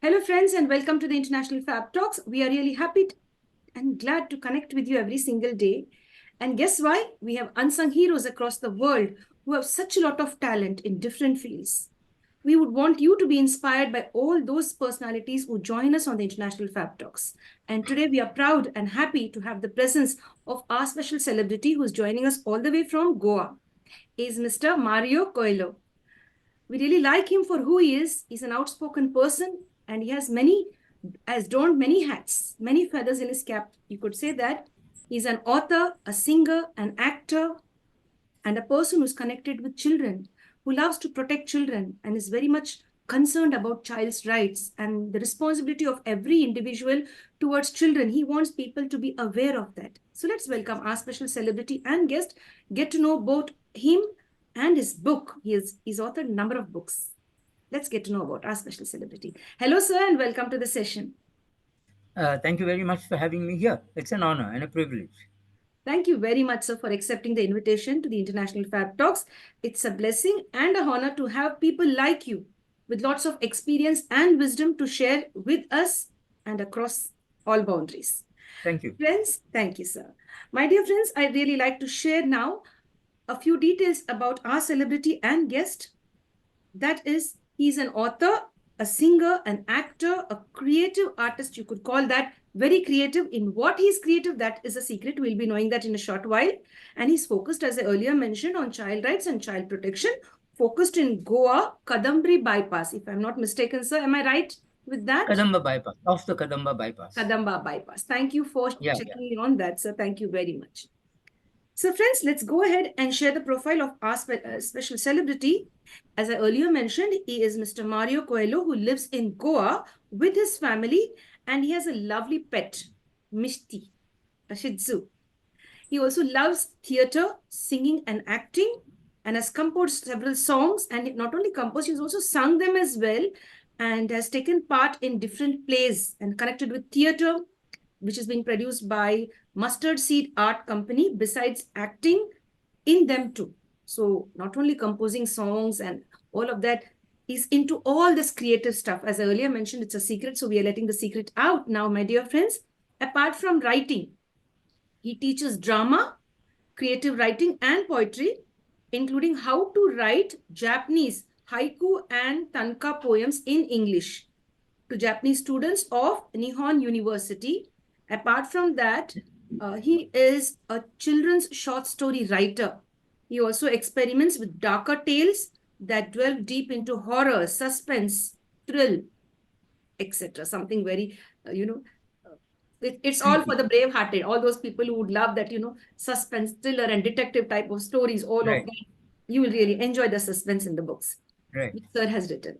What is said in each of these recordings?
Hello friends and welcome to the International Fabtalks. We are really happy and glad to connect with you every single day. And guess why? We have unsung heroes across the world who have such a lot of talent in different fields. We would want you to be inspired by all those personalities who join us on the International Fabtalks. And today we are proud and happy to have the presence of our special celebrity who is joining us all the way from Goa. He is Mr. Mario Coelho. We really like him for who he is. He's an outspoken person and he has donned many hats, many feathers in his cap. You could say that he's an author, a singer, an actor, and a person who's connected with children, who loves to protect children and is very much concerned about child's rights and the responsibility of every individual towards children. He wants people to be aware of that. So let's welcome our special celebrity and guest, get to know both him and his book. He's authored a number of books. Let's get to know about our special celebrity. Hello, sir, and welcome to the session. Thank you very much for having me here. It's an honor and a privilege. Thank you very much, sir, for accepting the invitation to the International Fab Talks. It's a blessing and a honor to have people like you with lots of experience and wisdom to share with us and across all boundaries. Thank you. Friends, thank you, sir. My dear friends, I'd really like to share now a few details about our celebrity and guest. That is, he's an author, a singer, an actor, a creative artist. You could call that very creative. In what he's creative, that is a secret. We'll be knowing that in a short while. And he's focused, as I earlier mentioned, on child rights and child protection, focused in Goa, Kadambari bypass. If I'm not mistaken, sir, am I right with that? Kadamba bypass, off the Kadamba bypass. Kadamba bypass. Thank you for checking me on that, sir. Thank you very much. So friends, let's go ahead and share the profile of our special celebrity. As I earlier mentioned, he is Mr. Mario Coelho, who lives in Goa with his family, and he has a lovely pet, Mishti, a Shih Tzu. He also loves theater, singing and acting, and has composed several songs. And not only composed, he's also sung them as well, and has taken part in different plays and connected with theater, which is being produced by Mustard Seed Art Company, besides acting in them too. So not only composing songs and all of that, he's into all this creative stuff. As I earlier mentioned, it's a secret, so we are letting the secret out now, my dear friends. Apart from writing, he teaches drama, creative writing and poetry, including how to write Japanese haiku and tanka poems in English to Japanese students of Nihon University. Apart from that, he is a children's short story writer. He also experiments with darker tales that delve deep into horror, suspense, thrill, etc. Something very, it's all for the brave-hearted. All those people who would love that, suspense, thriller, and detective type of stories, all of that. You will really enjoy the suspense in the books which sir has written.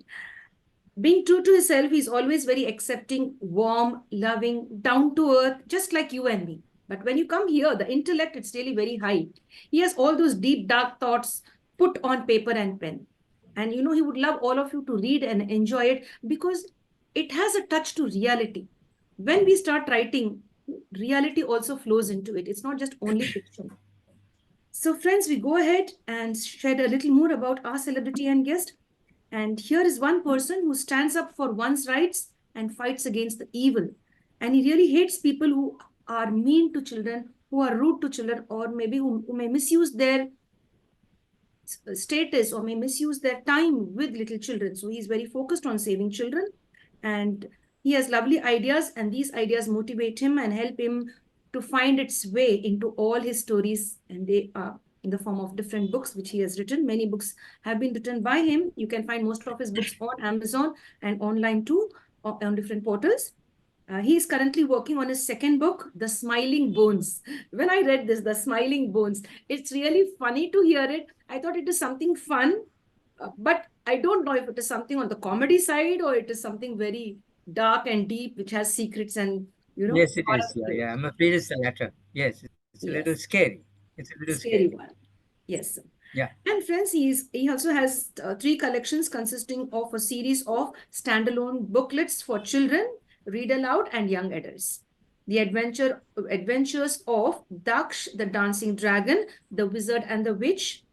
Being true to himself, he's always very accepting, warm, loving, down to earth, just like you and me. But when you come here, the intellect, it's really very high. He has all those deep, dark thoughts put on paper and pen. And, he would love all of you to read and enjoy it because it has a touch to reality. When we start writing, reality also flows into it. It's not just only fiction. So friends, we go ahead and share a little more about our celebrity and guest. And here is one person who stands up for one's rights and fights against the evil. And he really hates people who are mean to children, who are rude to children, or maybe who may misuse their status or may misuse their time with little children. So he's very focused on saving children. And he has lovely ideas, and these ideas motivate him and help him to find its way into all his stories. And they are in the form of different books which he has written. Many books have been written by him. You can find most of his books on Amazon and online too, on different portals. He is currently working on his second book, The Smiling Bones. When I read this, The Smiling Bones, it's really funny to hear it. I thought it is something fun, but I don't know if it is something on the comedy side or it is something very dark and deep, which has secrets and, Yes, it is. Yeah, I'm afraid it's the latter. Yes, it's a little scary. It's a little scary. One. Yes, sir. Yeah. And friends, he also has 3 collections consisting of a series of standalone booklets for children, read aloud, and young adults. The adventures of Daksh, the Dancing Dragon, the Wizard and the Witch,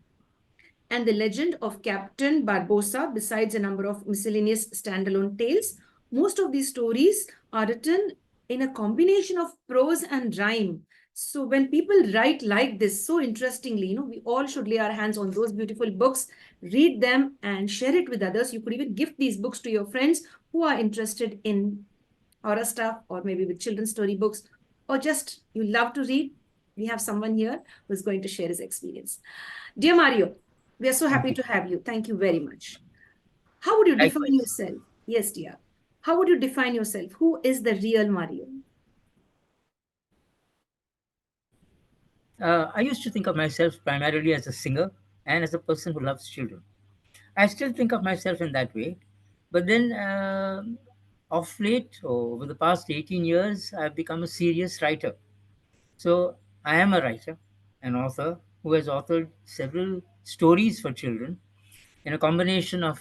and the Legend of Captain Barbossa, besides a number of miscellaneous standalone tales, Most of these stories are written in a combination of prose and rhyme. So when people write like this, so interestingly, we all should lay our hands on those beautiful books, read them, and share it with others. You could even gift these books to your friends who are interested in horror stuff, or maybe with children's story books, or just you love to read. We have someone here who's going to share his experience. Dear Mario, we are so happy Thank to you. have you. Thank you very much. How would you define Likewise. yourself? Yes, dear. How would you define yourself? Who is the real Mario? I used to think of myself primarily as a singer and as a person who loves children. I still think of myself in that way. But then, of late, or over the past 18 years, I've become a serious writer. So I am a writer, an author who has authored several stories for children in a combination of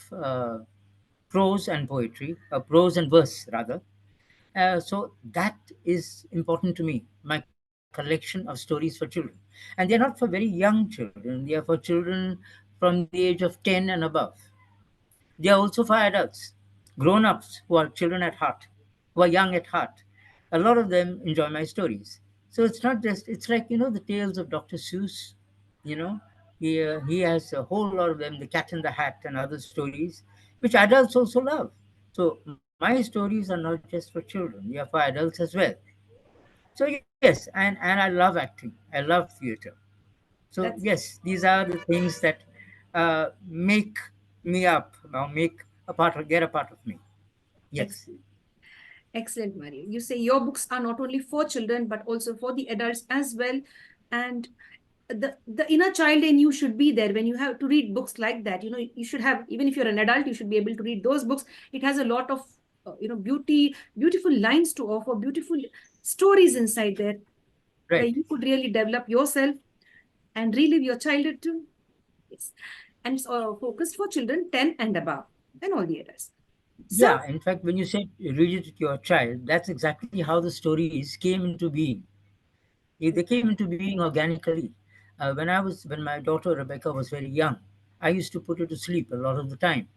prose and poetry, prose and verse rather. So that is important to me, my collection of stories for children. And they're not for very young children, they are for children from the age of 10 and above. They are also for adults, grown ups who are children at heart, who are young at heart. A lot of them enjoy my stories. So it's not just, it's like, the tales of Dr. Seuss, you know. He has a whole lot of them, The Cat in the Hat and other stories, which adults also love. So my stories are not just for children, they are for adults as well. So yes, and I love acting, I love theater. So That's yes, these are the things that make me up, or make a part of, get a part of me. Yes, excellent. Excellent, Mario. You say your books are not only for children, but also for the adults as well. And the inner child in you should be there when you have to read books like that. You should have, even if you're an adult, you should be able to read those books. It has a lot of, beautiful lines to offer, beautiful stories inside there, where right. you could really develop yourself and relive your childhood too. Yes. And it's focused for children 10 and above, and all the others. So, Yeah, in fact, when you said read it to your child, that's exactly how the stories came into being. They came into being organically. When my daughter Rebecca was very young, I used to put her to sleep a lot of the time,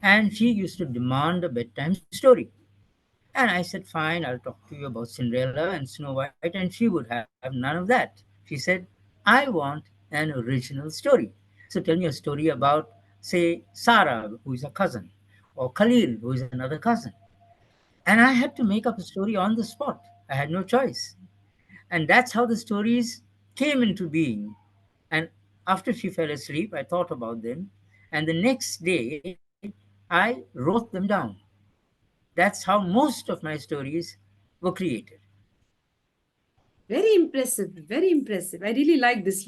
and she used to demand a bedtime story. And I said, fine, I'll talk to you about Cinderella and Snow White. And she would have none of that. She said, I want an original story. So tell me a story about, say, Sarah, who is a cousin, or Khalil, who is another cousin. And I had to make up a story on the spot. I had no choice. And that's how the stories came into being. And after she fell asleep, I thought about them. And the next day, I wrote them down. That's how most of my stories were created. very impressive, very impressive. I really like this,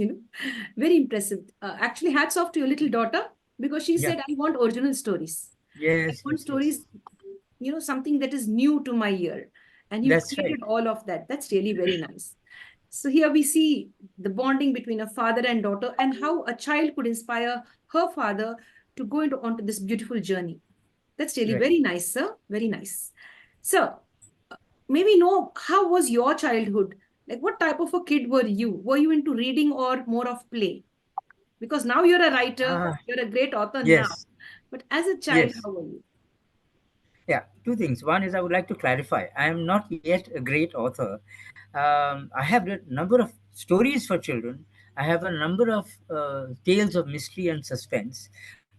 very impressive. Actually, hats off to your little daughter, because she Yeah. said, I want original stories. I Yes, want yes, yes. stories, something that is new to my ear. And you That's right. created all of that. That's really very nice. So here we see the bonding between a father and daughter, and how a child could inspire her father to go onto this beautiful journey. That's really Right. very nice, sir. Very nice. So maybe know, how was your childhood? Like, what type of a kid were you? Were you into reading or more of play? Because now you're a writer, Ah, you're a great author now. yes, But as a child, yes. how were you? Yeah, two things. One is I would like to clarify. I am not yet a great author. I have a number of stories for children. I have a number of tales of mystery and suspense.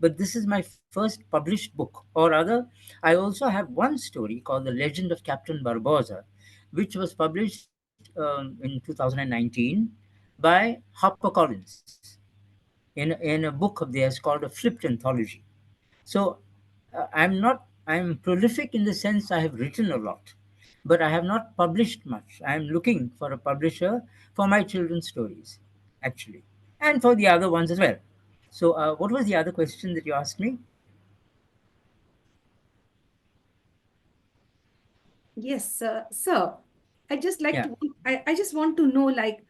But this is my first published book. Or rather, I also have one story called The Legend of Captain Barboza, which was published in 2019 by HarperCollins in a book of theirs called a flipped anthology. So I'm prolific in the sense I have written a lot, but I have not published much. I am looking for a publisher for my children's stories, actually, and for the other ones as well. So, what was the other question that you asked me? Yes, sir. I just like Yeah. to, I just want to know, like,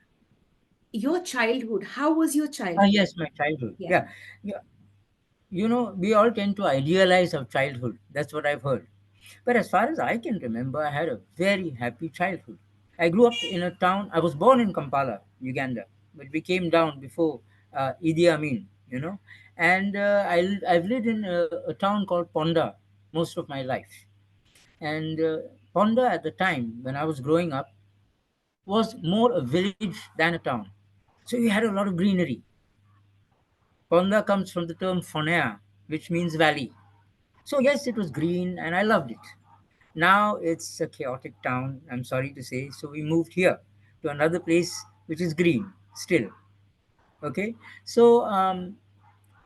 your childhood. How was your Ah, childhood? yes, my childhood. Yeah. Yeah. Yeah. We all tend to idealize our childhood. That's what I've heard. But as far as I can remember, I had a very happy childhood. I grew up in a town. I was born in Kampala, Uganda, but we came down before Idi Amin, and I've lived in a town called Ponda most of my life. And Ponda at the time when I was growing up was more a village than a town. So you had a lot of greenery. Ponda comes from the term fonea, which means valley. So yes, it was green and I loved it. Now it's a chaotic town, I'm sorry to say. So we moved here to another place which is green still. Okay. So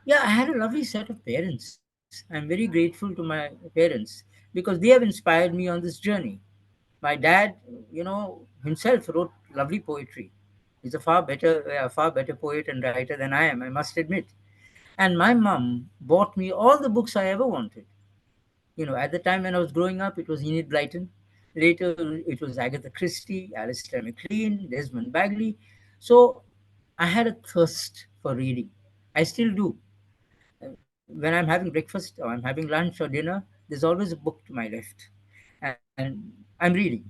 yeah, I had a lovely set of parents. I'm very grateful to my parents because they have inspired me on this journey. My dad, himself wrote lovely poetry. He's a far better poet and writer than I am, I must admit. And my mum bought me all the books I ever wanted. At the time when I was growing up, it was Enid Blyton. Later, it was Agatha Christie, Alistair MacLean, Desmond Bagley. So I had a thirst for reading. I still do. When I'm having breakfast or I'm having lunch or dinner, there's always a book to my left. And I'm reading,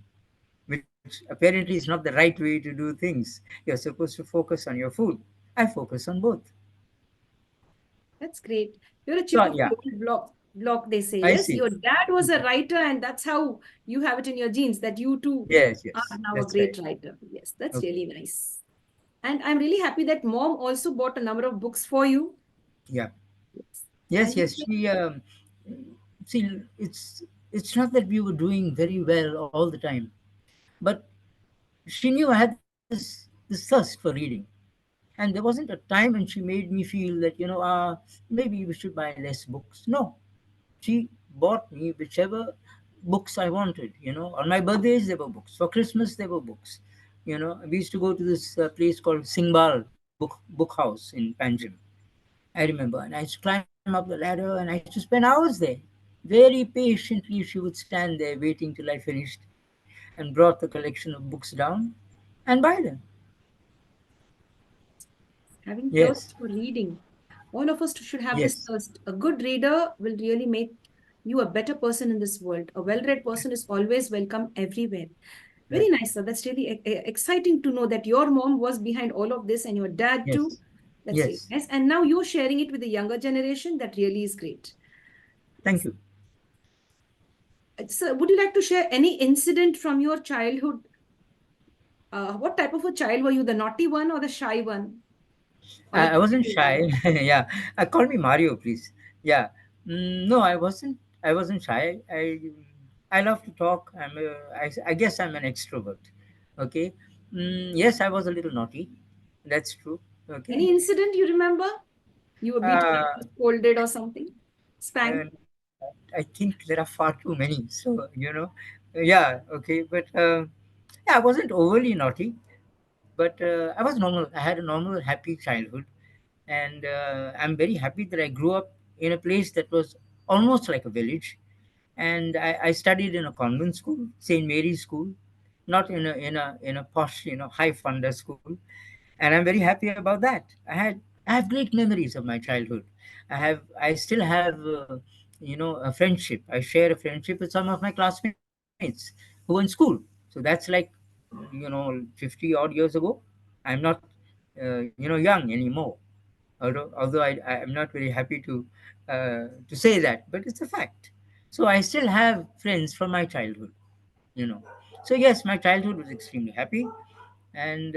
which apparently is not the right way to do things. You're supposed to focus on your food. I focus on both. That's great. You're a chip So, of yeah, the old block, they say. I Yes, see. your dad was a writer, and that's how you have it in your genes that you too Yes, are yes, now a that's right. great writer. Yes, that's Okay. really nice. And I'm really happy that mom also bought a number of books for you. Yeah. Yes. Yes, And you yes. said, She see, it's not that we were doing very well all the time, but she knew I had this thirst for reading, and there wasn't a time when she made me feel that maybe we should buy less books. No, she bought me whichever books I wanted. On my birthdays there were books. For Christmas there were books. We used to go to this place called Singbal Book House in Panjim. I remember, and I used to climb up the ladder and I used to spend hours there. Very patiently, she would stand there waiting till I finished and brought the collection of books down and buy them. having Yes, thirst for reading. All of us should have yes, this thirst. A good reader will really make you a better person in this world. A well-read person is always welcome everywhere. Very right. nice, sir. That's really exciting to know that your mom was behind all of this and your dad too. Yes, That's really yes. nice. And now you're sharing it with the younger generation. That really is great. Thank you. So, would you like to share any incident from your childhood? What type of a child were you? The naughty one or the shy one? Or the I wasn't talkative one? shy. Yeah, call me Mario, please. Yeah, no, I wasn't. I wasn't shy. I love to talk. I guess I'm an extrovert. Okay. Yes, I was a little naughty. That's true. Okay. Any incident you remember? You were beaten Uh, up, scolded or something? and Spanked? I think there are far too many. So yeah. Okay, but yeah, I wasn't overly naughty, but I was normal. I had a normal, happy childhood, and I'm very happy that I grew up in a place that was almost like a village. And I studied in a convent school, St. Mary's School, not in a posh, high funder school. And I'm very happy about that. I have great memories of my childhood. I still have a friendship. I share a friendship with some of my classmates who were in school. So that's like 50 odd years ago. I'm not young anymore. Although I'm not very happy to say that, but it's a fact. So I still have friends from my childhood. You know. So yes, my childhood was extremely happy, and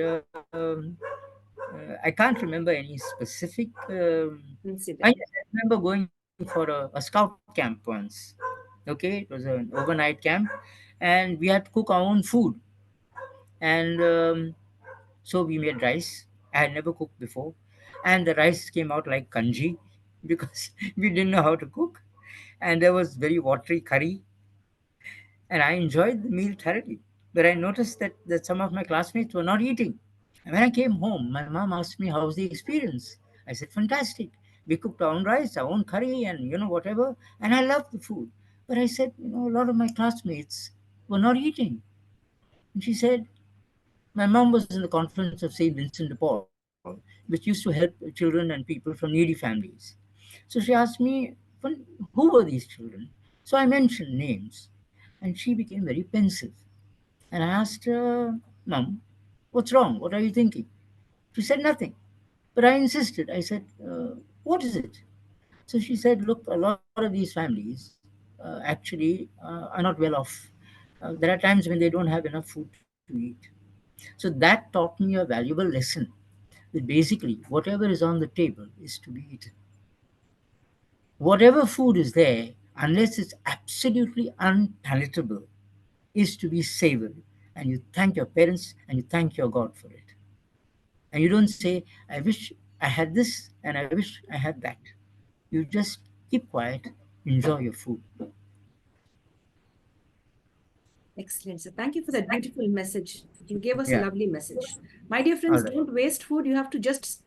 I can't remember any specific. I Incident. remember going for a scout camp once. Okay, it was an overnight camp, and we had to cook our own food, and so we made rice. I had never cooked before, and the rice came out like kanji because we didn't know how to cook, and there was very watery curry, and I enjoyed the meal thoroughly. But I noticed that some of my classmates were not eating. And when I came home, my mom asked me, "How's the experience?" I said, "Fantastic. We cooked our own rice, our own curry, and whatever, and I loved the food." But I said, a lot of my classmates were not eating. And she said, my mom was in the conference of St. Vincent de Paul, which used to help children and people from needy families. So she asked me, "Well, who were these children?" So I mentioned names, and she became very pensive. And I asked her, "Mom, what's wrong? What are you thinking?" She said nothing. But I insisted. I said, "What is it?" So she said, "Look, a lot of these families actually are not well off. There are times when they don't have enough food to eat. So that taught me a valuable lesson that basically whatever is on the table is to be eaten. Whatever food is there, unless it's absolutely unpalatable, is to be savored. And you thank your parents and you thank your God for it. And you don't say, I wish I had this and I wish I had that. You just keep quiet, enjoy your food. Excellent. So thank you for that beautiful message. You gave us a Yeah, lovely message. My dear all friends, right. don't waste food. You have to just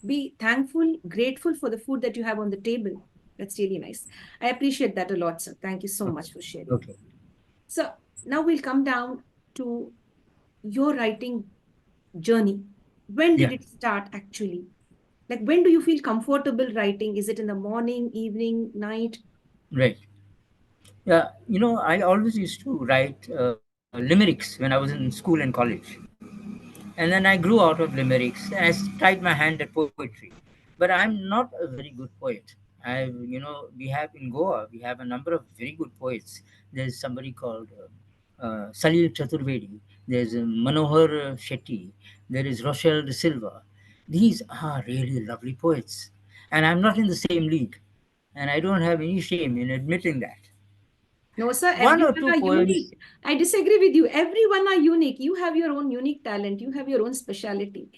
be thankful, grateful for the food that you have on the table. That's really nice. I appreciate that a lot, sir. Thank you so Okay. much for sharing. Okay. So now we'll come down to your writing journey. When did Yeah, it start actually? Like, when do you feel comfortable writing? Is it in the morning, evening, night? right. Yeah, I always used to write limericks when I was in school and college. And then I grew out of limericks and I tried my hand at poetry. But I'm not a very good poet. We have in Goa, we have a number of very good poets. There's somebody called Salil Chaturvedi, there's Manohar Shetty, there is Rochelle de Silva. These are really lovely poets. And I'm not in the same league. And I don't have any shame in admitting that. No, sir, One or everyone two are poems. unique. I disagree with you. Everyone are unique. You have your own unique talent. You have your own speciality.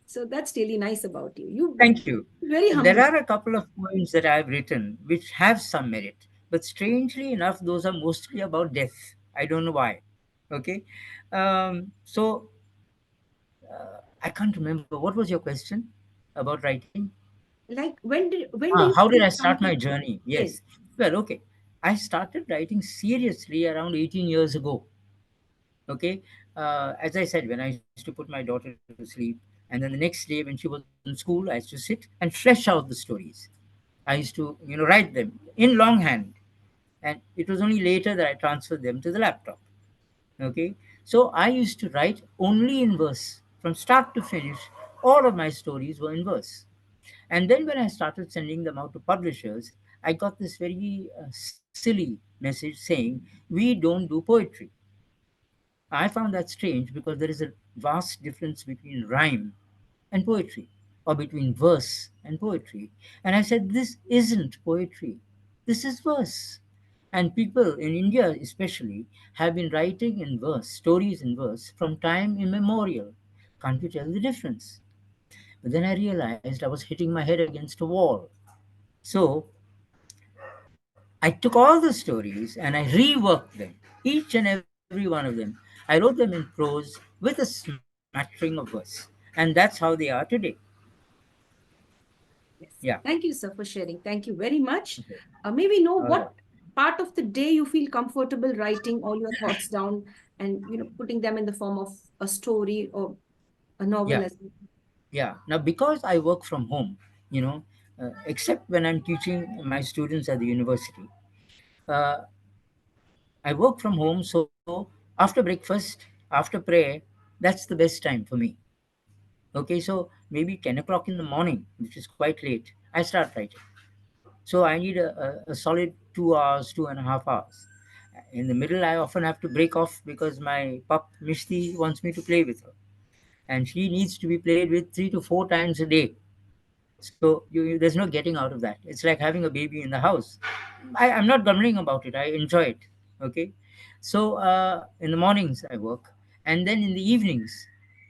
So that's really nice about you. You Thank you. very There humble. are a couple of poems that I've written which have some merit, but strangely enough, those are mostly about death. I don't know why. Okay. So I can't remember. What was your question about writing? Like, when do you How did feel I start my comfortable? journey? Yes. Yes. Well, okay. I started writing seriously around 18 years ago. Okay. As I said, when I used to put my daughter to sleep, and then the next day when she was in school, I used to sit and flesh out the stories. I used to, write them in longhand, and it was only later that I transferred them to the laptop. Okay, so I used to write only in verse from start to finish. All of my stories were in verse, and then when I started sending them out to publishers, I got this very silly message saying we don't do poetry. I found that strange because there is a vast difference between rhyme and poetry, or between verse and poetry. And I said, this isn't poetry, this is verse. And people in India, especially, have been writing in verse, stories in verse, from time immemorial. Can't you tell the difference? But then I realized I was hitting my head against a wall. So I took all the stories and I reworked them, each and every one of them. I wrote them in prose with a smattering of verse. And that's how they are today. Yes. Yeah. Thank you, sir, for sharing. Thank you very much. Okay. May we know All right. what part of the day you feel comfortable writing all your thoughts down and putting them in the form of a story or a novel Yeah. as well? Yeah. Now, because I work from home, you know, except when I'm teaching my students at the university, uh, I work from home. So after breakfast, after prayer, that's the best time for me. Okay. So maybe 10 o'clock in the morning, which is quite late, I start writing. So I need a solid 2 hours, 2.5 hours. In the middle, I often have to break off because my pup Mishti wants me to play with her, and she needs to be played with 3 to 4 times a day. So there's no getting out of that. It's like having a baby in the house. I'm not grumbling about it. I enjoy it. Okay, so in the mornings I work, and then in the evenings,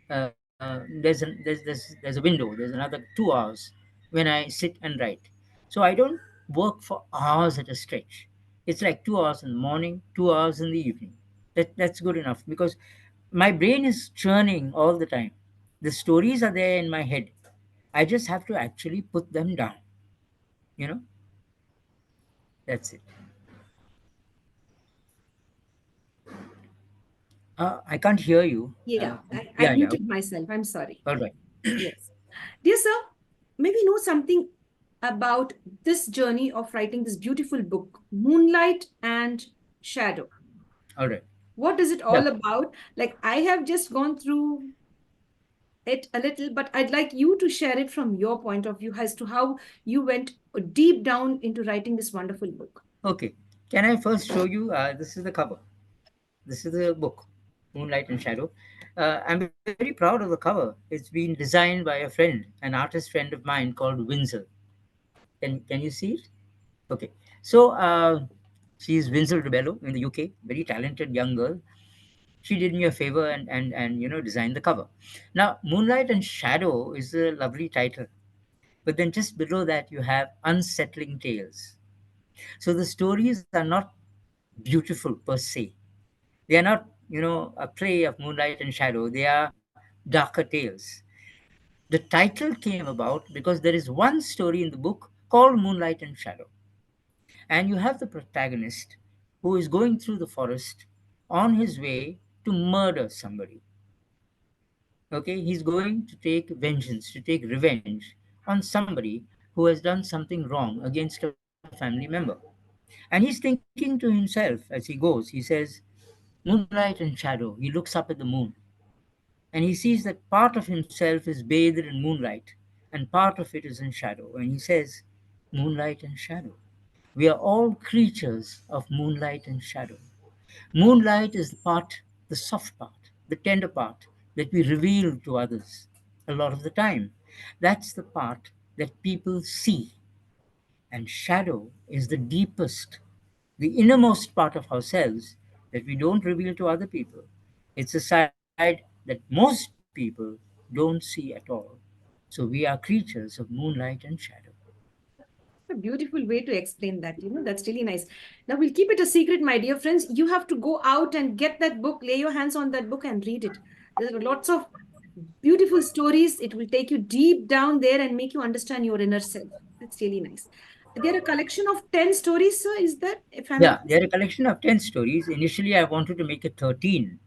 there's a window. There's another 2 hours when I sit and write. So I don't work for hours at a stretch. It's like 2 hours in the morning, 2 hours in the evening. That's good enough because my brain is churning all the time. The stories are there in my head. I just have to actually put them down. You know, that's it. I can't hear you. Yeah, I Yeah, yeah. muted myself. I'm sorry. All right. Yes. Dear sir, may we know something about this journey of writing this beautiful book, Moonlight and Shadow? All right. What is it all Yeah. about? Like, I have just gone through it a little, but I'd like you to share it from your point of view as to how you went deep down into writing this wonderful book. Okay. Can I first show you? This is the cover. This is the book, Moonlight and Shadow. I'm very proud of the cover. It's been designed by a friend, an artist friend of mine called Windsor. Can you see it? Okay. So she's Windsor Rebello in the UK, very talented young girl. She did me a favor and designed the cover. Now, Moonlight and Shadow is a lovely title, but then just below that you have Unsettling Tales. So the stories are not beautiful per se. They are not, a play of Moonlight and Shadow. They are darker tales. The title came about because there is one story in the book called Moonlight and Shadow. And you have the protagonist who is going through the forest on his way to murder somebody. Okay, he's going to take vengeance, to take revenge on somebody who has done something wrong against a family member. And he's thinking to himself as he goes, he says, Moonlight and shadow. He looks up at the moon and he sees that part of himself is bathed in moonlight and part of it is in shadow. And he says, Moonlight and shadow. We are all creatures of moonlight and shadow. Moonlight is the part, the soft part, the tender part that we reveal to others a lot of the time. That's the part that people see. And shadow is the deepest, the innermost part of ourselves that we don't reveal to other people. It's a side that most people don't see at all. So we are creatures of moonlight and shadow. A beautiful way to explain that. That's really nice. Now we'll keep it a secret, my dear friends. You have to go out and get that book, lay your hands on that book and read it. There are lots of beautiful stories. It will take you deep down there and make you understand your inner self. That's really nice. There are a collection of 10 stories, sir. Is that, if I'm not Yeah, they're a mistaken? collection of 10 stories. Initially, I wanted to make it 13.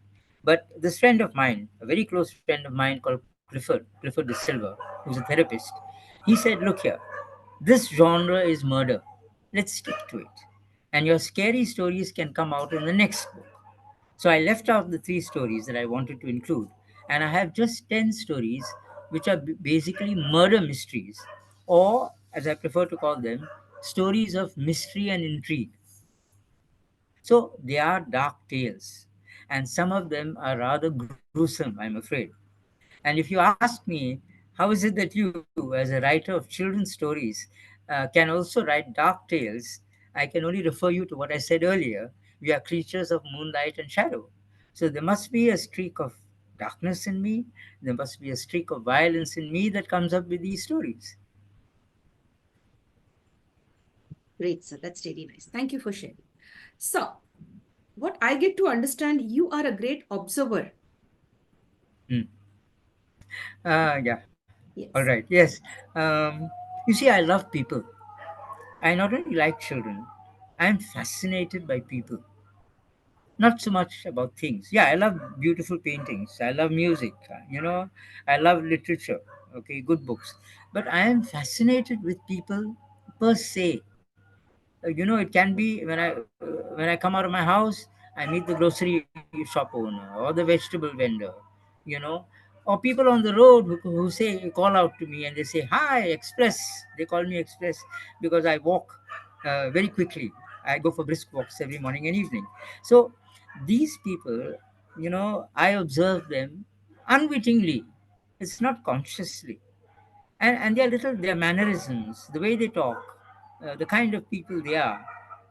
But this friend of mine, a very close friend of mine called Clifford de Silva, who's a therapist, he said, look here, this genre is murder. Let's stick to it. And your scary stories can come out in the next book. So I left out the three stories that I wanted to include. And I have just 10 stories, which are basically murder mysteries, or as I prefer to call them, stories of mystery and intrigue. So they are dark tales, and some of them are rather gruesome, I'm afraid. And if you ask me, how is it that you, as a writer of children's stories, can also write dark tales? I can only refer you to what I said earlier. We are creatures of moonlight and shadow. So there must be a streak of darkness in me. There must be a streak of violence in me that comes up with these stories. Great, sir. That's really nice. Thank you for sharing. So, what I get to understand, you are a great observer. Hmm. Yeah. All Yes. right. Yes. Um, you see, I love people. I not only like children, I am fascinated by people. Not so much about things. Yeah, I love beautiful paintings. I love music. I love literature. Okay, good books. But I am fascinated with people per se. It can be when I come out of my house, I meet the grocery shop owner or the vegetable vendor, you know, or people on the road who say call out to me and they say hi Express. They call me Express because I walk very quickly. I go for brisk walks every morning and evening. So these people, I observe them unwittingly. It's not consciously, and their mannerisms, the way they talk, the kind of people they are,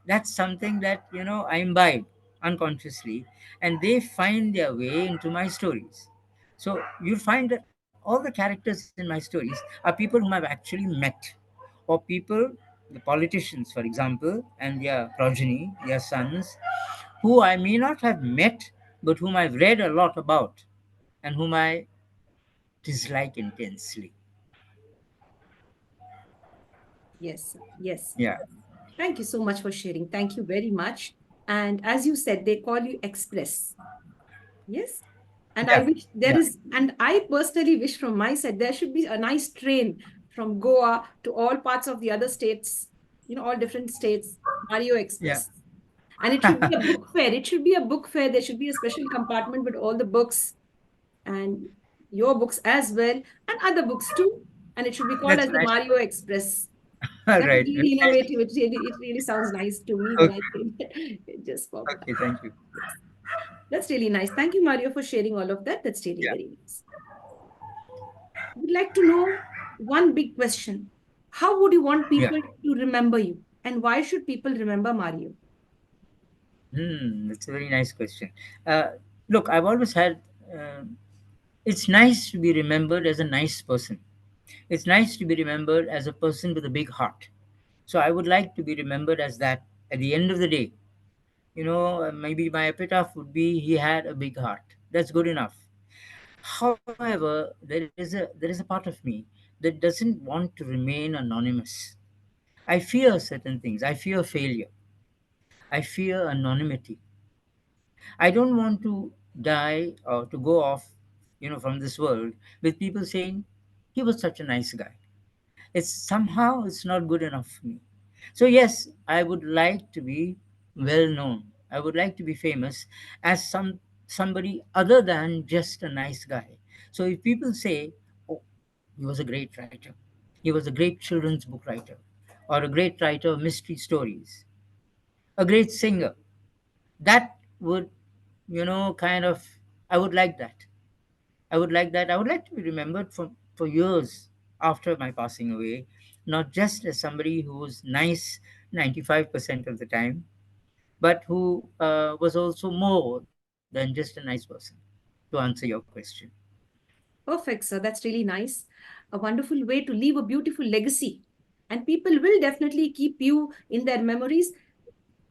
that's something that I imbibe unconsciously, and they find their way into my stories. So you'll find that all the characters in my stories are people whom I've actually met, or people, the politicians for example, and their progeny, their sons, who I may not have met, but whom I've read a lot about and whom I dislike intensely. Yes, sir. Yes. Yeah. Thank you so much for sharing. Thank you very much. And as you said, they call you Express. Yes. And I Yeah. wish there Yeah. is, and I personally wish from my side, there should be a nice train from Goa to all parts of the other states, all different states, Mario Yeah. Express. And it should be a book fair. It should be a book fair. There should be a special compartment with all the books and your books as well, and other books too. And it should be called That's as a the nice Mario Express. That was Right. really Very nice. innovative. It really sounds nice to me when Okay. I think it just popped up. Okay. Thank you. Yes. That's really nice. Thank you, Mario, for sharing all of that. That's really Yeah. very nice. Would like to know one big question. How would you want Yeah. people to remember you? And why should people remember Mario? That's a very nice question. Uh, Look, I've always had. Uh, it's nice to be remembered as a nice person. It's nice to be remembered as a person with a big heart. So I would like to be remembered as that at the end of the day. Maybe my epitaph would be he had a big heart. That's good enough. However, there is a part of me that doesn't want to remain anonymous. I fear certain things. I fear failure. I fear anonymity. I don't want to die or to go off, from this world with people saying he was such a nice guy. It's not good enough for me. So yes, I would like to be well known. I would like to be famous as somebody other than just a nice guy. So if people say, "Oh, he was a great writer. He was a great children's book writer, or a great writer of mystery stories, a great singer," that would, kind of, I would like that. I would like that. I would like to be remembered for years after my passing away, not just as somebody who was nice 95% of the time, but who was also more than just a nice person, to answer your question. Perfect, sir. That's really nice. A wonderful way to leave a beautiful legacy. And people will definitely keep you in their memories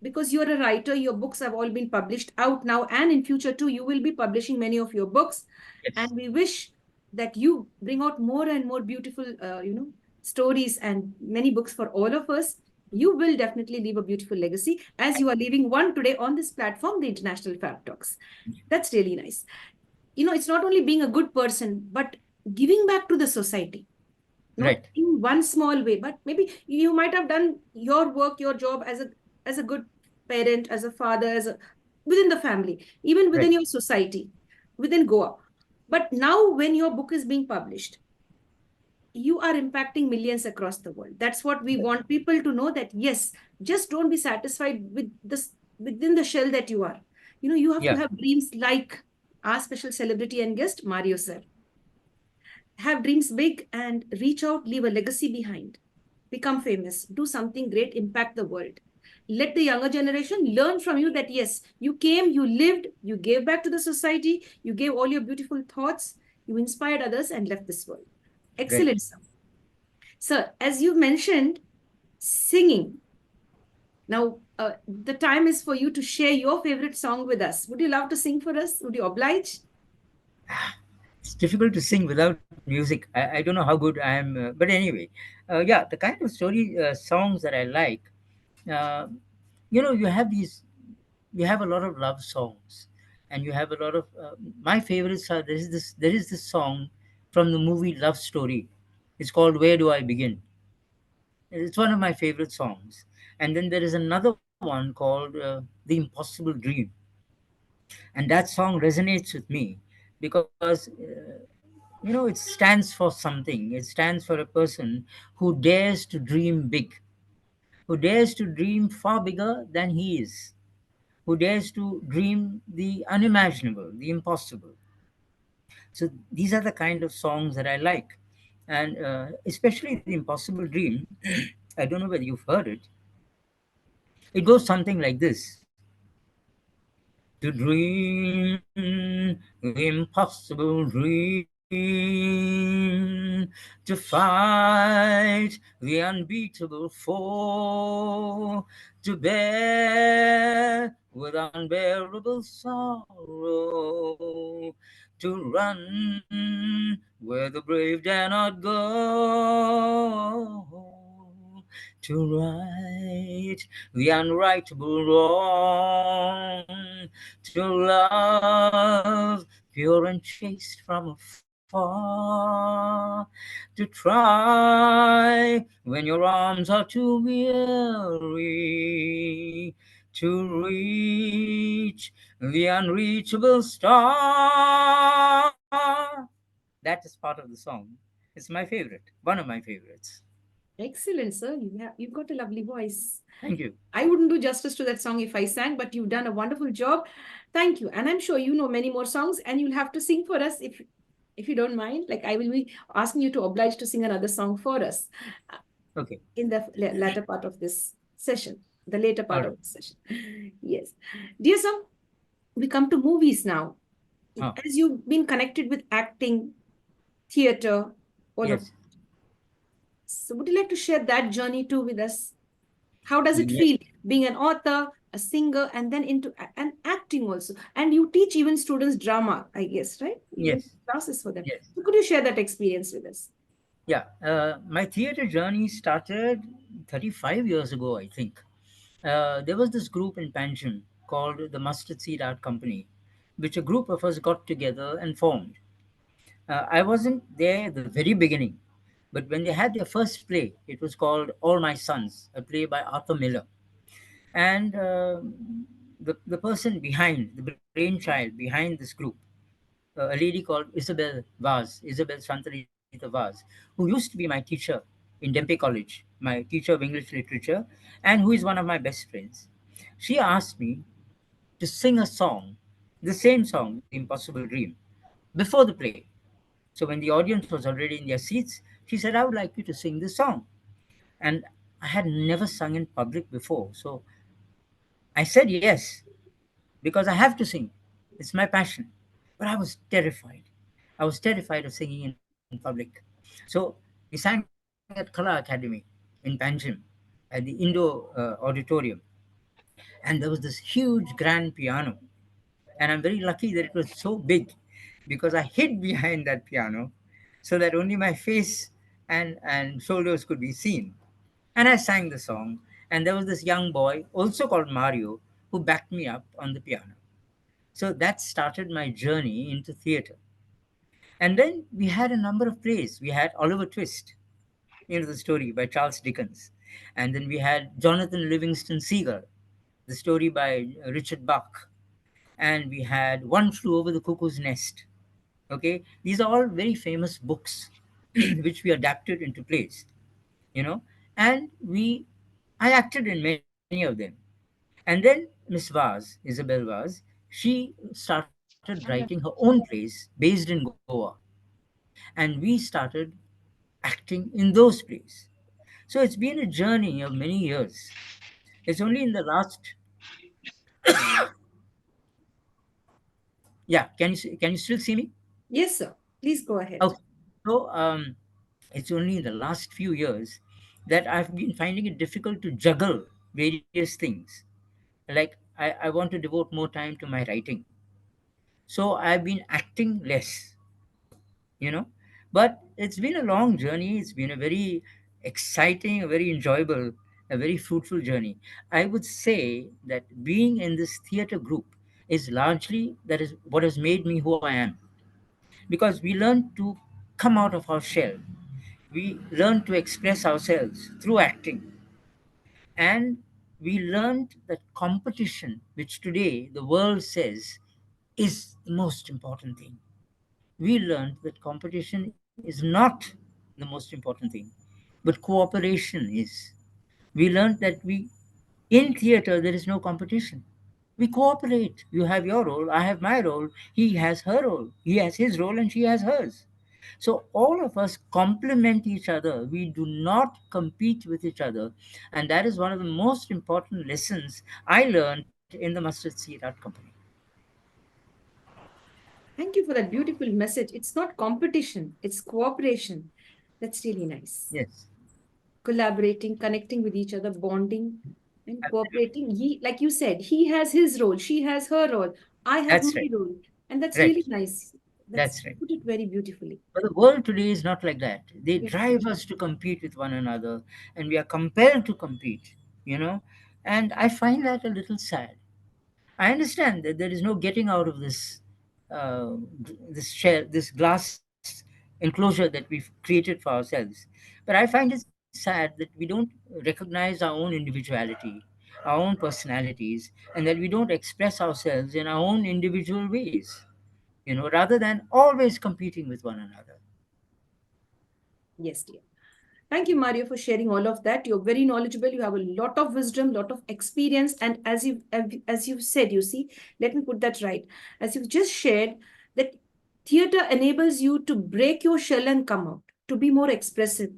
because you're a writer. Your books have all been published out now, and in future too, you will be publishing many of your books. And Yes, we wish that you bring out more and more beautiful, stories and many books for all of us. You will definitely leave a beautiful legacy as you are leaving one today on this platform, the International Fab Talks. That's really nice. It's not only being a good person, but giving back to the society, not right, in one small way, but maybe you might have done your work, your job as a good parent, as a father, within the family, even within right, your society, within Goa. But now when your book is being published, you are impacting millions across the world. That's what we right. want people to know, that yes, just don't be satisfied with this within the shell that you are. You have to Yeah, have dreams like our special celebrity and guest, Mario sir. Have dreams big and reach out, leave a legacy behind. Become famous, do something great, impact the world. Let the younger generation learn from you that yes, you came, you lived, you gave back to the society, you gave all your beautiful thoughts, you inspired others and left this world. right. Excellent, sir. Sir, as you mentioned, singing. Now, the time is for you to share your favorite song with us. Would you love to sing for us? Would you oblige? It's difficult to sing without music. I don't know how good I am, but anyway, yeah, the kind of story songs that I like. Uh, you have these, you have a lot of love songs, and you have a lot of my favorites are, there is this song from the movie Love Story. It's called Where Do I Begin. It's one of my favorite songs. And then there is another one called The Impossible Dream, and that song resonates with me because it stands for something. It stands for a person who dares to dream big, who dares to dream far bigger than he is, who dares to dream the unimaginable, the impossible. So these are the kind of songs that I like. And especially The Impossible Dream, I don't know whether you've heard it. It goes something like this: to dream the impossible dream, to fight the unbeatable foe, to bear with unbearable sorrow, to run where the brave dare not go, to right the unrightable wrong, to love pure and chaste from afar, to try when your arms are too weary, to reach the unreachable star. That is part of the song. It's my favorite, one of my favorites. Excellent, sir. You've got a lovely voice. Thank you. I wouldn't do justice to that song if I sang, but you've done a wonderful job. Thank you. And I'm sure you know many more songs, and you'll have to sing for us if you don't mind. Like I will be asking you to oblige to sing another song for us uh, Okay. in the latter part of this session, the later All part right. of the session. Yes. Dear sir, we come to movies now. Oh, As you've been connected with acting, theater, all of, yes. so would you like to share that journey too with us? How does it Yes. feel being an author, a singer, and then into and acting also? And you teach even students drama, I guess, right? You even Yes. teach classes for them. Yes. So could you share that experience with us? Yeah. My theater journey started 35 years ago, I think. There was this group in Panjim called the Mustard Seed Art Company, which a group of us got together and formed. I wasn't there at the very beginning, but when they had their first play, it was called All My Sons, a play by Arthur Miller. And the person behind, the brainchild behind this group, a lady called Isabel Santarita Vaz, who used to be my teacher in Dempe College, my teacher of English literature, and who is one of my best friends. She asked me to sing a song, the same song, The Impossible Dream, before the play. So when the audience was already in their seats, she said, I would like you to sing this song. And I had never sung in public before. So I said yes, because I have to sing. It's my passion. But I was terrified. I was terrified of singing in public. So we sang at Kala Academy in Panjim at the Indo auditorium. And there was this huge grand piano. And I'm very lucky that it was so big because I hid behind that piano so that only my face and shoulders could be seen. And I sang the song. And there was this young boy, also called Mario, who backed me up on the piano. So that started my journey into theater. And then we had a number of plays. We had Oliver Twist, the story by Charles Dickens. And then we had Jonathan Livingston Seagull, the story by Richard Bach. And we had One Flew Over the Cuckoo's Nest. Okay, these are all very famous books which we adapted into plays, you know, and I acted in many of them. And then Miss Vaz, Isabel Vaz, she started writing her own plays based in Goa, and we started acting in those plays. So it's been a journey of many years. It's only in the last, yeah. Can you still see me? Yes, sir. Please go ahead. Okay. So it's only in the last few years that I've been finding it difficult to juggle various things. Like I want to devote more time to my writing. So I've been acting less, you know. But it's been a long journey. It's been a very exciting, a very enjoyable, a very fruitful journey. I would say that being in this theater group is largely that is what has made me who I am. Because we learn to come out of our shell. We learn to express ourselves through acting. And we learned that competition, which today the world says is the most important thing, we learned that competition is not the most important thing, but cooperation is. We learned that in theater, there is no competition. We cooperate. You have your role, I have my role, he has her role, he has his role, and she has hers. So all of us complement each other. We do not compete with each other. And that is one of the most important lessons I learned in the Mustard Seed Art Company. Thank you for that beautiful message. It's not competition, it's cooperation. That's really nice. Yes, Collaborating, connecting with each other, bonding, and absolutely. cooperating. Like you said, he has his role, she has her role, I have That's my right. role. And that's Right. really nice. That's That's right. put it very beautifully. But the world today is not like that. They Yes. drive us to compete with one another, and we are compelled to compete, you know. And I find that a little sad. I understand that there is no getting out of this shell, this glass enclosure that we've created for ourselves. But I find it sad that we don't recognize our own individuality, our own personalities, and that we don't express ourselves in our own individual ways, rather than always competing with one another. Yes, dear. Thank you, Mario, for sharing all of that. You're very knowledgeable. You have a lot of wisdom, lot of experience, and as you've said, you see, let me put that right. As you've just shared, that theater enables you to break your shell and come out, to be more expressive,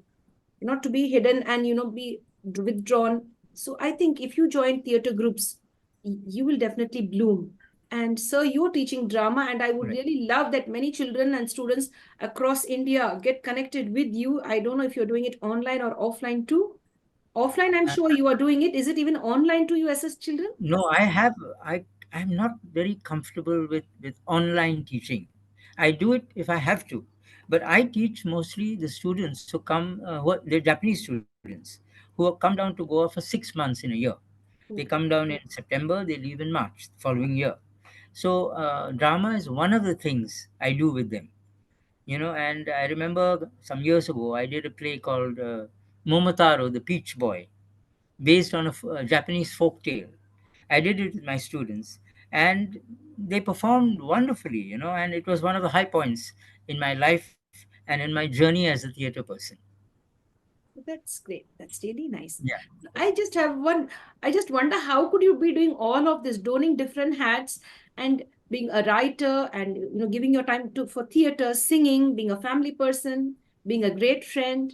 not to be hidden and be withdrawn. So I think if you join theater groups, you will definitely bloom. And so you're teaching drama, and I would Right. really love that many children and students across India get connected with you. I don't know if you're doing it online or offline too. Offline, I'm Uh, sure you are doing it. Is it even online to you assess children? no, I'm not very comfortable with online teaching. I do it if I have to, but I teach mostly the students who come, they're Japanese students who have come down to Goa for 6 months in a year. They Hmm. come down in September, they leave in March the following year. So drama is one of the things I do with them. And I remember some years ago I did a play called Momotaro, the Peach Boy, based on a Japanese folk tale. I did it with my students, and they performed wonderfully, and it was one of the high points in my life and in my journey as a theater person. That's great. That's really nice. Yeah, I just have one. I just wonder how could you be doing all of this, donning different hats and being a writer and giving your time to for theater, singing, being a family person, being a great friend,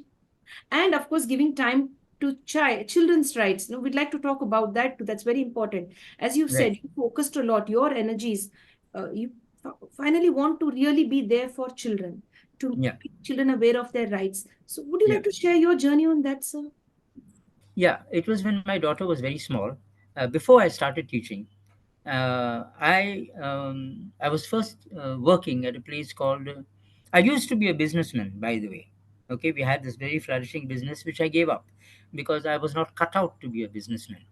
and of course giving time to children's rights. We'd like to talk about that too. That's very important. As you've said, right. you focused a lot. Your energies. You finally want to really be there for children, to Yeah, make children aware of their rights. So, would you yeah. like to share your journey on that, sir? Yeah, it was when my daughter was very small. Before I started teaching, I was first working at a place called. I used to be a businessman, by the way. Okay, we had this very flourishing business which I gave up because I was not cut out to be a businessman.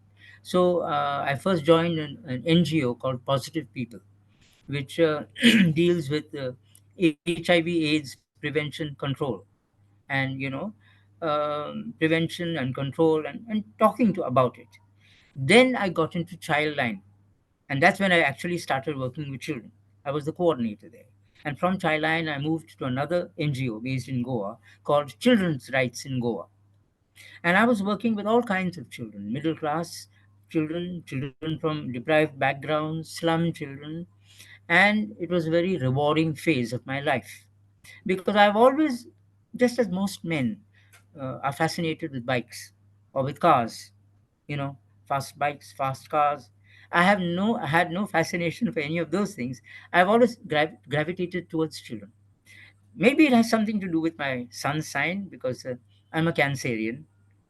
So I first joined an NGO called Positive People, which deals with HIV/AIDS prevention control, and prevention and control, and talking to about it. Then I got into Childline, and that's when I actually started working with children. I was the coordinator there. And from Childline, I moved to another NGO based in Goa called Children's Rights in Goa. And I was working with all kinds of children, middle class children, children from deprived backgrounds, slum children. And it was a very rewarding phase of my life because I've always, just as most men, are fascinated with bikes or with cars, you know, fast bikes, fast cars. I had no fascination for any of those things. I've always gravitated towards children. Maybe it has something to do with my sun's sign because I'm a Cancerian.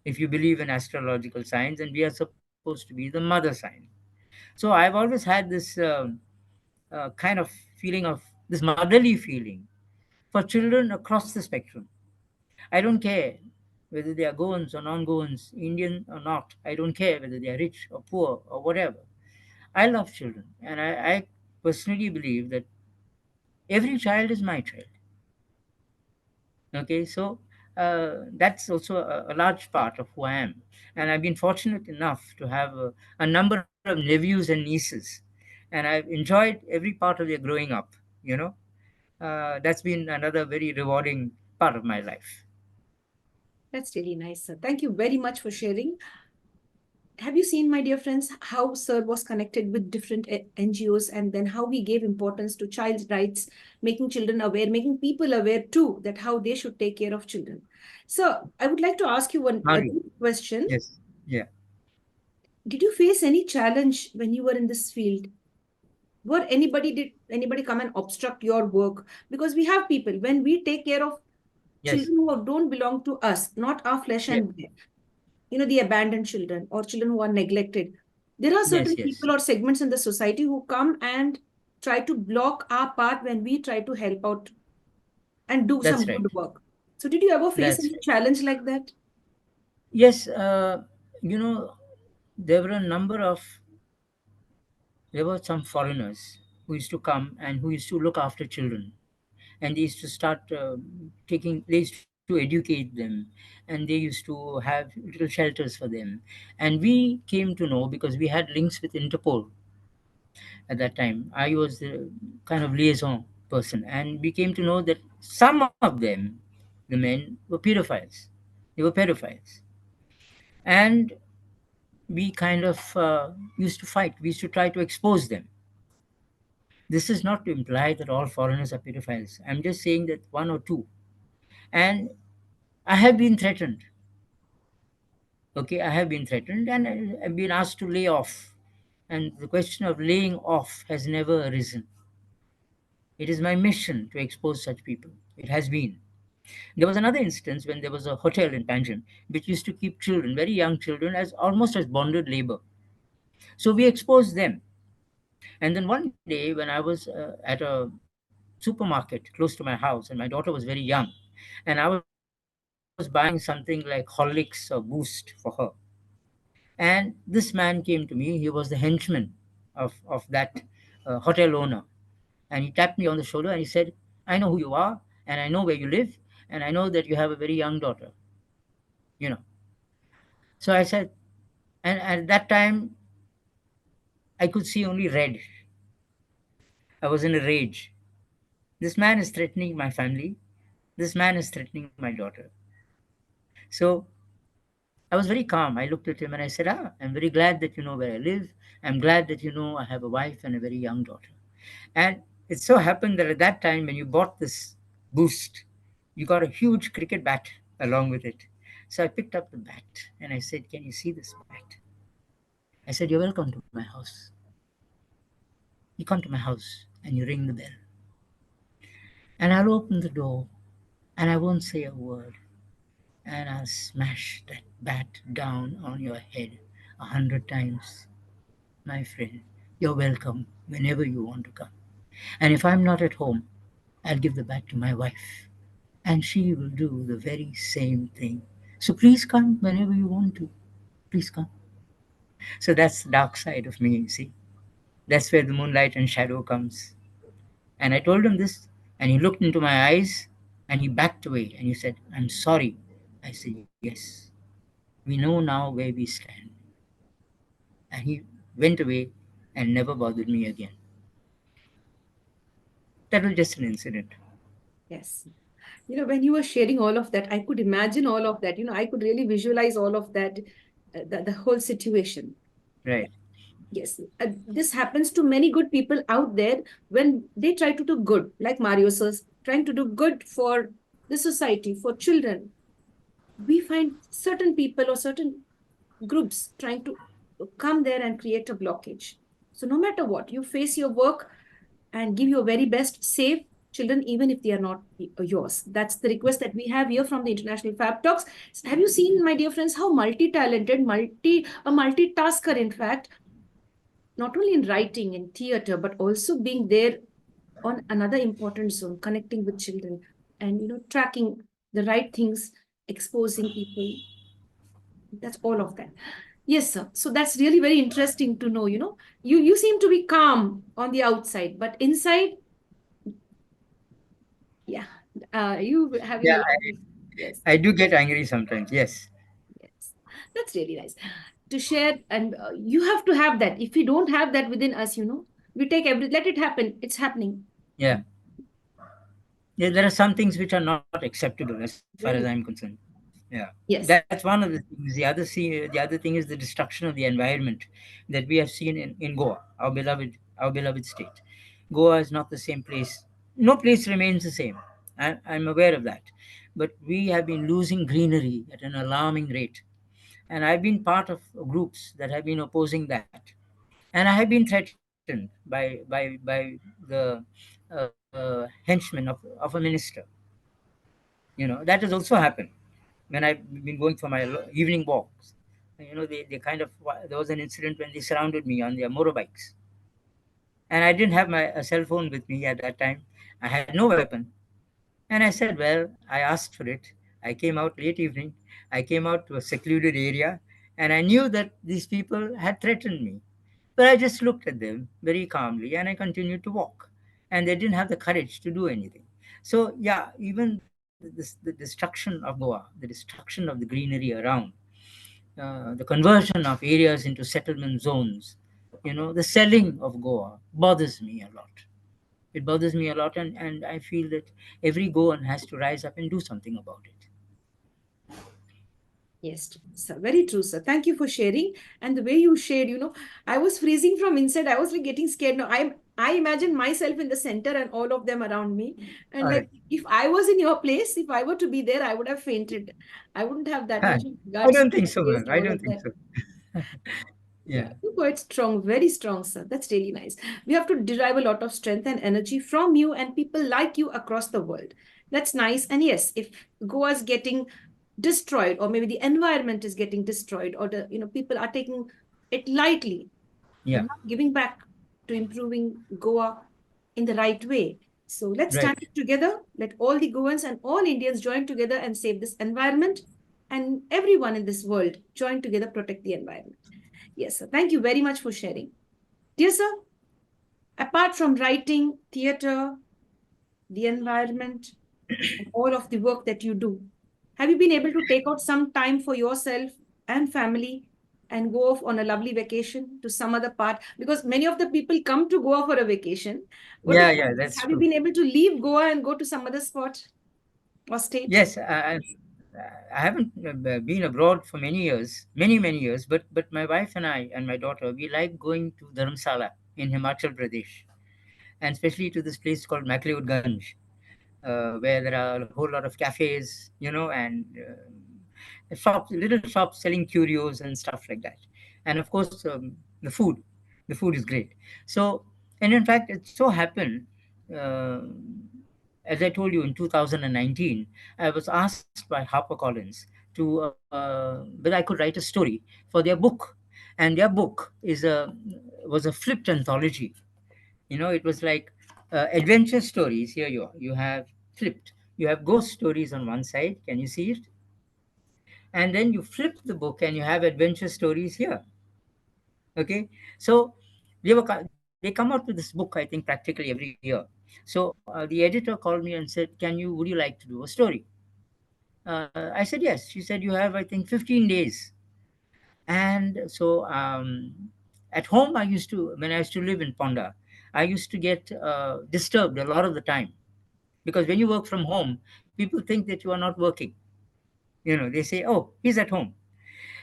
If you believe in astrological signs, and we are supposed to be the mother sign. So I've always had this kind of feeling of this motherly feeling for children across the spectrum. I don't care whether they are Goans or non-Goans, Indian or not. I don't care whether they are rich or poor or whatever. I love children, and I personally believe that every child is my child. Okay, so that's also a large part of who I am, and I've been fortunate enough to have a number of nephews and nieces, and I've enjoyed every part of their growing up. You know, that's been another very rewarding part of my life. That's really nice, sir. Thank you very much for sharing. Have you seen, my dear friends, how Sir was connected with different NGOs, and then how he gave importance to child's rights, making children aware, making people aware too, that how they should take care of children. So I would like to ask you one a Mario, deep question. yes, yeah, Did you face any challenge when you were in this field? Did anybody come and obstruct your work? Because we have people, when we take care of yes, children who don't belong to us, not our flesh yeah, and blood, the abandoned children or children who are neglected. There are certain yes, people yes, or segments in the society who come and try to block our path when we try to help out and do some that's right, good work. So, did you ever face that's any right. challenge like that? Yes, you know, there were a number of there were some foreigners who used to come and who used to look after children, and they used to start they used to educate them, and they used to have little shelters for them. And we came to know, because we had links with Interpol at that time. I was the kind of liaison person, and we came to know that some of them, the men, were pedophiles. They were pedophiles. And we kind of used to fight. We used to try to expose them. This is not to imply that all foreigners are pedophiles. I'm just saying that one or two. And I have been threatened. Okay, I have been threatened and I've been asked to lay off. And the question of laying off has never arisen. It is my mission to expose such people. It has been. There was another instance when there was a hotel in Panjim which used to keep children, very young children, as almost as bonded labor. So we exposed them. And then one day when I was at a supermarket close to my house and my daughter was very young, and I was buying something like Horlicks or Boost for her. And this man came to me. He was the henchman of that hotel owner. And he tapped me on the shoulder and he said, I know who you are, and I know where you live, and I know that you have a very young daughter. You know. So I said, and at that time, I could see only red. I was in a rage. This man is threatening my family. This man is threatening my daughter. So I was very calm. I looked at him and I said, I'm very glad that you know where I live. I'm glad that you know I have a wife and a very young daughter. And it so happened that at that time, when you bought this boost, you got a huge cricket bat along with it. So I picked up the bat and I said, can you see this bat? I said, you're welcome to my house. You come to my house and you ring the bell. And I'll open the door and I won't say a word. And I'll smash that bat down on your head 100 times. My friend, you're welcome whenever you want to come. And if I'm not at home, I'll give the bat to my wife. And she will do the very same thing. So please come whenever you want to. Please come. So that's the dark side of me, you see. That's where the moonlight and shadow comes. And I told him this, and he looked into my eyes and he backed away and he said, I'm sorry. I said, yes, we know now where we stand. And he went away and never bothered me again. That was just an incident. Yes. When you were sharing all of that, I could imagine all of that. I could really visualize all of that, the whole situation. Right. Yes, this happens to many good people out there when they try to do good, like Mario says, trying to do good for the society, for children. We find certain people or certain groups trying to come there and create a blockage. So, no matter what, you face your work and give your very best, save children, even if they are not yours. That's the request that we have here from the International Fab Talks. Have you seen, my dear friends, how multi-talented, a multitasker, in fact, not only in writing, in theater, but also being there on another important zone, connecting with children and, tracking the right things, exposing people. That's all of that. Yes, sir. So that's really very interesting to know. You seem to be calm on the outside, but inside, yeah, you having Yeah, a lot of, yes, I do get angry sometimes. Yes. yes. That's really nice to share. And you have to have that. If we don't have that within us, we take let it happen. It's happening. Yeah. Yeah, there are some things which are not acceptable as far as I'm Very, concerned. Yeah, that's yes. one of the things. The other thing is the destruction of the environment that we have seen in Goa, our beloved state. Goa is not the same place. No place remains the same. I'm aware of that, but we have been losing greenery at an alarming rate, and I've been part of groups that have been opposing that, and I have been threatened by the henchman of a minister. That has also happened when I've been going for my evening walks. They kind of, there was an incident when they surrounded me on their motorbikes, and I didn't have my a cell phone with me at that time. I had no weapon, and I said, well, I asked for it. I came out late evening. I came out to a secluded area, and I knew that these people had threatened me. But I just looked at them very calmly and I continued to walk. And they didn't have the courage to do anything. So, yeah, even the destruction of Goa, the destruction of the greenery around, the conversion of areas into settlement zones, the selling of Goa bothers me a lot. It bothers me a lot, and I feel that every Goan has to rise up and do something about it. Yes, sir. Very true, sir. Thank you for sharing. And the way you shared, I was freezing from inside. I was like getting scared. Now I imagine myself in the center and all of them around me. And All like right. if I was in your place, if I were to be there, I would have fainted. I wouldn't have that much of I guts don't to think so, face ma'am. I all don't of think that. so. Yeah, Yeah. you're quite strong, very strong, sir. That's really nice. We have to derive a lot of strength and energy from you and people like you across the world. That's nice. And yes, if Goa's getting destroyed, or maybe the environment is getting destroyed, or people are taking it lightly and Yeah. not giving back to improving Goa in the right way. So let's stand Right. together. Let all the Goans and all Indians join together and save this environment. And everyone in this world join together, protect the environment. Yes, sir. Thank you very much for sharing. Dear sir, apart from writing, theater, the environment, and all of the work that you do, have you been able to take out some time for yourself and family and go off on a lovely vacation to some other part? Because many of the people come to Goa for a vacation. What Yeah, about yeah, you? that's Have you true. been able to leave Goa and go to some other spot or state? Yes, I haven't been abroad for many years, many years. But my wife and I and my daughter, we like going to Dharamsala in Himachal Pradesh, and especially to this place called MacLeod where there are a whole lot of cafes, and shops, little shops selling curios and stuff like that. And of course, the food, the food is great. So, and in fact, it so happened, uh, as I told you, in 2019, I was asked by HarperCollins whether I could write a story for their book, and their book was a flipped anthology. It was like adventure stories. Here you have flipped. You have ghost stories on one side. Can you see it? And then you flip the book and you have adventure stories here. Okay, so they come out with this book, I think, practically every year. So the editor called me and said, would you like to do a story? I said yes. She said, you have, I think, 15 days. And so at home, when I used to live in Ponda, I used to get disturbed a lot of the time, because when you work from home, people think that you are not working. They say, oh, he's at home.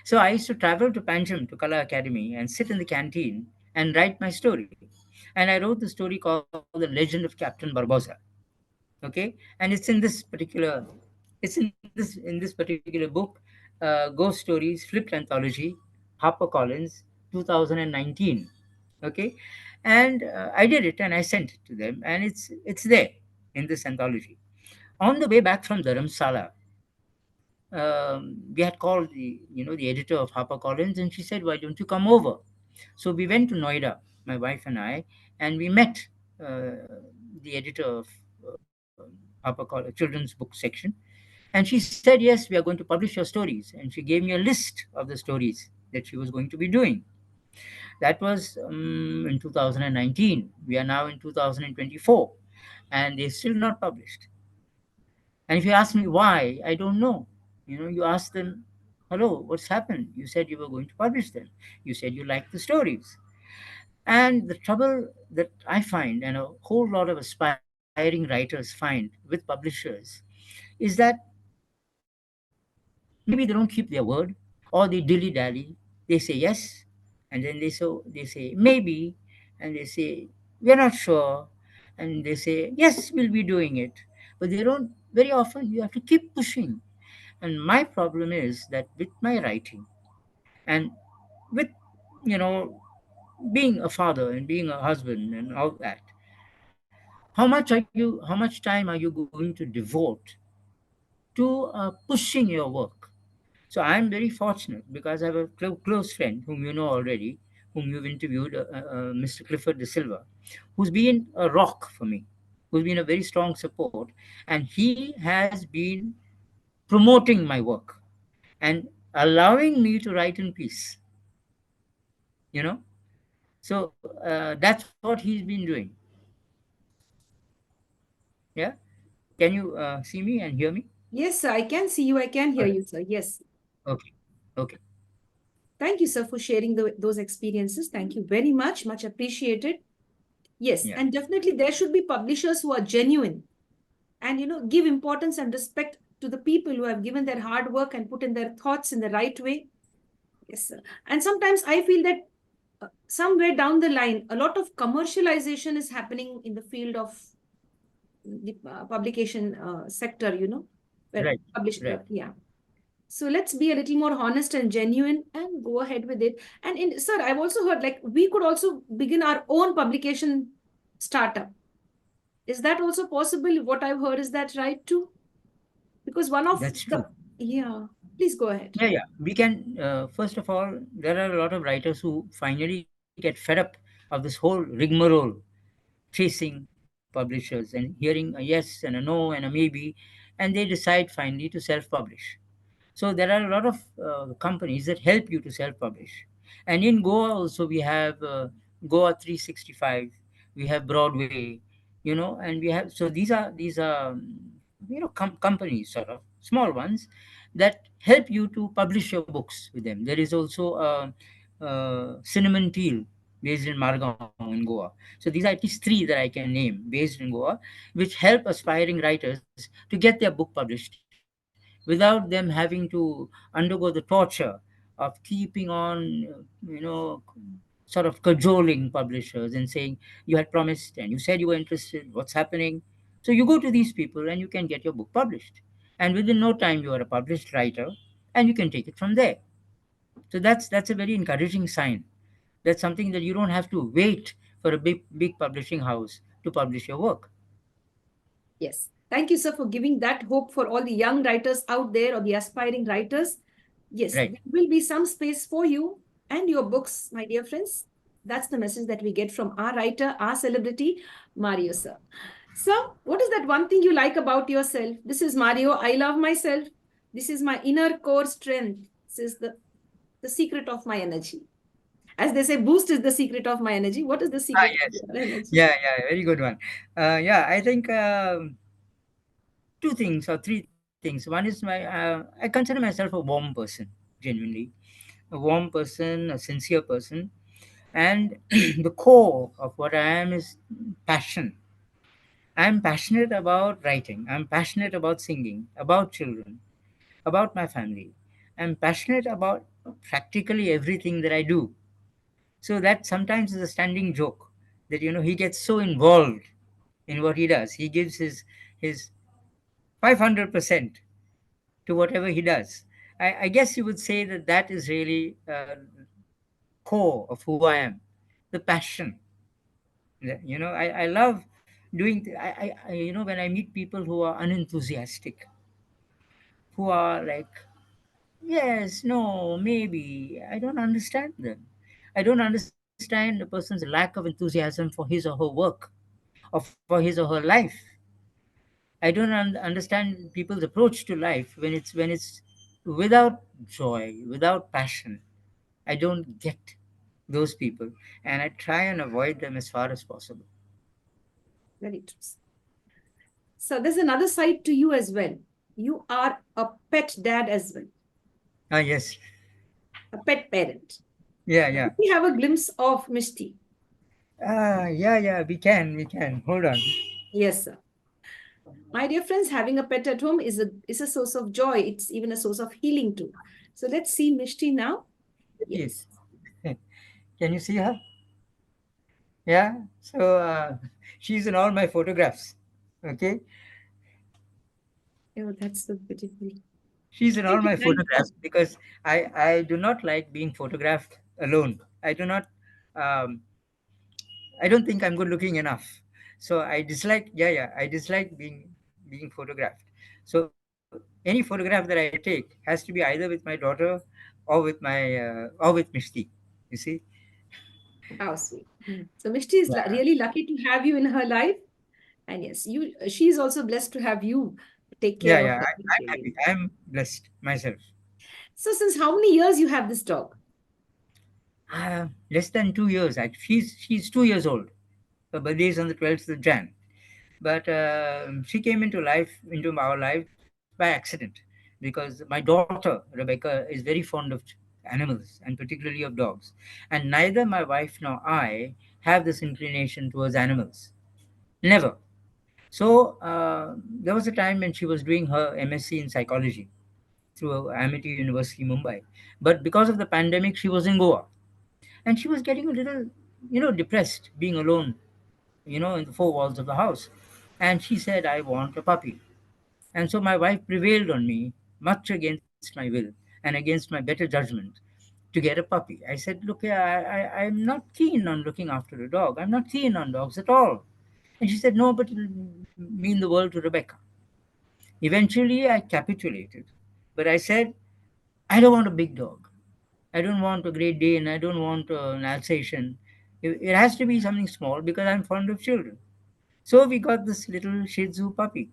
So I used to travel to Panjim, to Kala Academy, and sit in the canteen and write my story. And I wrote the story called The Legend of Captain Barbosa. Okay, and it's in this particular book, Ghost Stories Flipped Anthology, HarperCollins, 2019. Okay, and I did it and I sent it to them, and it's there in this anthology. On the way back from Dharamsala, we had called the editor of HarperCollins, and she said, "Why don't you come over?" So we went to Noida, my wife and I, and we met the editor of HarperCollins children's book section, and she said, "Yes, we are going to publish your stories," and she gave me a list of the stories that she was going to be doing. That was in 2019. We are now in 2024, and they're still not published. And if you ask me why, I don't know. You ask them, "Hello, what's happened? You said you were going to publish them. You said you liked the stories." And the trouble that I find, and a whole lot of aspiring writers find with publishers, is that maybe they don't keep their word, or they dilly dally. They say yes, and then they say maybe, and they say we're not sure, and they say yes, we'll be doing it. But they don't. Very often, you have to keep pushing. And my problem is that with my writing, and with you know being a father and being a husband and all that, how much time are you going to devote to pushing your work? So I'm very fortunate because I have a close friend whom you know already, whom you've interviewed, Mr. Clifford De Silva, who's been a rock for me, who's been a very strong support, and he has been promoting my work and allowing me to write in peace. You know, so that's what he's been doing. Yeah, can you see me and hear me? Yes, sir. I can see you. I can All hear right. you, sir. Yes. Okay. Okay. Thank you, sir, for sharing those experiences. Thank you very much. Much appreciated. Yes, Yeah. and definitely there should be publishers who are genuine and give importance and respect to the people who have given their hard work and put in their thoughts in the right way. Yes, sir. And sometimes I feel that somewhere down the line, a lot of commercialization is happening in the field of the publication sector, where Right, publish, right. yeah. So let's be a little more honest and genuine and go ahead with it. And sir, I've also heard like we could also begin our own publication startup. Is that also possible? What I've heard, is that right too? Because one of That's true. the, yeah, please go ahead. Yeah, yeah. We can, first of all, there are a lot of writers who finally get fed up of this whole rigmarole, chasing publishers and hearing a yes and a no and a maybe, and they decide finally to self publish. So there are a lot of companies that help you to self-publish. And in Goa also we have Goa 365, we have Broadway, and we have, so these are companies, sort of small ones, that help you to publish your books with them. There is also Cinnamon Teal, based in Margao in Goa. So these are at least three that I can name based in Goa, which help aspiring writers to get their book published without them having to undergo the torture of keeping on, sort of cajoling publishers and saying, you had promised and you said you were interested, what's happening? So you go to these people and you can get your book published. And within no time, you are a published writer and you can take it from there. So that's a very encouraging sign. That's something that you don't have to wait for a big publishing house to publish your work. Yes. Thank you, sir, for giving that hope for all the young writers out there or the aspiring writers. Yes, Right. there will be some space for you and your books, my dear friends. That's the message that we get from our writer, our celebrity, Mario, sir. So, what is that one thing you like about yourself? This is Mario. I love myself. This is my inner core strength. This is the secret of my energy. As they say, boost is the secret of my energy. What is the Ah, secret of yes. your energy? Yeah, yeah, very good one. Yeah, I think two things or three things. One is I consider myself a warm person, genuinely. A warm person, a sincere person. And the core of what I am is passion. I'm passionate about writing. I'm passionate about singing, about children, about my family. I'm passionate about practically everything that I do. So that sometimes is a standing joke that he gets so involved in what he does. He gives his 500% to whatever he does. I guess you would say that that is really core of who I am, the passion. I love doing. When I meet people who are unenthusiastic, who are like, yes, no, maybe, I don't understand them. I don't understand a person's lack of enthusiasm for his or her work or for his or her life. I don't understand people's approach to life when it's without joy, without passion. I don't get those people, and I try and avoid them as far as possible. Very true. So there's another side to you as well. You are a pet dad as well, Ah, yes. a pet parent. Yeah, yeah. We have a glimpse of Misty. Yeah, yeah. We can. Hold on. Yes, sir. My dear friends, having a pet at home is a source of joy. It's even a source of healing too. So let's see Mishti now. Yes. Yes. Can you see her? Yeah. So she's in all my photographs. Okay. Oh, that's so beautiful. She's in all Very my nice. photographs because I do not like being photographed alone. I do not. Um, I don't think I'm good looking enough. So I dislike. Yeah, yeah. I dislike being photographed. So any photograph that I take has to be either with my daughter or with Mishti. You see? How sweet. So Mishti is Yeah. really lucky to have you in her life. And yes, she's also blessed to have you take Yeah, care of yeah. her. I'm happy. I'm blessed myself. So since how many years you have this dog? Less than 2 years. Actually, she's 2 years old. Her birthday is on the 12th of Jan. But she came into our lives by accident, because my daughter Rebecca is very fond of animals and particularly of dogs, and neither my wife nor I have this inclination towards animals. Never. So there was a time when she was doing her MSc in psychology through Amity University, Mumbai. But because of the pandemic, she was in Goa, and she was getting a little, depressed being alone, in the four walls of the house. And she said, "I want a puppy." And so my wife prevailed on me, much against my will and against my better judgment, to get a puppy. I said, "Look, I'm not keen on looking after a dog. I'm not keen on dogs at all." And she said, "No, but it'll mean the world to Rebecca." Eventually, I capitulated. But I said, "I don't want a big dog. I don't want a Great Dane. I don't want an Alsatian. It has to be something small because I'm fond of children." So we got this little Shih Tzu puppy.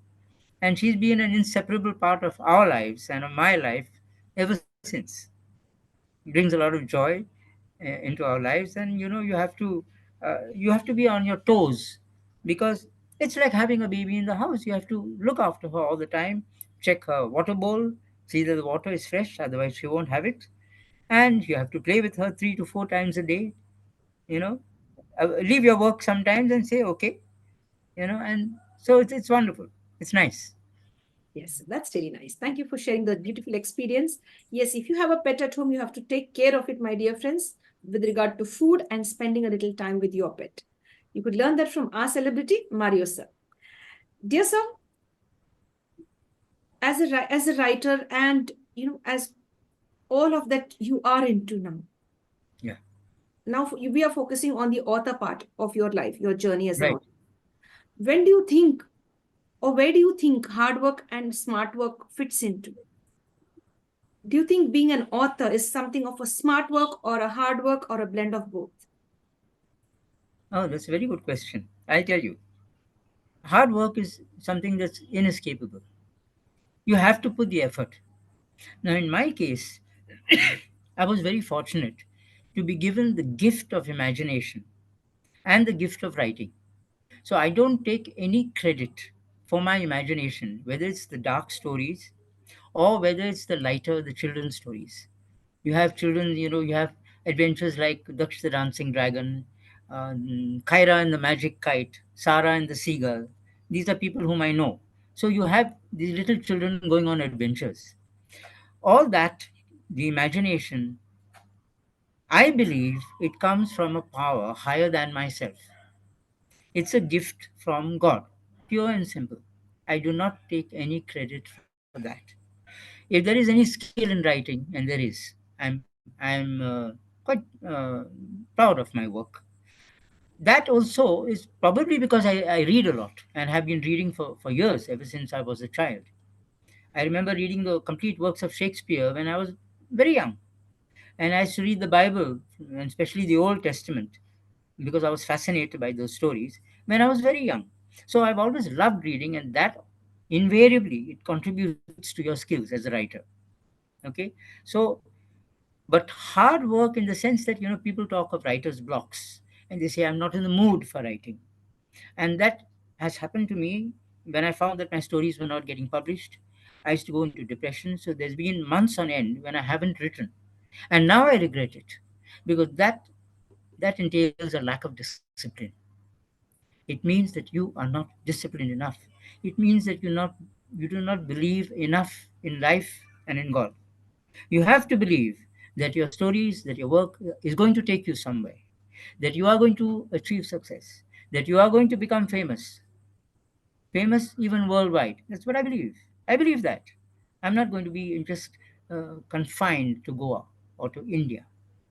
And she's been an inseparable part of our lives and of my life ever since. Brings a lot of joy into our lives, and you have to be on your toes, because it's like having a baby in the house. You have to look after her all the time, check her water bowl, see that the water is fresh, otherwise she won't have it, and you have to play with her 3 to 4 times a day. You know, leave your work sometimes and say okay. And so it's wonderful. It's nice. Yes, that's really nice. Thank you for sharing the beautiful experience. Yes, if you have a pet at home, you have to take care of it, my dear friends, with regard to food and spending a little time with your pet. You could learn that from our celebrity, Mario sir. Dear sir, as a writer, and as all of that you are into now. Yeah. Now we are focusing on the author part of your life, your journey as an Right. author. When do you think, or where do you think hard work and smart work fits into? Do you think being an author is something of a smart work or a hard work or a blend of both? Oh, that's a very good question. I tell you, hard work is something that's inescapable. You have to put the effort. Now, in my case, I was very fortunate to be given the gift of imagination and the gift of writing. So I don't take any credit for my imagination, whether it's the dark stories or whether it's the lighter, the children's stories. You have children, you have adventures like Daksh the Dancing Dragon, Kyra and the Magic Kite, Sarah and the Seagull. These are people whom I know. So you have these little children going on adventures. All that, the imagination, I believe it comes from a power higher than myself. It's a gift from God, pure and simple. I do not take any credit for that. If there is any skill in writing, and there is, I'm quite proud of my work. That also is probably because I read a lot and have been reading for years, ever since I was a child. I remember reading the complete works of Shakespeare when I was very young. And I used to read the Bible, and especially the Old Testament, because I was fascinated by those stories when I was very young. So I've always loved reading, and that invariably it contributes to your skills as a writer. Okay, so but hard work in the sense that people talk of writer's blocks, and they say I'm not in the mood for writing, and that has happened to me when I found that my stories were not getting published. I used to go into depression. So there's been months on end when I haven't written, and now I regret it, because that entails a lack of discipline. It means that you are not disciplined enough. It means that you do not believe enough in life and in God. You have to believe that your stories, that your work is going to take you somewhere, that you are going to achieve success, that you are going to become famous even worldwide. That's what I believe. I believe that. I'm not going to be just confined to Goa or to India.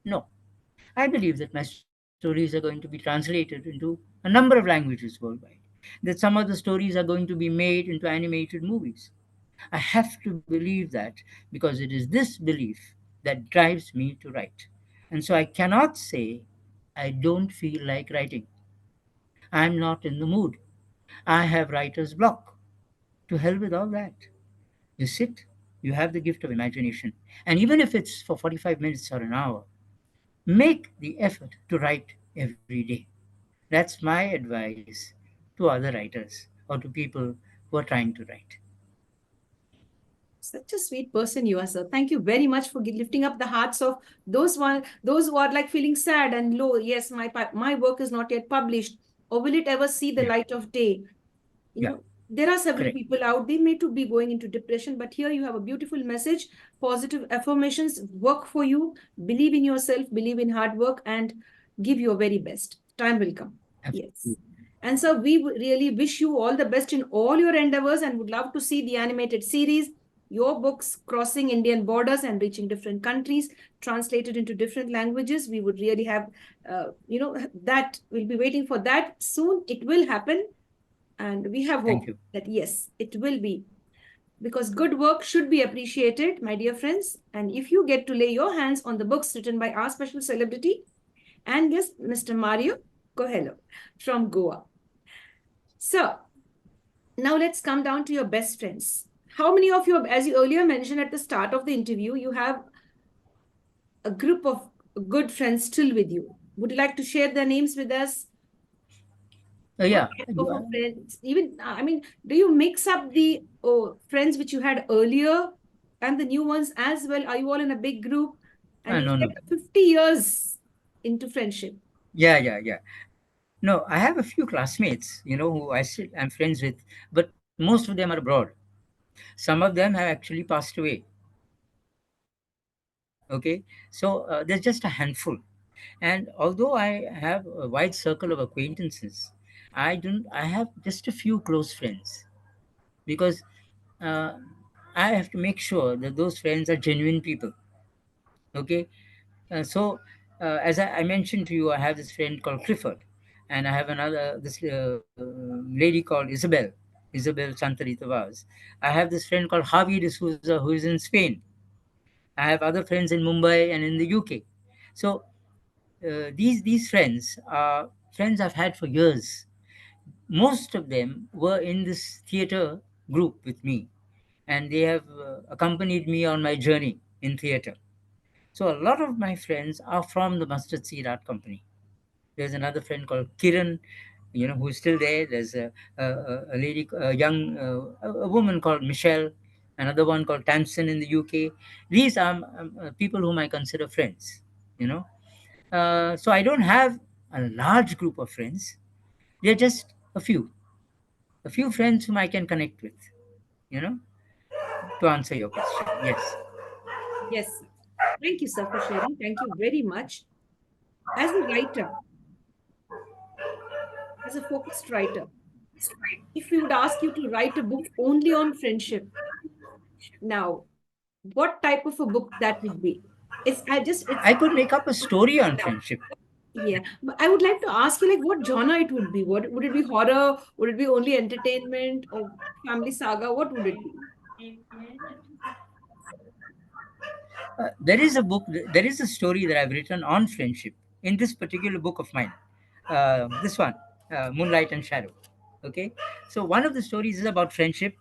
No. I believe that my stories are going to be translated into a number of languages worldwide, that some of the stories are going to be made into animated movies. I have to believe that, because it is this belief that drives me to write. And so I cannot say I don't feel like writing. I'm not in the mood. I have writer's block. To hell with all that. You sit, you have the gift of imagination. And even if it's for 45 minutes or an hour, make the effort to write every day. That's my advice to other writers or to people who are trying to write. Such a sweet person you are, sir. Thank you very much for lifting up the hearts of those who are like feeling sad and low. Yes, my work is not yet published, or will it ever see the Yeah. light of day? you know, Yeah. there are several Correct. people out, they may to be going into depression, but here you have a beautiful message, positive affirmations, work for you, believe in yourself, believe in hard work, and give your very best. Time will come. Yes. Absolutely. And so we really wish you all the best in all your endeavors and would love to see the animated series, your books crossing Indian borders and reaching different countries, translated into different languages. We would really have, that we'll be waiting for that soon. It will happen. And we have Thank hope you. that yes, it will be, because good work should be appreciated, my dear friends. And if you get to lay your hands on the books written by our special celebrity and guest, Mr. Mario Coelho from Goa. So now let's come down to your best friends. How many of you, as you earlier mentioned at the start of the interview, you have a group of good friends still with you? Would you like to share their names with us? What Yeah. type of a friends? Even, I mean, do you mix up the friends which you had earlier and the new ones as well? Are you all in a big group? And it's No, like no. 50 years into friendship. Yeah, yeah, yeah. No, I have a few classmates, who I'm friends with, but most of them are abroad. Some of them have actually passed away. Okay, so there's just a handful. And although I have a wide circle of acquaintances, I have just a few close friends, because uh, I have to make sure that those friends are genuine people. Okay, so as I mentioned to you, I have this friend called Clifford, and I have another this lady called Isabel Santarita Vaz. I have this friend called Javi de Souza, who is in Spain. I have other friends in Mumbai and in the UK. So these friends are friends I've had for years. Most of them were in this theater group with me, and they have accompanied me on my journey in theater. So a lot of my friends are from the Mustard Seed Art Company. There's another friend called Kiran, who's still there. There's a lady, a woman called Michelle, another one called Tamsin in the UK. These are people whom I consider friends, you know. So I don't have a large group of friends. They're just a few friends whom I can connect with, you know, to answer your question. Yes. Yes. Thank you, sir, for sharing. Thank you very much. As a writer, as a focused writer, if we would ask you to write a book only on friendship, now, what type of a book that would be? It's I could make up a story on friendship. yeah. But I would like to ask you, like, what genre it would be? What would it be? Horror? Would it be only entertainment or family saga? What would it be? There is a story that I've written on friendship in this particular book of mine. This one, Moonlight and Shadow. Okay, so one of the stories is about friendship,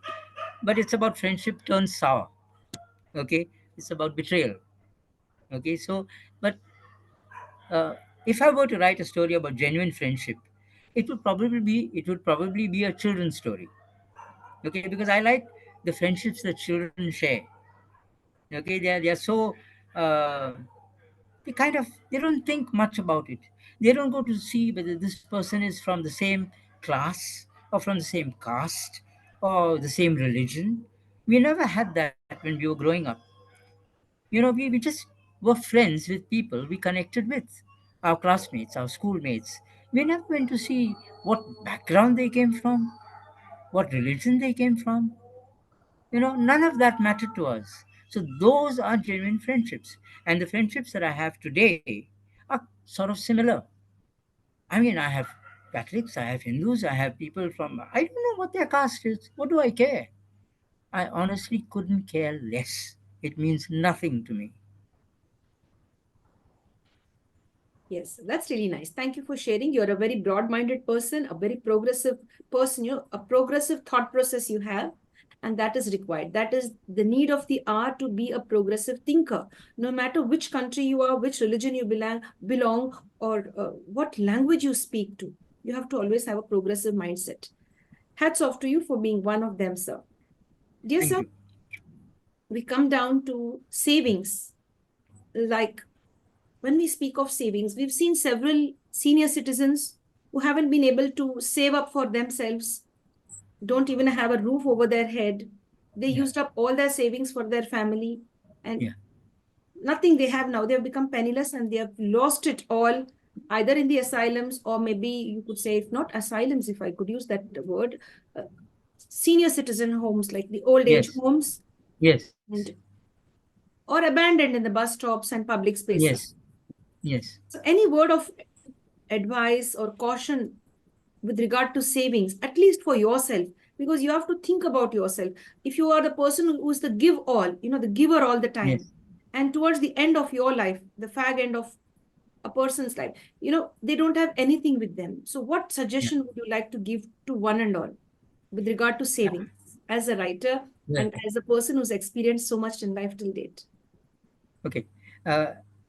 but it's about friendship turned sour. Okay, it's about betrayal. Okay, so but uh, if I were to write a story about genuine friendship, it would probably be a children's story. Okay, because I like the friendships that children share. Okay, they are so. Uh, they don't think much about it. They don't go to see whether this person is from the same class or from the same caste or the same religion. We never had that when we were growing up. We just were friends with people we connected with, our classmates, our schoolmates. We never went to see what background they came from, what religion they came from. None of that mattered to us. So those are genuine friendships. And the friendships that I have today are sort of similar. I mean, I have Catholics, I have Hindus, I have people from, I don't know what their caste is. What do I care? I honestly couldn't care less. It means nothing to me. Yes, that's really nice. Thank you for sharing. You're a very broad-minded person, a very progressive person, a progressive thought process you have, and that is required. That is the need of the hour, to be a progressive thinker. No matter which country you are, which religion you belong, or what language you speak to, you have to always have a progressive mindset. Hats off to you for being one of them, sir. Dear Thank sir, you. we come down to savings. Like, when we speak of savings, we've seen several senior citizens who haven't been able to save up for themselves. don't even have a roof over their head. They Yeah. used up all their savings for their family, and Yeah. nothing they have now. They have become penniless and they have lost it all, either in the asylums, or maybe you could say, if not asylums, if I could use that word, uh, senior citizen homes, like the old age Yes. homes, Yes. and or abandoned in the bus stops and public Yes. spaces. Yes. So, any word of advice or caution with regard to savings, at least for yourself, because you have to think about yourself. If you are the person who's the give all, the giver all the time, Yes. and towards the end of your life, the fag end of a person's life, they don't have anything with them. So, what Yeah. suggestion would you like to give to one and all with regard to savings as a writer and Right. as a person who's experienced so much in life till date? Okay. Uh,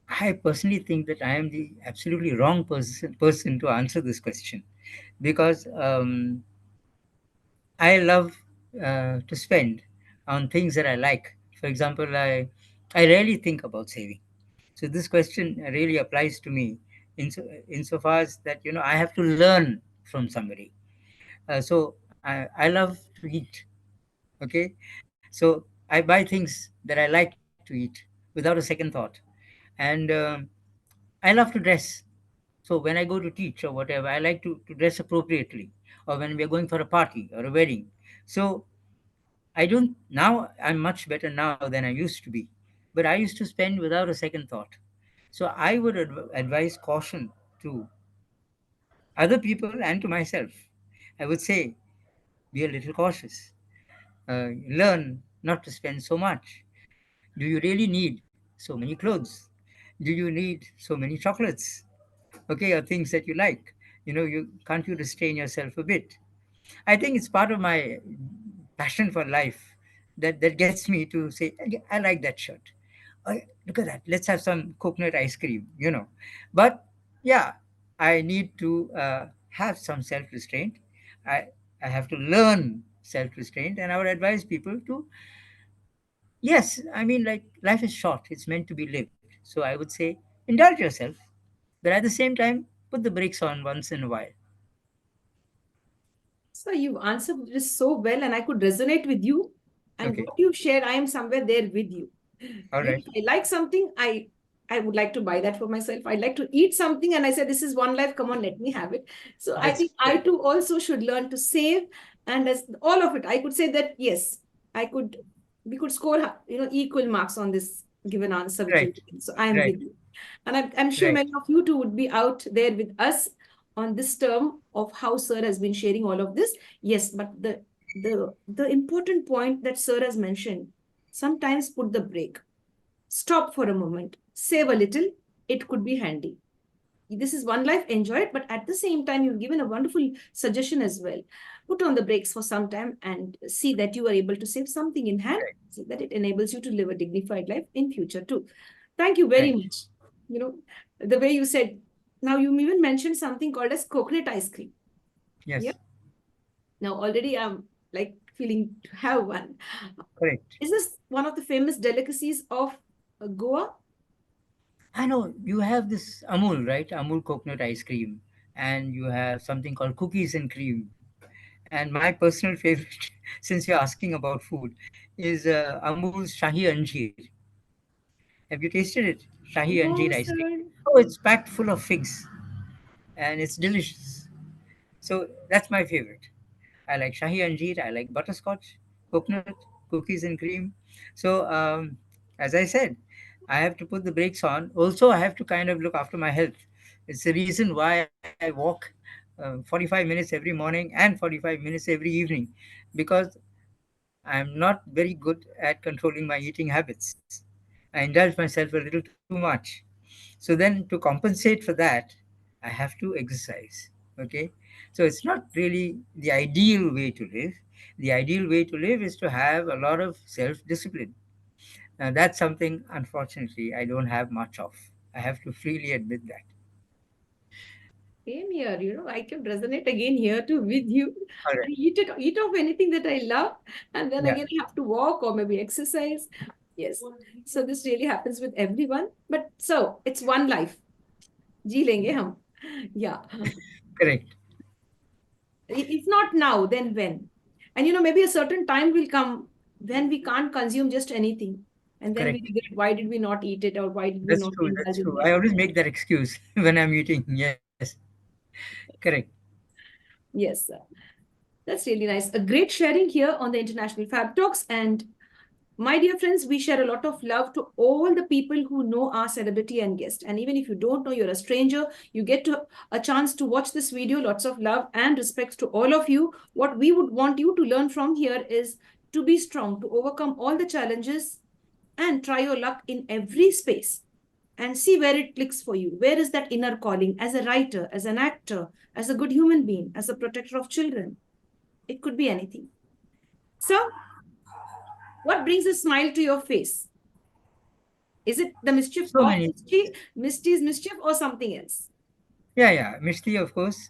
I personally think that I am the absolutely wrong person to answer this question, because I love to spend on things that I like. For example, I rarely think about saving. So this question really applies to me insofar as that I have to learn from somebody. So I love to eat. Okay, so I buy things that I like to eat without a second thought, and I love to dress. So when I go to teach or whatever, I like to dress appropriately, or when we are going for a party or a wedding. So I don't now. I'm much better now than I used to be, but I used to spend without a second thought. So I would advise caution to other people and to myself. I would say, be a little cautious. Learn not to spend so much. Do you really need so many clothes? Do you need so many chocolates? Okay, or things that you like. You can't you restrain yourself a bit? I think it's part of my passion for life that gets me to say, I like that shirt. Oh, look at that. Let's have some coconut ice cream, But yeah, I need to have some self restraint. I, I have to learn self restraint, and I would advise people to, yes, I mean, like, life is short, it's meant to be lived. So I would say, indulge yourself, but at the same time, put the brakes on once in a while. So you answered this so well, and I could resonate with you. And Okay, what you shared, I am somewhere there with you. all right. If I like something, I would like to buy that for myself. I like to eat something, and I said, "This is one life. Come on, let me have it." So I That's think I too also should learn to save, and as all of it, I could say that yes, I could. We could score, equal marks on this given answer which you right, given. So I am right, with you, and I'm sure right. many of you too would be out there with us on this term of how Sir has been sharing all of this. Yes, but the important point that Sir has mentioned, sometimes put the brake, stop for a moment, save a little, it could be handy. This is one life, enjoy it, but at the same time, you've given a wonderful suggestion as well. Put on the brakes for some time and see that you are able to save something in hand, Right, so that it enables you to live a dignified life in future too. Thank you very right. much. You know, the way you said, now you even mentioned something called as coconut ice cream. Yeah. Yes, Now already I'm like feeling to have one. correct. Is this one of the famous delicacies of Goa? I know you have this Amul, right? Amul coconut ice cream, and you have something called cookies and cream. And my personal favorite, since you're asking about food, is Amul's Shahi Anjeer. Have you tasted it? Shahi Anjeer No, ice cream. sir. Oh, it's packed full of figs, and it's delicious. So that's my favorite. I like Shahi Anjeer. I like butterscotch, coconut, cookies and cream. So, as I said, I have to put the brakes on. Also, I have to kind of look after my health. It's the reason why I walk 45 minutes every morning and 45 minutes every evening, because I'm not very good at controlling my eating habits. I indulge myself a little too much. So then, to compensate for that, I have to exercise. Okay, so it's not really the ideal way to live. The ideal way to live is to have a lot of self discipline. Now, that's something, unfortunately, I don't have much of. I have to freely admit that. Same here, I can resonate again here too with you. All I right. eat off anything that I love, and then Yeah, again I have to walk or maybe exercise. Yes. So this really happens with everyone. But so it's one life. जी लेंगे हम. Yeah. correct. If not now, then when? And maybe a certain time will come when we can't consume just anything. And then we Correct. regret why did we not eat it or why did we That's not true. indulge That's in true. that. I always make that excuse when I'm eating. Yes, correct. Yes, sir. That's really nice. A great sharing here on the International Fab Talks. And my dear friends, we share a lot of love to all the people who know our celebrity and guest. And even if you don't know, you're a stranger, you get a chance to watch this video. Lots of love and respect to all of you. What we would want you to learn from here is to be strong, to overcome all the challenges and try your luck in every space and see where it clicks for you. Where is that inner calling as a writer, as an actor, as a good human being, as a protector of children? It could be anything. So, what brings a smile to your face? Is it the mischief So of many. Misty's mischief or something else? Yeah, yeah. Mishti, of course.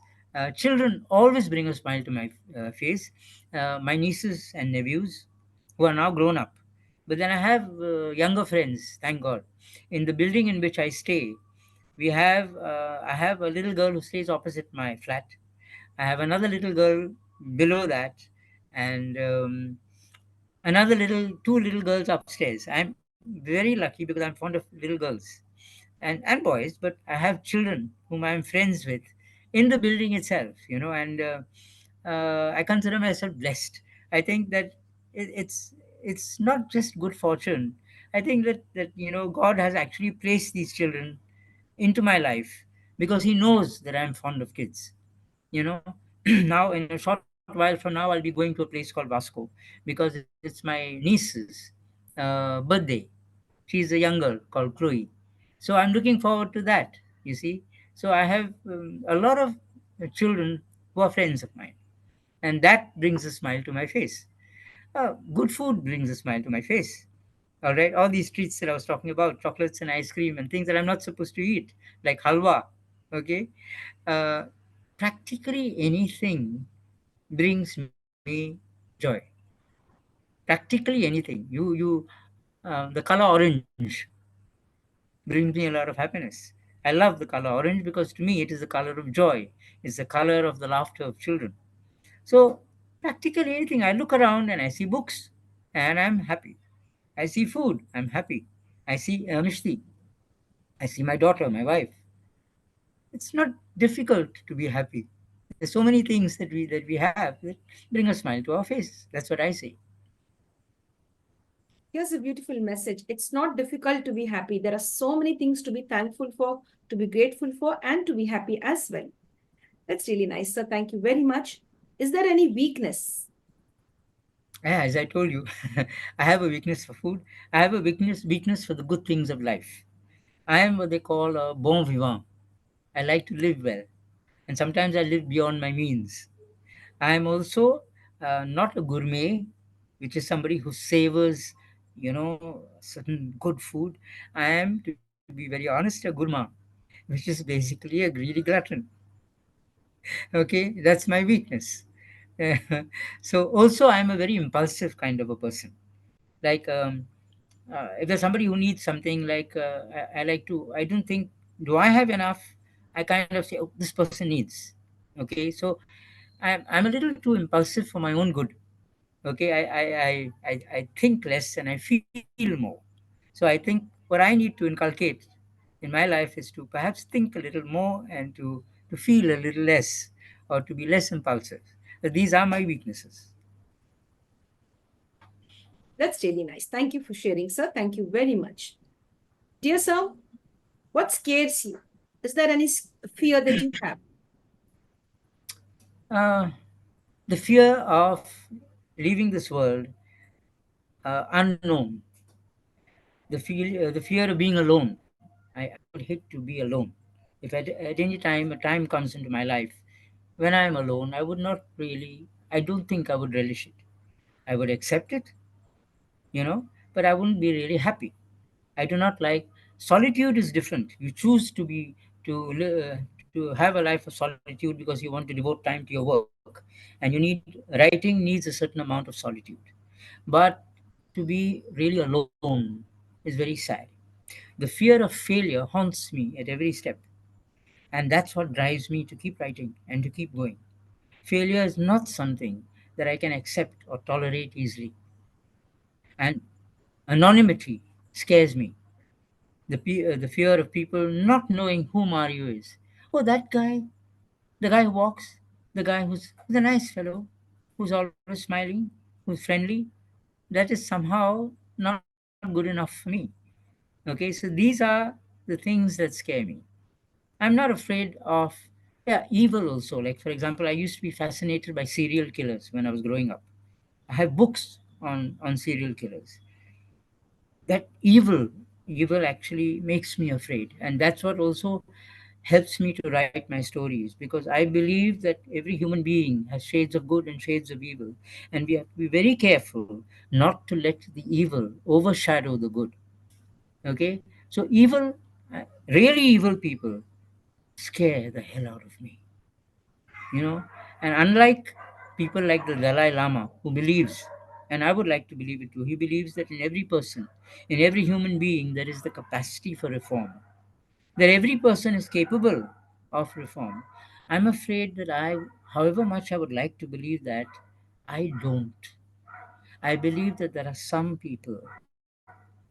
Children always bring a smile to my face. My nieces and nephews, who are now grown up. But then I have younger friends, thank God. In the building in which I stay, I have a little girl who stays opposite my flat. I have another little girl below that, and another two little girls upstairs. I'm very lucky because I'm fond of little girls and boys, but I have children whom I'm friends with in the building itself, and I consider myself blessed. I think that it's not just good fortune. I think that God has actually placed these children into my life because He knows that I'm fond of kids. Now in a short while from now, I'll be going to a place called Vasco because it's my niece's birthday. She's a young girl called Chloe. So I'm looking forward to that, you see. So I have a lot of children who are friends of mine, and that brings a smile to my face. Good food brings a smile to my face. All right, all these treats that I was talking about, chocolates and ice cream and things that I'm not supposed to eat, like halwa. Okay, uh, practically anything brings me joy. Practically anything. The color orange brings me a lot of happiness. I love the color orange because to me it is the color of joy. It's the color of the laughter of children. So practically anything. I look around and I see books and I'm happy. I see food. I'm happy. I see Mishti. I see my daughter, my wife. It's not difficult to be happy. There's so many things that we have that bring a smile to our face. That's what I say. Here's a beautiful message. It's not difficult to be happy. There are so many things to be thankful for, to be grateful for, and to be happy as well. That's really nice, sir. Thank you very much. Is there any weakness? Yeah, as I told you, I have a weakness for food. I have a weakness for the good things of life. I am what they call a bon vivant. I like to live well, and sometimes I live beyond my means. I am also not a gourmet, which is somebody who savors, certain good food. I am, to be very honest, a gourmand, which is basically a greedy glutton. Okay, that's my weakness. So also, I'm a very impulsive kind of a person. Like if there's somebody who needs something, like I like to, I don't think, do I have enough? I kind of say, oh, this person needs. Okay, so I'm a little too impulsive for my own good. Okay, I think less and I feel more. So I think what I need to inculcate in my life is to perhaps think a little more and to feel a little less, or to be less impulsive. These are my weaknesses. That's really nice. Thank you for sharing, sir. Thank you very much. Dear sir, what scares you? Is there any fear that you have? uh, the fear of leaving this world unknown, the fear of being alone. I would hate to be alone. If at any time a time comes into my life when I am alone, I would not really, I don't think I would relish it. I would accept it, but I wouldn't be really happy. I do not like solitude. Is different. You choose to have a life of solitude because you want to devote time to your work, and writing needs a certain amount of solitude. But to be really alone is very sad. The fear of failure haunts me at every step, and that's what drives me to keep writing and to keep going. Failure is not something that I can accept or tolerate easily. And anonymity scares me. The fear of people not knowing who Mario is. Oh, that guy, the guy who walks, the guy who's a nice fellow, who's always smiling, who's friendly. That is somehow not good enough for me. Okay, so these are the things that scare me. I'm not afraid of, yeah, evil also. Like, for example, I used to be fascinated by serial killers when I was growing up. I have books on serial killers. That evil actually makes me afraid, and that's what also helps me to write my stories, because I believe that every human being has shades of good and shades of evil, and we have to be very careful not to let the evil overshadow the good. Okay, so evil, really evil people scare the hell out of me, you know. And unlike people like the Dalai Lama, who believes, and I would like to believe it too, he believes that in every person, in every human being, there is the capacity for reform, that every person is capable of reform. I'm afraid that however much I would like to believe that, I don't. I believe that there are some people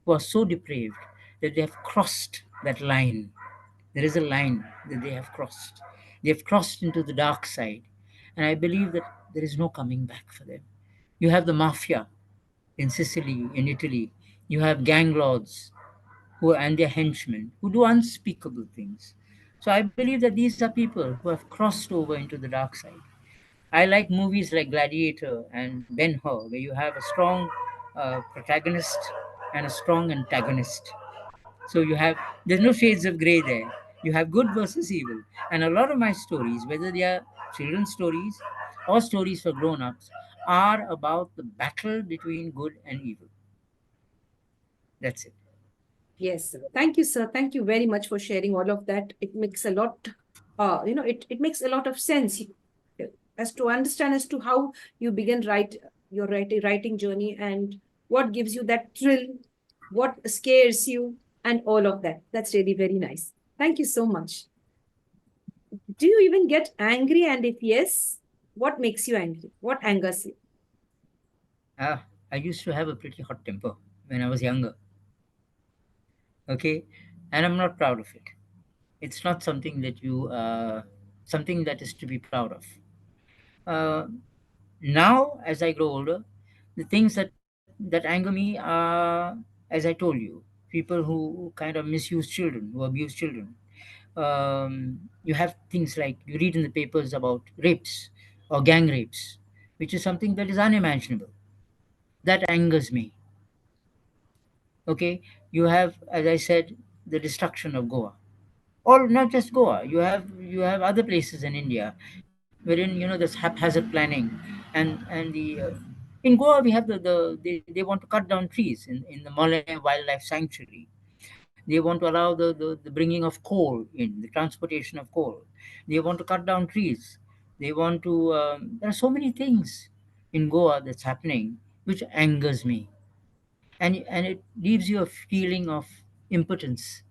who are so depraved that they have crossed that line. There is a line that they have crossed. They have crossed into the dark side. And I believe that there is no coming back for them. You have the mafia in Sicily, in Italy. You have gang lords who and their henchmen who do unspeakable things. So I believe that these are people who have crossed over into the dark side. I like movies like Gladiator and Ben Hur, where you have a strong protagonist and a strong antagonist. So there's no shades of gray there. You have good versus evil. And a lot of my stories, whether they are children's stories or stories for grown ups, are about the battle between good and evil. That's it. Yes, sir. Thank you, sir. Thank you very much for sharing all of that. It makes a lot, it makes a lot of sense as to understand as to how you begin your writing journey and what gives you that thrill, what scares you, and all of that. That's really very nice. Thank you so much. Do you even get angry? And if yes, what makes you angry? What angers you? I used to have a pretty hot temper when I was younger, okay? And I'm not proud of it. It's not something that is to be proud of. Uh, Now, as I grow older, the things that anger me are, as I told you, people who kind of misuse children, who abuse children. You have things like you read in the papers about rapes or gang rapes, which is something that is unimaginable. That angers me. Okay, you have, as I said, the destruction of Goa, or not just Goa. You have other places in India wherein there's haphazard planning, and in Goa we have they want to cut down trees in the Malay Wildlife Sanctuary. They want to allow the bringing of coal in, the transportation of coal. They want to cut down trees. They want to. There are so many things in Goa that's happening which angers me, and it leaves you a feeling of impotence.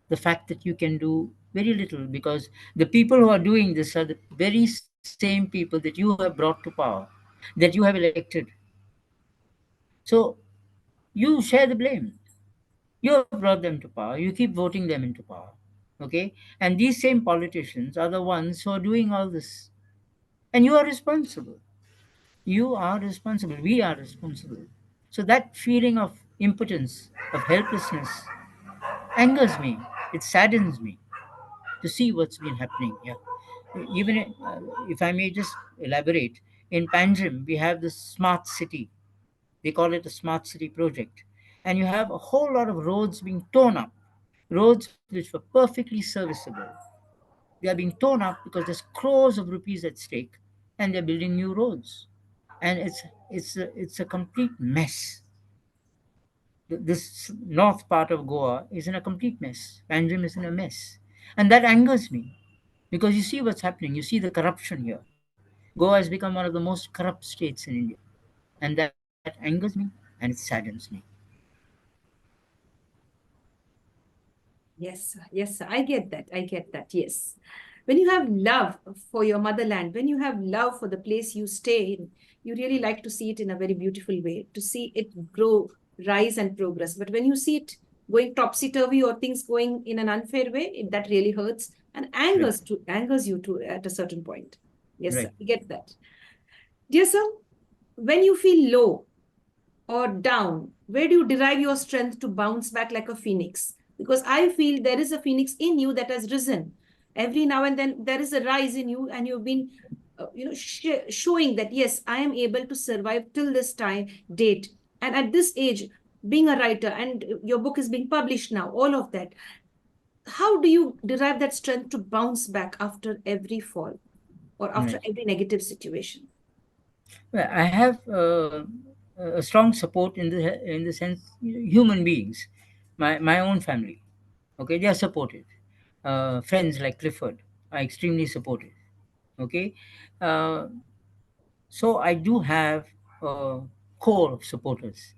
The fact that you can do very little because the people who are doing this are the very same people that you have brought to power, that you have elected. So you share the blame. You have brought them to power. You keep voting them into power. Okay? And these same politicians are the ones who are doing all this. And you are responsible. You are responsible. We are responsible. So that feeling of impotence, of helplessness, angers me. It saddens me to see what's been happening here. Even if I may just elaborate, in Panjim, we have this smart city. They call it a smart city project. And you have a whole lot of roads being torn up, roads which were perfectly serviceable. They are being torn up because there's crores of rupees at stake, and they're building new roads. And it's a complete mess. This north part of Goa is in a complete mess. Panjim is in a mess. And that angers me because you see what's happening. You see the corruption here. Goa has become one of the most corrupt states in India. And that angers me and it saddens me. Yes, sir. Yes, sir. I get that. I get that. Yes. When you have love for your motherland, when you have love for the place you stay in, you really like to see it in a very beautiful way, to see it grow, rise, and progress. But when you see it going topsy turvy or things going in an unfair way, that really hurts and Right. angers you to at a certain point. Yes, sir, Right. I get that. Dear sir, when you feel low or down, where do you derive your strength to bounce back like a phoenix? Because I feel there is a phoenix in you that has risen. Every now and then there is a rise in you, and you've been, showing that yes, I am able to survive till this time date, and at this age, being a writer, and your book is being published now. All of that. How do you derive that strength to bounce back after every fall or after Right. every negative situation? Well, I have a strong support in the sense, human beings, my own family. Okay, they are supportive. Friends like Clifford are extremely supportive. Okay, uh, so I do have a core of supporters.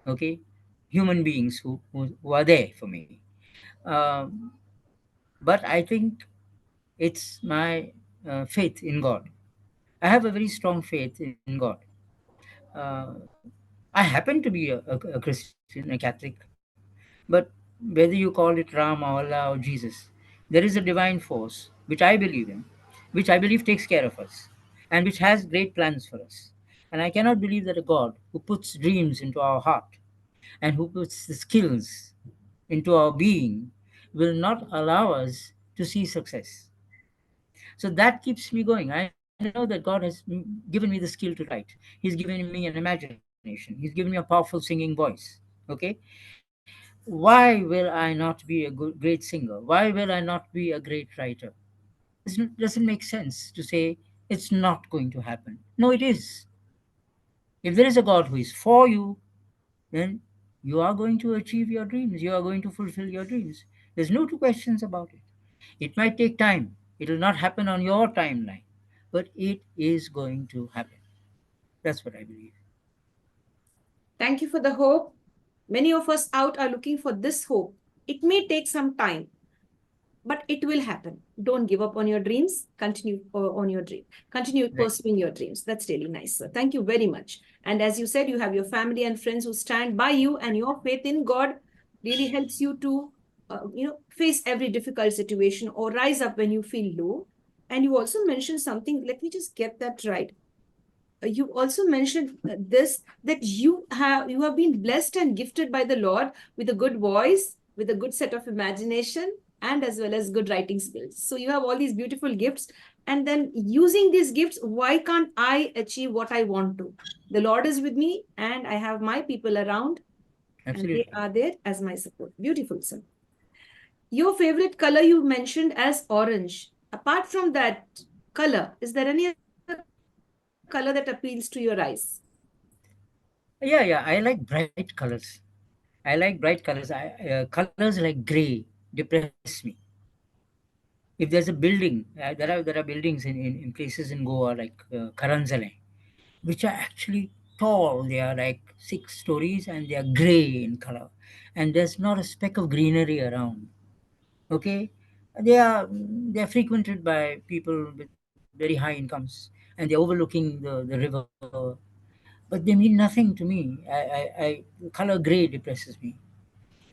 Okay, human beings who are there for me. Um, but I think it's my faith in God. I have a very strong faith in God. Uh, I happen to be a Christian, a Catholic, but whether you call it Ram or Allah or Jesus, there is a divine force which I believe in, which I believe takes care of us, and which has great plans for us. And I cannot believe that a God who puts dreams into our heart and who puts the skills into our being will not allow us to see success. So that keeps me going. I know that God has given me the skill to write. He's given me an imagination. He's given me a powerful singing voice. Okay, why will I not be a great singer? Why will I not be a great writer? Doesn't make sense to say it's not going to happen. No, it is. If there is a God who is for you, then you are going to achieve your dreams. You are going to fulfill your dreams. There's no two questions about it. It might take time. It will not happen on your timeline, but it is going to happen. That's what I believe. Thank you for the hope. Many of us out are looking for this hope. It may take some time, but it will happen. Don't give up on your dreams. Continue on your dream. Continue Right. pursuing your dreams. That's really nice, sir. Thank you very much. And as you said, you have your family and friends who stand by you, and your faith in God really helps you to, face every difficult situation or rise up when you feel low. And you also mentioned something. Let me just get that right. You also mentioned this, that you have been blessed and gifted by the Lord with a good voice, with a good set of imagination, and as well as good writing skills. So you have all these beautiful gifts, and then using these gifts, why can't I achieve what I want to? The Lord is with me, and I have my people around, and they Absolutely. are there as my support. Beautiful, sir. Your favorite color you mentioned as orange. Apart from that color, is there any other color that appeals to your eyes? Yeah, yeah. I like bright colors. I like bright colors. Colors like gray depress me. If there's a building, there are buildings in places in Goa like Karanzale, which are actually tall. They are like 6 stories and they are gray in color, and there's not a speck of greenery around. Okay, they are frequented by people with very high incomes, and they're overlooking the river, but they mean nothing to me. The color gray depresses me.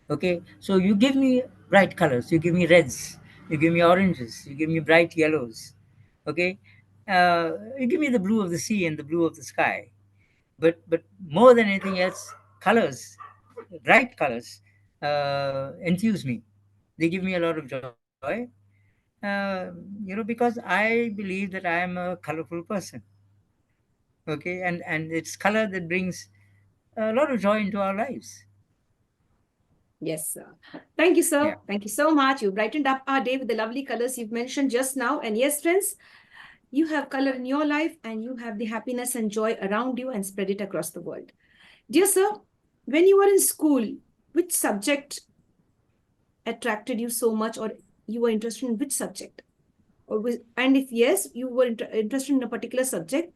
Okay, so you give me bright colors, you give me reds, you give me oranges, you give me bright yellows. Okay, you give me the blue of the sea and the blue of the sky. But more than anything else, colors, bright colors, enthuse me. They give me a lot of joy. Because I believe that I am a colorful person. Okay, and it's color that brings a lot of joy into our lives. Yes, sir. Thank you, Yeah. sir. Thank you so much. You brightened up our day with the lovely colors you've mentioned just now. And yes, friends, you have color in your life, and you have the happiness and joy around you, and spread it across the world. Dear sir, when you were in school, which subject attracted you so much, or you were interested in which subject? And if yes, you were interested in a particular subject,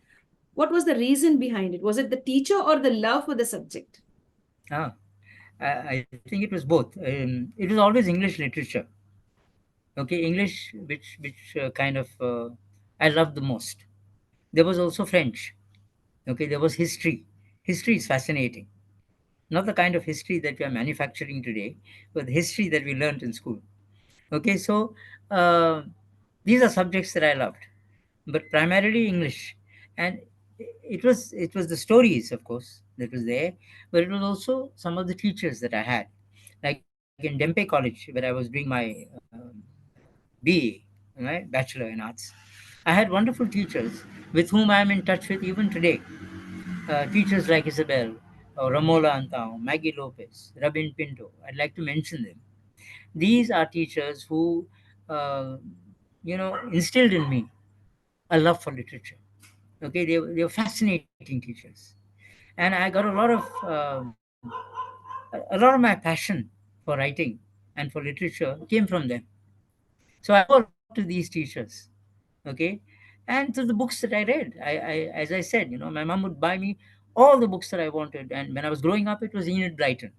what was the reason behind it? Was it the teacher or the love for the subject? Ah, I think it was both. It was always English literature. Okay, English, which kind of I loved the most. There was also French. Okay, there was history. History is fascinating. Not the kind of history that we are manufacturing today, but the history that we learned in school. Okay, so uh, these are subjects that I loved, but primarily English. And it was the stories, of course, that was there, but it was also some of the teachers that I had, like in Dempe College, where I was doing my BA, my Bachelor in Arts. I had wonderful teachers with whom I am in touch with even today. Teachers like Isabel, Ramola Antao, Maggie Lopez, Rabin Pinto. I'd like to mention them. These are teachers who, uh, instilled in me a love for literature. Okay, they were fascinating teachers, and I got a lot of my passion for writing and for literature came from them. So I owe a lot to these teachers. Okay, and to the books that I read. As I said, my mom would buy me all the books that I wanted, and when I was growing up, it was Enid Blyton,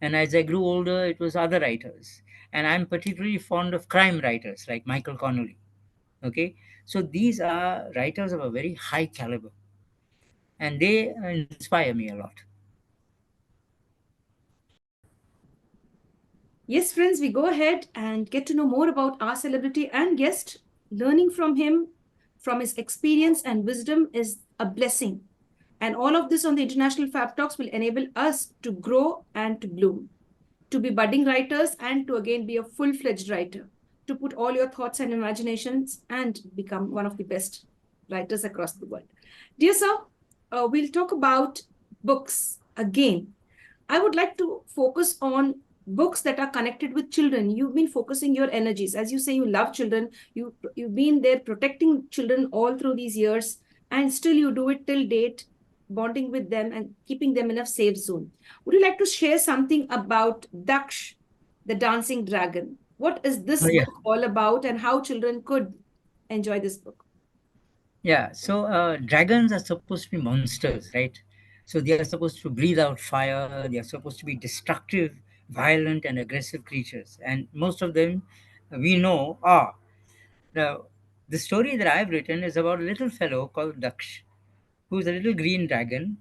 and as I grew older, it was other writers. And I'm particularly fond of crime writers like Michael Connolly. Okay, so these are writers of a very high caliber, and they inspire me a lot. Yes, friends, we go ahead and get to know more about our celebrity and guest. Learning from him, from his experience and wisdom is a blessing. And all of this on the International Fab Talks will enable us to grow and to bloom, to be budding writers and to again be a full fledged writer, to put all your thoughts and imaginations and become one of the best writers across the world. Dear sir, we'll talk about books again. I would like to focus on books that are connected with children. You've been focusing your energies. As you say, you love children. You've been there protecting children all through these years, and still you do it till date, bonding with them and keeping them in a safe zone. Would you like to share something about Daksh, the dancing dragon? What is this Yeah. book all about, and how children could enjoy this book? Yeah, so dragons are supposed to be monsters, right? So they are supposed to breathe out fire, they are supposed to be destructive, violent, and aggressive creatures. And most of them we know are. Now, the story that I've written is about a little fellow called Daksh, who's a little green dragon,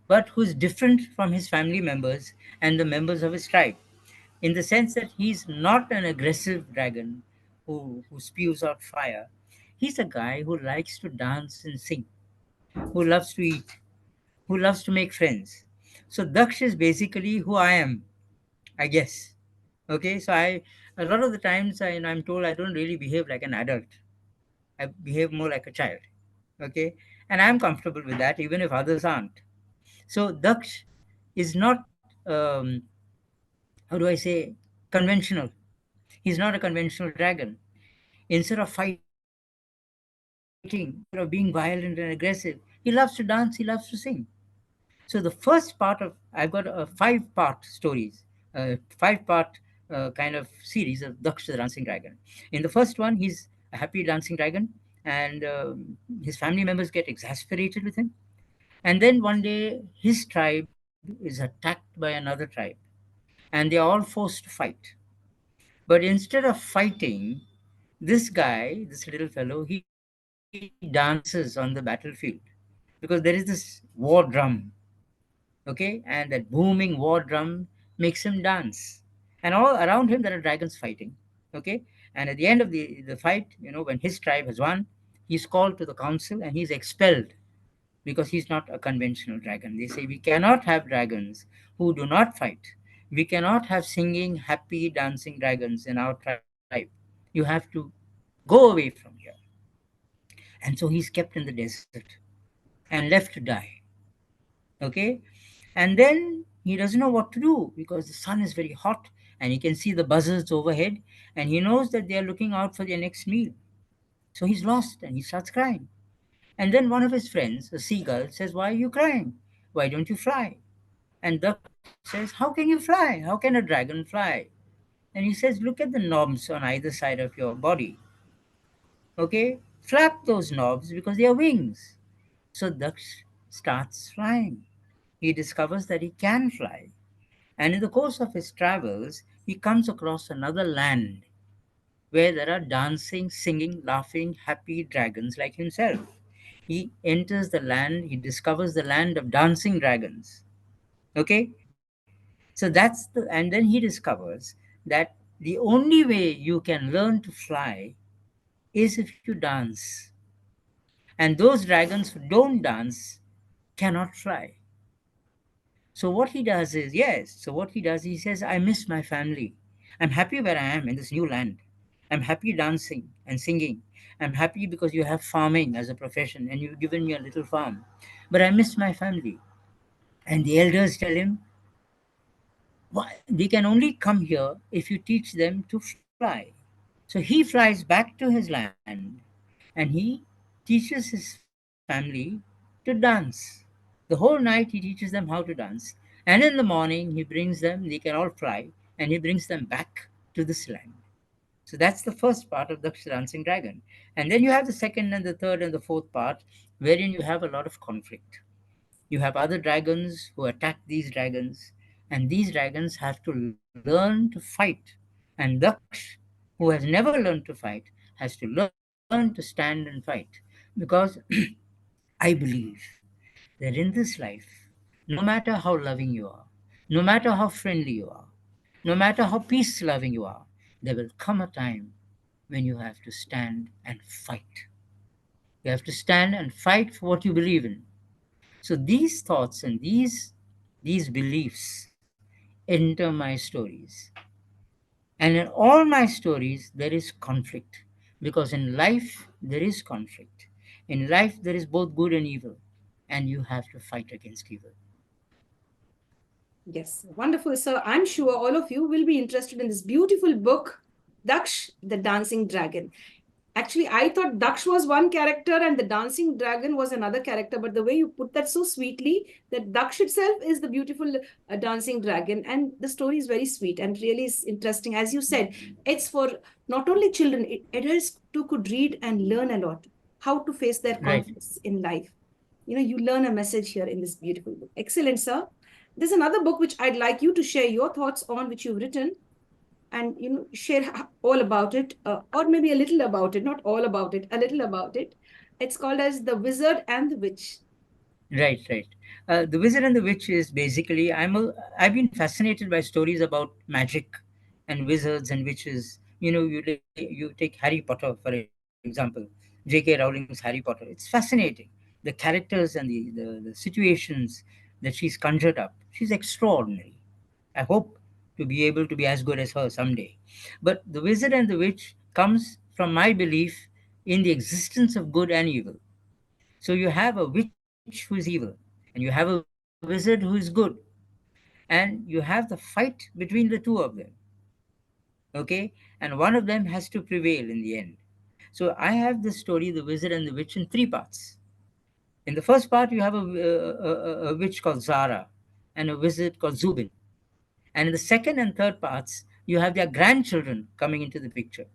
but who's different from his family members and the members of his tribe, in the sense that he's not an aggressive dragon who spews out fire. He's a guy who likes to dance and sing, who loves to eat, who loves to make friends. So Daksh is basically who I am, I guess. Okay, so a lot of the times I'm told I don't really behave like an adult. I behave more like a child. Okay, and I'm comfortable with that, even if others aren't. So Daksh is not, how do I say, conventional. He's not a conventional dragon. Instead of fighting, instead of being violent and aggressive, he loves to dance, he loves to sing. So the first part of I've got five-part stories, five-part kind of series of Daksh the dancing dragon. In the first one, he's a happy dancing dragon, and his family members get exasperated with him. And then one day, his tribe is attacked by another tribe, and they are all forced to fight. But instead of fighting, this guy, this little fellow, he dances on the battlefield because there is this war drum, okay? And that booming war drum makes him dance. And all around him, there are dragons fighting, okay? And at the end of the fight, when his tribe has won, he's called to the council and he's expelled because he's not a conventional dragon. They say we cannot have dragons who do not fight. We cannot have singing, happy, dancing dragons in our tribe. You have to go away from here. And so he's kept in the desert and left to die. Okay? And then he doesn't know what to do because the sun is very hot and he can see the buzzards overhead and he knows that they are looking out for their next meal. So he's lost and he starts crying. And then one of his friends, a seagull, says, "Why are you crying? Why don't you fly?" And Duck says, "How can you fly? How can a dragon fly?" And he says, "Look at the knobs on either side of your body. Okay? Flap those knobs because they are wings." So Duck starts flying. He discovers that he can fly. And in the course of his travels, he comes across another land where there are dancing, singing, laughing, happy dragons like himself. He enters the land, he discovers the land of dancing dragons. Okay? So and then he discovers that the only way you can learn to fly is if you dance. And those dragons who don't dance cannot fly. So what he does is, yes, so what he does, he says, I miss my family. I'm happy where I am in this new land. I'm happy dancing and singing. I'm happy because you have farming as a profession and you've given me a little farm. But I miss my family. And the elders tell him, why? They can only come here if you teach them to fly. So he flies back to his land and he teaches his family to dance. The whole night he teaches them how to dance. And in the morning he brings them, they can all fly, and he brings them back to this land. So that's the first part of the dancing dragon. And then you have the second and the third and the fourth part, wherein you have a lot of conflict. You have other dragons who attack these dragons, and these dragons have to learn to fight. And Daksh, who has never learned to fight, has to learn to stand and fight. Because I believe that in this life, no matter how loving you are, no matter how friendly you are, no matter how peace loving you are, there will come a time when you have to stand and fight. You have to stand and fight for what you believe in. So these thoughts and these beliefs enter my stories. And in all my stories there is conflict, because in life there is conflict. In life there is both good and evil, and you have to fight against evil. Yes, wonderful, sir. I'm sure all of you will be interested in this beautiful book, Daksh, the Dancing Dragon. Actually, I thought Daksh was one character and the dancing dragon was another character, but the way you put that so sweetly, that Daksh itself is the beautiful dancing dragon, and the story is very sweet and really is interesting. As you said, it's for not only children, adults too could read and learn a lot how to face their Right. conflicts in life. You learn a message here in this beautiful book. Excellent, sir. There's another book which I'd like you to share your thoughts on, which you've written, and share all about it, or maybe a little about it, not all about it, a little about it. It's called as The Wizard and the Witch. Right, right. The Wizard and the Witch is basically I've been fascinated by stories about magic and wizards and witches. You take Harry Potter for example, J.K. Rowling's Harry Potter. It's fascinating. The characters and the situations that she's conjured up. She's extraordinary. I hope to be able to be as good as her someday. But the Wizard and the Witch comes from my belief in the existence of good and evil. So you have a witch who is evil, and you have a wizard who is good, and you have the fight between the two of them. Okay, and one of them has to prevail in the end. So I have this story, The Wizard and the Witch, in three parts. In the first part, you have a witch called Zara and a wizard called Zubin. And in the second and third parts, you have their grandchildren coming into the picture.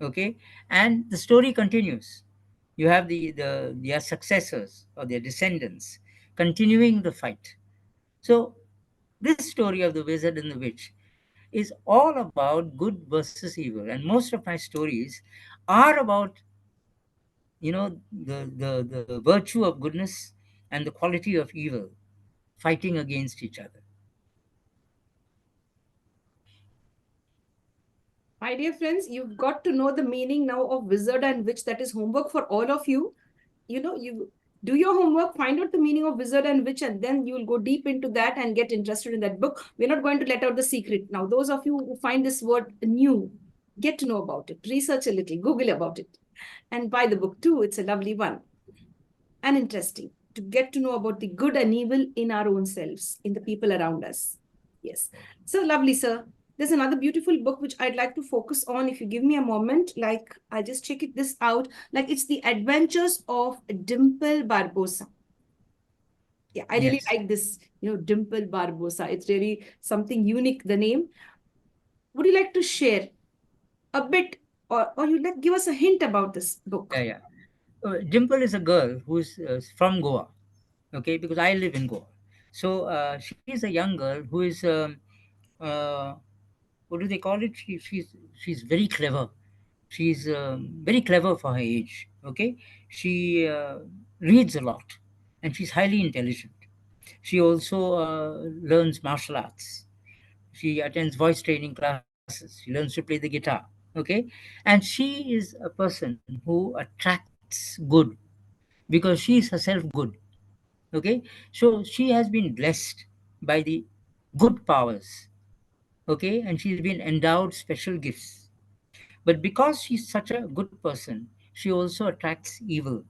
Okay, and the story continues. You have their successors or their descendants continuing the fight. So this story of the wizard and the witch is all about good versus evil, and most of my stories are about the virtue of goodness and the quality of evil fighting against each other. My dear friends, you've got to know the meaning now of wizard and witch. That is homework for all of you. You do your homework, find out the meaning of wizard and witch, and then you'll go deep into that and get interested in that book. We're not going to let out the secret. Now, those of you who find this word new, get to know about it, research a little, Google about it, and buy the book too. It's a lovely one and interesting to get to know about the good and evil in our own selves, in the people around us. Yes. So lovely, sir. There's another beautiful book which I'd like to focus on. If you give me a moment, like I just check this out. Like it's The Adventures of Dimple Barbosa. Yeah, I really Yes. like this, Dimple Barbosa. It's really something unique, the name. Would you like to share a bit, or you like give us a hint about this Yeah, book? yeah. Dimple is a girl who's from Goa. Okay, because I live in Goa. So she is a young girl who is uh, what do they call it? She's very clever. She's very clever for her age. Okay, she reads a lot, and she's highly intelligent. She also learns martial arts. She attends voice training classes. She learns to play the guitar. Okay, and she is a person who attracts good because she is herself good. Okay, so she has been blessed by the good powers. Okay, and she's been endowed special gifts. But because she's such a good person, she also attracts evil.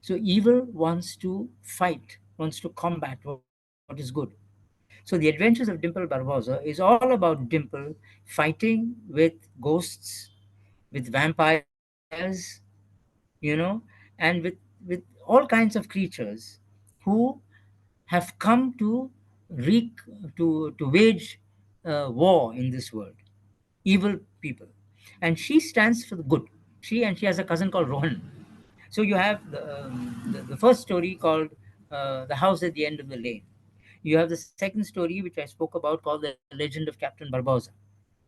So evil wants to fight, wants to combat what is good. So the adventures of Dimple Barbosa is all about Dimple fighting with ghosts, with vampires, you know, and with all kinds of creatures who have come to wreak to wage war in this world, evil people, and she stands for the good. She has a cousin called Rohan. So you have the first story called The House at the End of the Lane. You have the second story, which I spoke about, called The Legend of Captain Barbosa,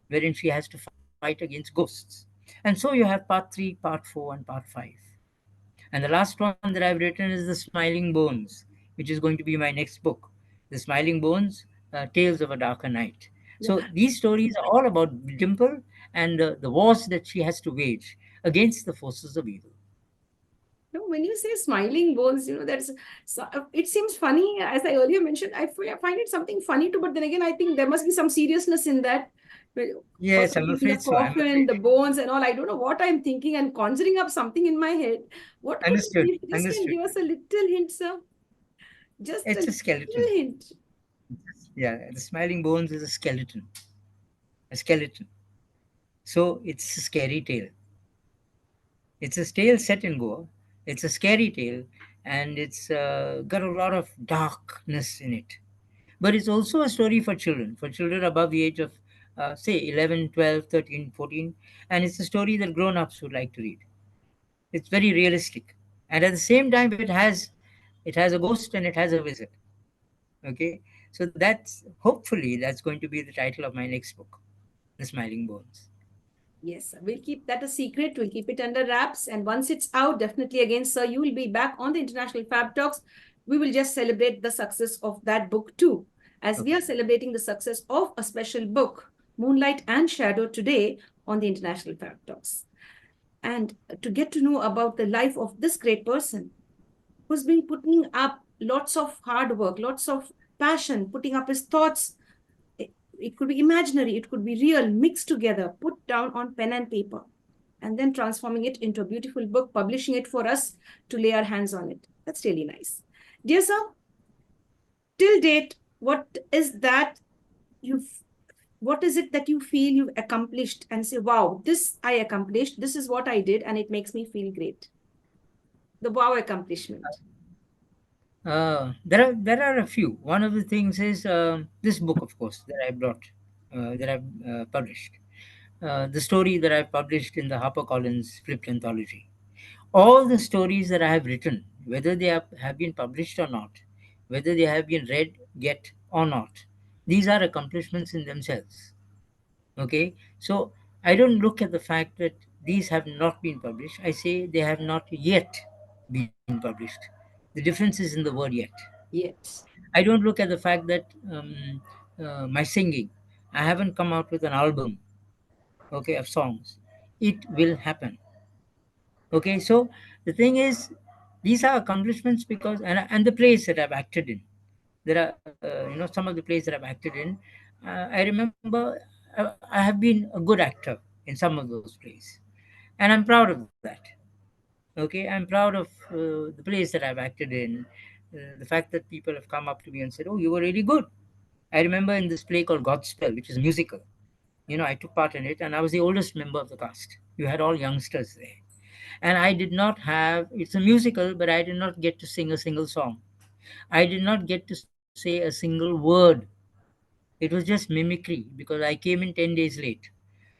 wherein she has to fight against ghosts. And so you have part 3, part 4, and part 5. And the last one that I've written is The Smiling Bones, which is going to be my next book. The Smiling Bones, Tales of a Darker Night. So Yeah. these stories are all about Dimple and the wars that she has to wage against the forces of evil. No, when you say smiling bones, that's so, it seems funny. As I earlier mentioned, I find it something funny too. But then again, I think there must be some seriousness in that. Yes, Person I'm in the afraid so. I'm coffin, afraid. the bones, and all. I don't know what I'm thinking and conjuring up something in my head. What could it Understood. be? If you just can Understood. give us a little hint, sir. Just a It's a little skeleton. hint. Yeah, the Smiling Bones is a skeleton. A skeleton. So it's a scary tale. It's a tale set in Goa. It's a scary tale, and it's got a lot of darkness in it. But it's also a story for children above the age of, say, 11, 12, 13, 14. And it's a story that grown ups would like to read. It's very realistic. And at the same time, it has a ghost and it has a wizard. Okay, so that's hopefully that's going to be the title of my next book, The Smiling Bones. Yes, we'll keep that a secret. We'll keep it under wraps. And once it's out, definitely again, sir, you will be back on the International Fab Talks. We will just celebrate the success of that book too, as we Okay. are celebrating the success of a special book, Moonlight and Shadow, today on the International Fab Talks. And to get to know about the life of this great person who's been putting up lots of hard work, lots of passion, putting up his thoughts. It could be imaginary, it could be real, mixed together, put down on pen and paper, and then transforming it into a beautiful book, publishing it for us to lay our hands on it. That's really nice. Dear sir, till date, you've what is it that you feel you've accomplished and say, wow, this I accomplished, this is what I did, and it makes me feel great? The wow accomplishment. There are a few. One of the things is this book, of course, that I brought, that I've published. The story that I've published in the HarperCollins flipped anthology. All the stories that I have written, whether they have been published or not, whether they have been read yet or not, these are accomplishments in themselves. Okay, so I don't look at the fact that these have not been published. I say they have not yet been published. The difference is in the word yet. Yes. I don't look at the fact that my singing, I haven't come out with an album, okay, of songs. It will happen. Okay, so the thing is, these are accomplishments because, and the plays that I've acted in. There are, some of the plays that I've acted in. I remember I have been a good actor in some of those plays, and I'm proud of that. Okay, I'm proud of the plays that I've acted in. The fact that people have come up to me and said, "Oh, you were really good." I remember in this play called Godspell, which is a musical. I took part in it, and I was the oldest member of the cast. You had all youngsters there, and I did not have. It's a musical, but I did not get to sing a single song. I did not get to say a single word. It was just mimicry because I came in 10 days late.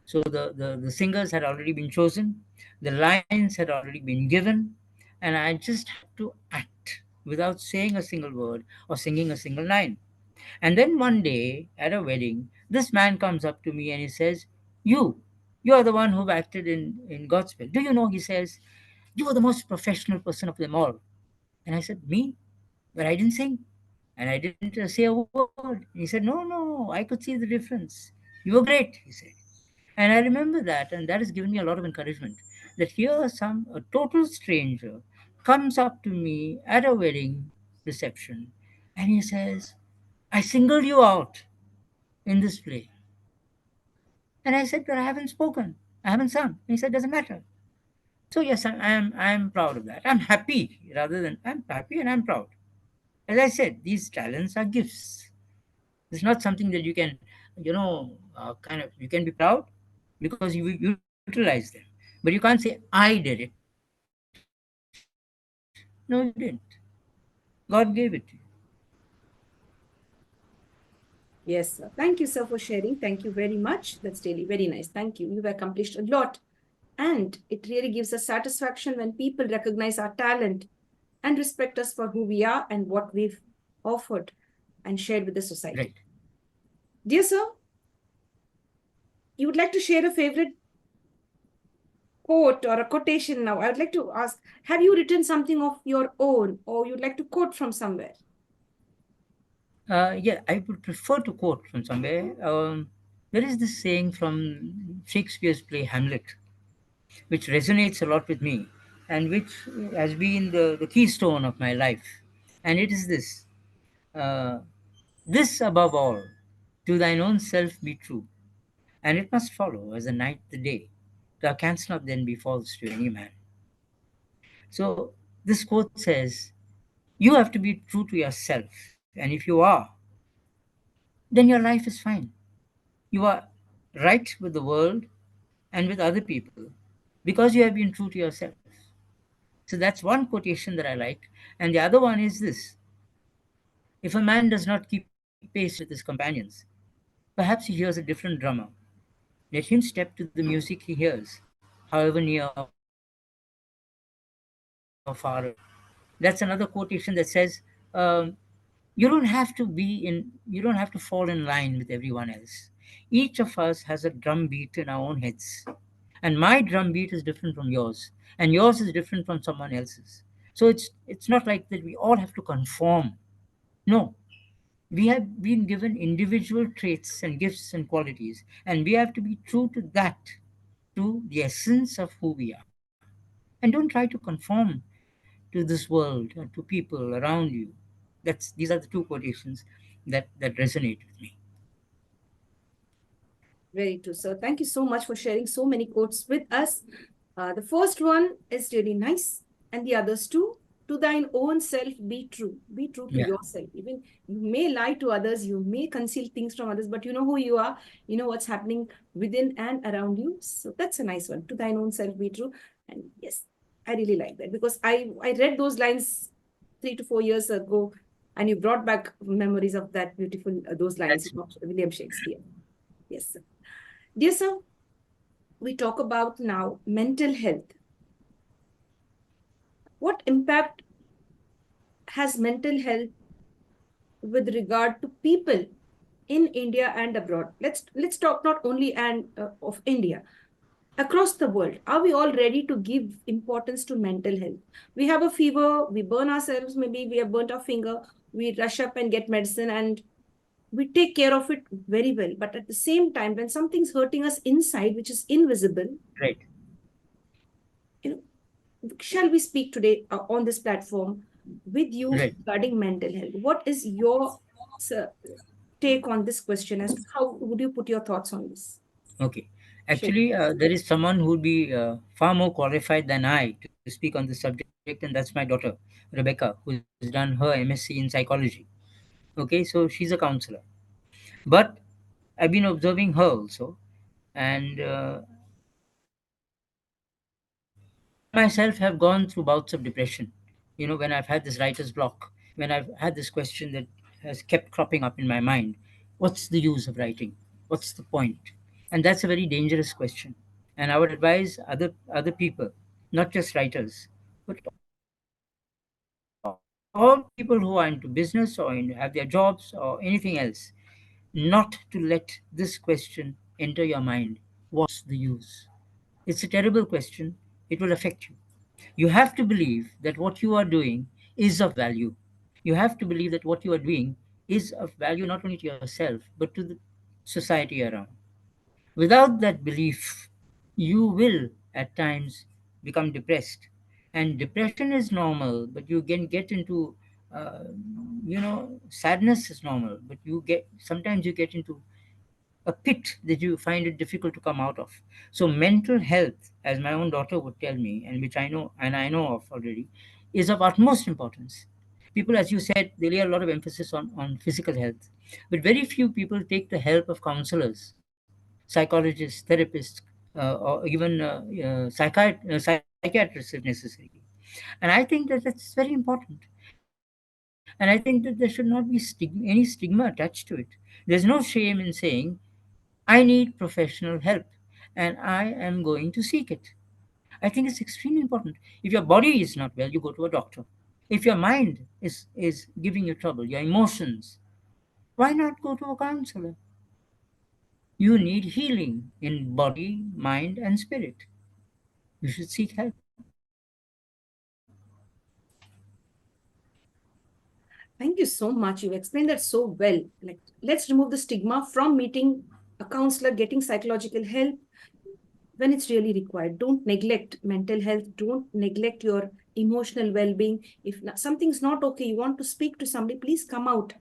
So the singers had already been chosen, the lines had already been given, and I just had to act without saying a single word or singing a single line. And then one day at a wedding, this man comes up to me and he says, You, You are the one who've acted in God's will. Do you know, he says, you are the most professional person of them all. And I said, me? But I didn't sing. And I didn't say a word. He said, no, no, I could see the difference. You were great, he said. And I remember that, and that has given me a lot of encouragement. That here, a total stranger comes up to me at a wedding reception, and he says, I singled you out in this play. And I said, but I haven't spoken, I haven't sung. And he said, doesn't matter. So yes, I'm proud of that. I'm happy rather than I'm happy and I'm proud. As I said, these talents are gifts. It's not something that you can, kind of, you can be proud because you utilize them. But you can't say, I did it. No, you didn't. God gave it to you. Yes, sir. Thank you, sir, for sharing. Thank you very much. That's really very nice. Thank you. You've accomplished a lot. And it really gives us satisfaction when people recognize our talent and respect us for who we are and what we've offered and shared with the society. Right. Dear sir, you would like to share a favorite quote or a quotation now. I would like to ask, have you written something of your own or you'd like to quote from somewhere? Yeah, I would prefer to quote from somewhere. There is this saying from Shakespeare's play Hamlet, which resonates a lot with me and which has been the keystone of my life. And it is this: uh, this above all, to thine own self be true, and it must follow as the night the day. Thou canst not then be false to any man. So this quote says, you have to be true to yourself, and if you are, then your life is fine. You are right with the world and with other people because you have been true to yourself. So that's one quotation that I like. And the other one is this: if a man does not keep pace with his companions, perhaps he hears a different drummer. Let him step to the music he hears, however near or far away. That's another quotation that says, um, you don't have to you don't have to fall in line with everyone else. Each of us has a drum beat in our own heads. And my drum beat is different from yours, and yours is different from someone else's. So it's not like that we all have to conform. No, we have been given individual traits and gifts and qualities, and we have to be true to that, to the essence of who we are. And don't try to conform to this world or to people around you. These are the two quotations that resonate with me. Very true, sir. Thank you so much for sharing so many quotes with us. The first one is really nice, and the others too. To thine own self be true. Be true to Yeah, yourself. Even you may lie to others, you may conceal things from others, but you know who you are. You know what's happening within and around you. So that's a nice one. To thine own self be true. And yes, I really like that because I read those lines 3 to 4 years ago, and you brought back memories of that beautiful those lines that's of William Shakespeare. Yes, sir. Dear sir, we talk about now mental health. What impact has mental health with regard to people in India and abroad? Let's talk not only of India, across the world. Are we all ready to give importance to mental health? We have a fever, we burn ourselves, maybe we have burnt our finger, we rush up and get medicine and we take care of it very well. But at the same time, when something's hurting us inside, which is invisible, right. you know, shall we speak today on this platform with you Right. regarding mental health? What is your sir, take on this question as to how would you put your thoughts on this? Okay. Sure. Actually, there is someone who would be far more qualified than I to speak on this subject, and that's my daughter, Rebecca, who's done her MSc in psychology. Okay, so she's a counselor. But I've been observing her also, and I myself have gone through bouts of depression. When I've had this writer's block, when I've had this question that has kept cropping up in my mind: what's the use of writing? What's the point? And that's a very dangerous question. And I would advise other people, not just writers, but all people who are into business or have their jobs or anything else, not to let this question enter your mind. what's the use? It's a terrible question. It will affect you. You have to believe that what you are doing is of value. You have to believe that what you are doing is of value not only to yourself, but to the society around. Without that belief, you will at times become depressed. And depression is normal, but you can get into, uh, sadness is normal, but sometimes you get into a pit that you find it difficult to come out of. So mental health, as my own daughter would tell me, and which I know and I know of already, is of utmost importance. People, as you said, they lay a lot of emphasis on physical health, but very few people take the help of counselors, psychologists, therapists, or even psychiatrists if necessary. And I think that that's very important. And I think that there should not be any stigma attached to it. There's no shame in saying, I need professional help and I am going to seek it. I think it's extremely important. If your body is not well, you go to a doctor. If your mind is giving you trouble, your emotions, why not go to a counselor? You need healing in body, mind, and spirit. You should seek help. Thank you so much. You explained that so well. Like, let's remove the stigma from meeting a counselor, getting psychological help when it's really required. Don't neglect mental health. Don't neglect your emotional well-being. If something's not okay, you want to speak to somebody, please come out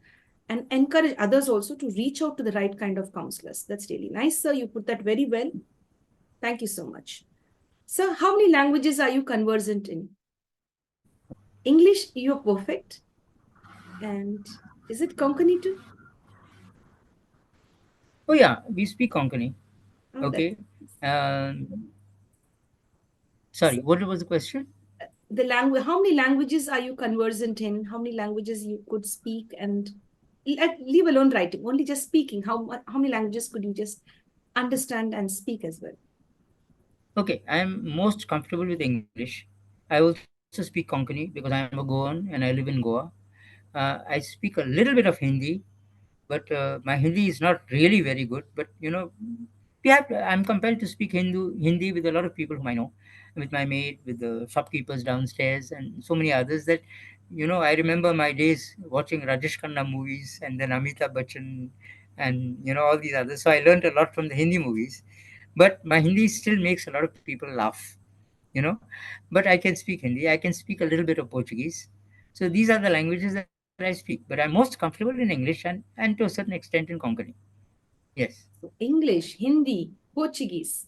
and encourage others also to reach out to the right kind of counselors. That's really nice, sir. You put that very well. Thank you so much. Sir, how many languages are you conversant in? English, you're perfect. And is it Konkani too? Oh, yeah, we speak Konkani. Oh, that's Okay. Um, so Sorry, what was the question? the language. How many languages are you conversant in? How many languages you could speak and leave alone writing? Only just speaking. How many languages could you just understand and speak as well? Okay, I am most comfortable with English. I also speak Konkani because I am a Goan and I live in Goa. I speak a little bit of Hindi, but my Hindi is not really very good. But I'm compelled to speak Hindi with a lot of people whom I know, with my maid, with the shopkeepers downstairs, and so many others. That I remember my days watching Rajesh Khanna movies and then Amitabh Bachchan, and all these others. So I learned a lot from the Hindi movies. But my Hindi still makes a lot of people laugh. You know, but I can speak Hindi. I can speak a little bit of Portuguese. So these are the languages that I speak. But I'm most comfortable in English and to a certain extent in Konkani. Yes. So English, Hindi, Portuguese,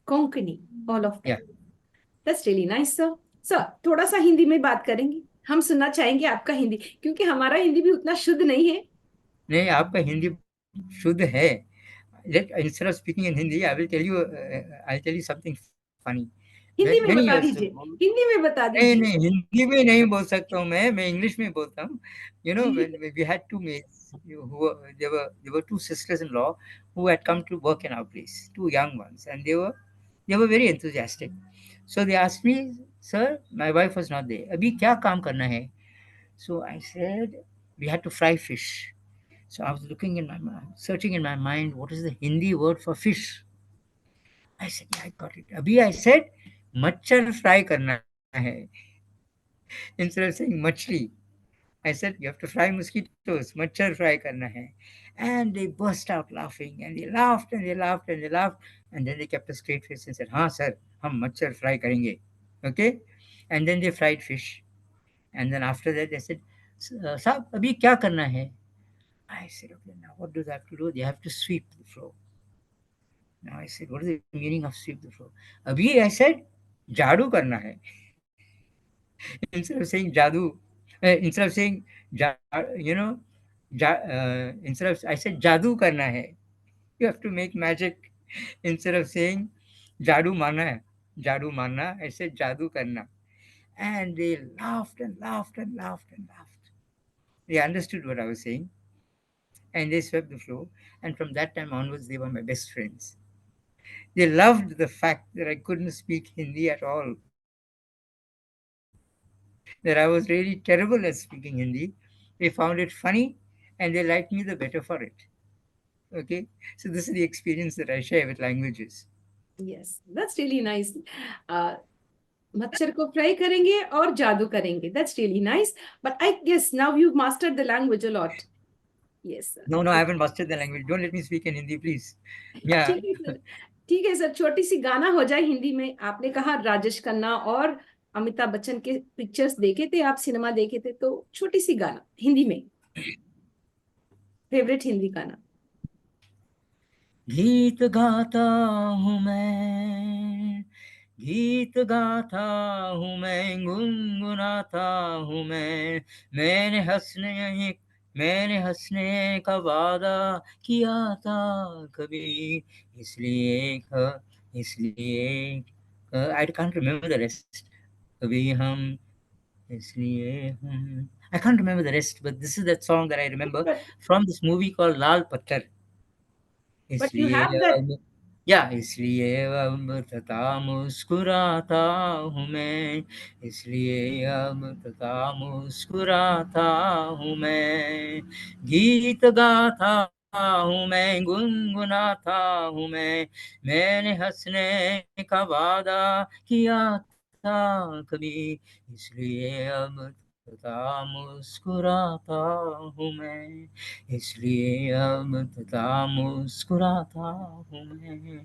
Konkani, all of Yeah. them. That's really nice, sir. Sir थोड़ा सा हिंदी में बात करेंगे. हम सुनना चाहेंगे आपका हिंदी, क्योंकि हमारा हिंदी भी उतना शुद्ध नहीं है. नहीं, आपका हिंदी शुद्ध है. Instead of speaking in Hindi, I'll tell you something funny. Many Hindi में years बता ago, दीजिए. हिंदी में बता नहीं दीजिए. नहीं, हिंदी में नहीं बोल सकता हूँ मैं इंग्लिश में बोलता हूँ. When we had two maids, there were two sisters-in-law who had come to work in our place, two young ones, and they were very enthusiastic. So they asked me, sir, my wife was not there, अभी क्या काम करना है? So I said, we had to fry fish. So I was looking in my mind, searching in my mind, what is the Hindi word for fish? I said, yeah, I got it. अभी I said, मच्छर fry करना है. Instead of saying मछली, I said, you have to fry mosquitoes, मच्छर fry करना है. And they burst out laughing, and they laughed, and they laughed, and they laughed. And then they kept a straight face and said, हाँ sir, हम मच्छर fry करेंगे. Okay? And then they fried fish. And then after that, they said, साहब अभी क्या करना है? I said, okay, now what do they have to do? They have to sweep the floor. Now I said, what is the meaning of sweep the floor? अभी I said, झाड़ू करना है. Instead of saying jadoo, instead of saying, instead of, I said, jadoo karna hai. You have to make magic. Instead of saying, jadoo mana hai, jadoo mana, I said, jadoo karna. And they laughed and laughed and laughed and laughed. They understood what I was saying and they swept the floor. And from that time onwards, they were my best friends. They loved the fact that I couldn't speak Hindi at all, that I was really terrible at speaking Hindi. They found it funny and they liked me the better for it. Okay, so this is the experience that I share with languages. Yes, that's really nice. Uh, मच्छर को fry करेंगे और जादू करेंगे. That's really nice. But I guess now you've mastered the language a lot. Yes, sir. No, no, I haven't mastered the language. Don't let me speak in Hindi, please. Yeah. ठीक है sir. ठीक है sir, छोटी सी गाना हो जाए हिंदी में. आपने कहा राजेश खन्ना और अमिताभ बच्चन के पिक्चर्स देखे थे, आप सिनेमा देखे थे, तो छोटी सी गाना हिंदी में, फेवरेट हिंदी गाना. गीत गाता हूँ मैं, गीत गाता हूँ मैं, गुनगुनाता हूँ मैं। मैंने हंसने मैंने हंसने का वादा किया था कभी, इसलिए I can't remember the rest. कभी हम इसलिए हम I can't remember the rest, but this is that song that I remember but from this movie called Lal Patthar. but you इसलिए have that. अब या इसलिए अब तथा मुस्कुराता हूँ मैं, इसलिए अब तथा मुस्कुराता हूँ मैं। गीत गाता हूँ मैं, गुनगुनाता हूँ मैं। मैंने हंसने का वादा किया था कभी, इसलिए अब तथा मुस्कुराता हूँ मैं, इसलिए अब तथा मुस्कुराता हूँ मैं।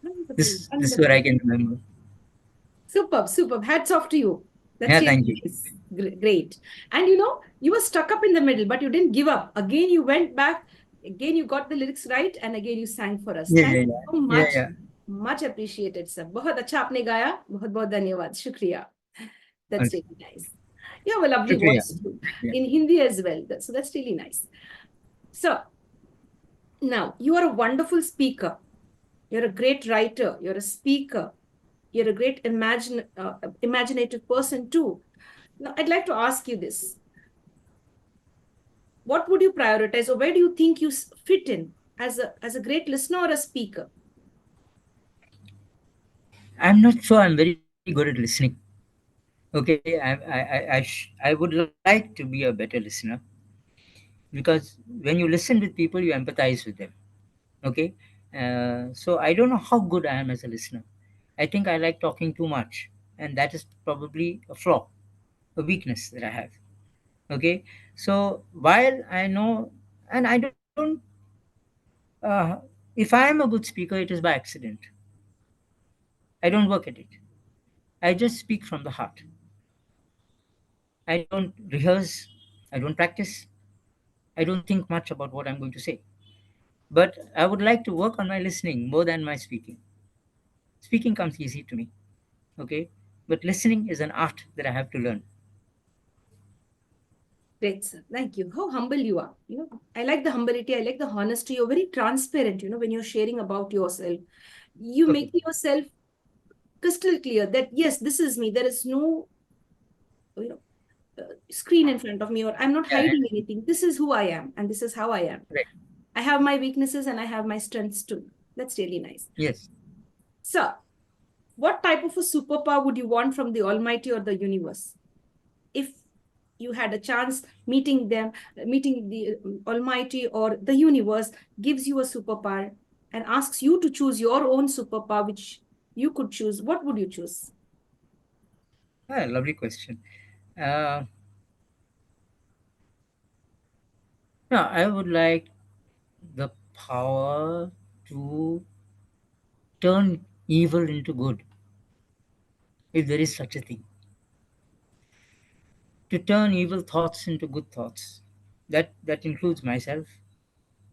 Wonderful, This is what wonderful. I can remember. Superb, superb. Hats off to you. That's Yeah, really thank you. nice. Great. And you know, you were stuck up in the middle, but you didn't give up. Again, you went back. Again, you got the lyrics right, and again, you sang for us. Yeah, Thank yeah, you yeah, so yeah, much. yeah. Much appreciated, sir. बहुत अच्छा आपने गाया. बहुत बहुत धन्यवाद. शुक्रिया. That's Okay. really nice. You have a lovely Shukriya. voice too, Yeah. in Hindi as well. So that's really nice. So now you are a wonderful speaker. You're a great writer. You're a speaker. You're a great imaginative person too. Now, I'd like to ask you this. What would you prioritize, or where do you think you fit in as a great listener or a speaker? I'm not sure I'm very good at listening. Okay, I would like to be a better listener, because when you listen with people, you empathize with them. Okay, so I don't know how good I am as a listener. I think I like talking too much, and that is probably a flaw, a weakness that I have. Okay, so while I know, and I don't, uh, if I am a good speaker, it is by accident. I don't work at it. I just speak from the heart. I don't rehearse, I don't practice, I don't think much about what I'm going to say. But I would like to work on my listening more than my speaking. Speaking comes easy to me, okay? But listening is an art that I have to learn. Great, sir. Thank you. How humble you are. I like the humility. I like the honesty. You're very transparent, when you're sharing about yourself. You Okay, make yourself crystal clear that, yes, this is me. There is no, you know, screen in front of me, or I'm not yeah, hiding anything. This is who I am, and this is how I am. right. I have my weaknesses and I have my strengths too. That's really nice. Yes. So, what type of a superpower would you want from the Almighty or the universe? If you had a chance meeting the Almighty or the universe gives you a superpower and asks you to choose your own superpower, which you could choose, what would you choose? Ah, lovely question. Uh, no, I would like the power to turn evil into good, if there is such a thing. To turn evil thoughts into good thoughts. That includes myself,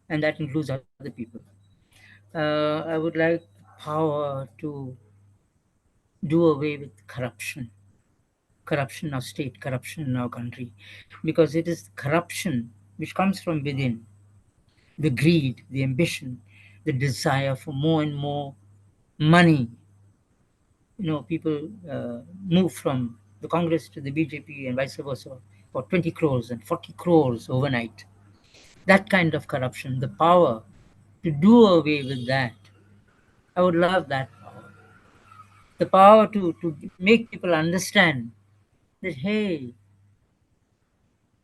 and that includes other people. I would like power to do away with corruption in our state, corruption in our country, because it is corruption which comes from within, the greed, the ambition, the desire for more and more money. People move from the Congress to the BJP and vice versa for 20 crores and 40 crores overnight. That kind of corruption, the power to do away with that, I would love that power. The power to make people understand that, hey,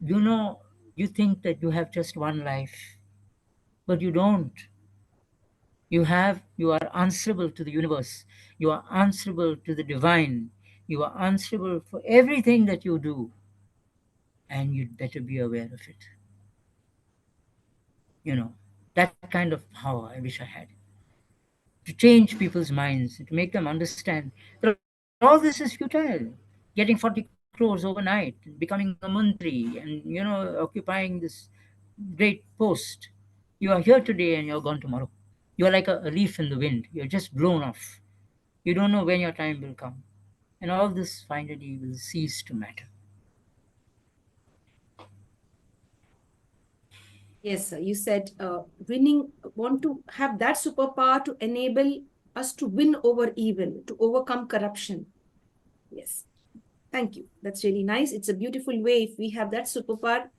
you know, you think that you have just one life, but you don't. You are answerable to the universe. You are answerable to the divine. You are answerable for everything that you do, and you'd better be aware of it. You know, that kind of power I wish I had, to change people's minds, to make them understand that all this is futile. Getting 40 crores overnight, becoming a mantri, and occupying this great post. You are here today and you're gone tomorrow. You are like a leaf in the wind. You're just blown off. You don't know when your time will come. And all this finally will cease to matter. Yes, sir. You said winning, want to have that superpower to enable us to win over evil, to overcome corruption. Yes. Thank you. That's really nice. It's a beautiful way. If we have that superpower,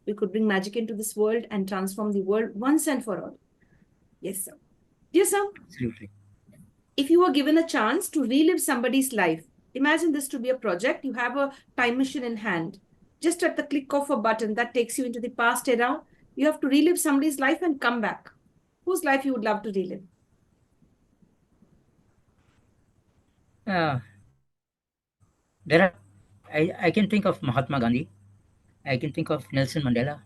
we could bring magic into this world and transform the world once and for all. Yes, sir. Dear sir, Absolutely. if you were given a chance to relive somebody's life, imagine this to be a project. You have a time machine in hand. Just at the click of a button that takes you into the past era, you have to relive somebody's life and come back. Whose life you would love to relive? There are, I can think of Mahatma Gandhi. I can think of Nelson Mandela.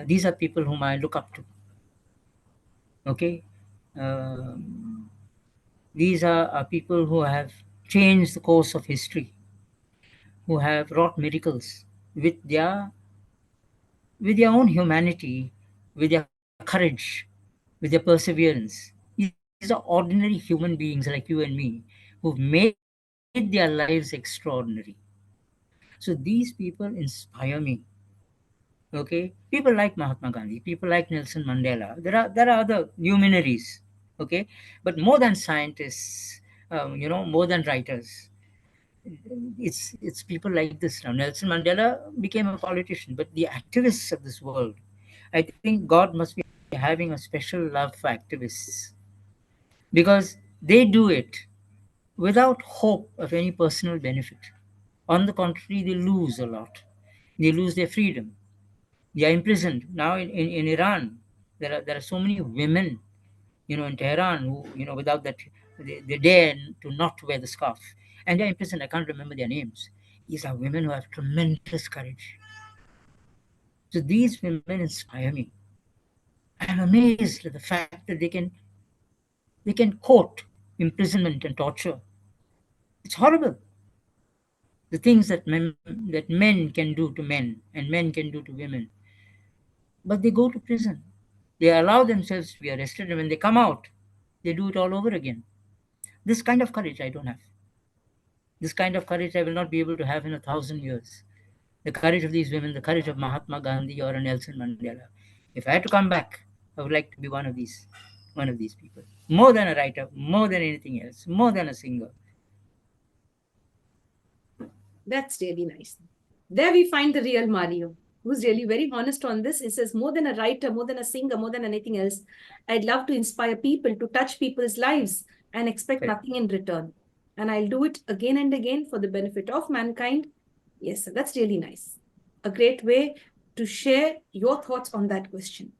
These are people whom I look up to. Okay. Um, these are people who have changed the course of history, who have wrought miracles with their own humanity, with their courage, with their perseverance. These are ordinary human beings like you and me who've made their lives extraordinary. So these people inspire me. Okay, people like Mahatma Gandhi, people like Nelson Mandela. There are other luminaries. Okay, but more than scientists, more than writers, it's people like this. Now Nelson Mandela became a politician, but the activists of this world, I think God must be having a special love for activists, because they do it without hope of any personal benefit. On the contrary, they lose a lot. They lose their freedom. They are imprisoned now in Iran. There are so many women, in Tehran, who, without that, they dare to not wear the scarf, and they're imprisoned. I can't remember their names. These are women who have tremendous courage. So these women inspire me. I'm amazed at the fact that they can court imprisonment and torture. It's horrible. The things that men can do to men and men can do to women. But they go to prison. They allow themselves to be arrested, and when they come out, they do it all over again. This kind of courage I don't have. This kind of courage I will not be able to have in 1,000 years. The courage of these women, the courage of Mahatma Gandhi or a Nelson Mandela. If I had to come back, I would like to be one of these people. More than a writer, more than anything else, more than a singer. That's really nice. There we find the real Mario, who's really very honest on this. He says, more than a writer, more than a singer, more than anything else, I'd love to inspire people, to touch people's lives and expect Correct. nothing in return. And I'll do it again and again for the benefit of mankind. Yes, sir, that's really nice. A great way to share your thoughts on that question.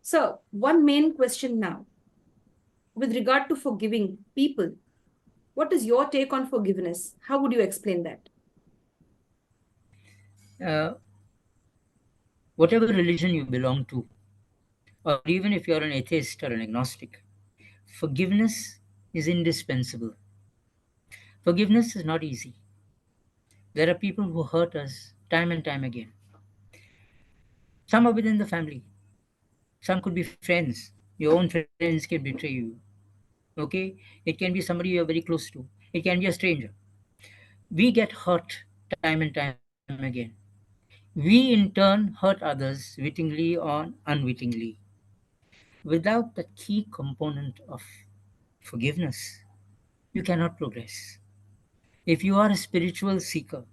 So, one main question now with regard to forgiving people. What is your take on forgiveness? How would you explain that? Uh, Whatever religion you belong to, or even if you're an atheist or an agnostic, forgiveness is indispensable. Forgiveness is not easy. There are people who hurt us time and time again. Some are within the family, some could be friends. Your own friends can betray you. Okay? It can be somebody you're very close to, it can be a stranger. We get hurt time and time again. We in turn hurt others wittingly or unwittingly. Without the key component of forgiveness, you cannot progress. If you are a spiritual seeker,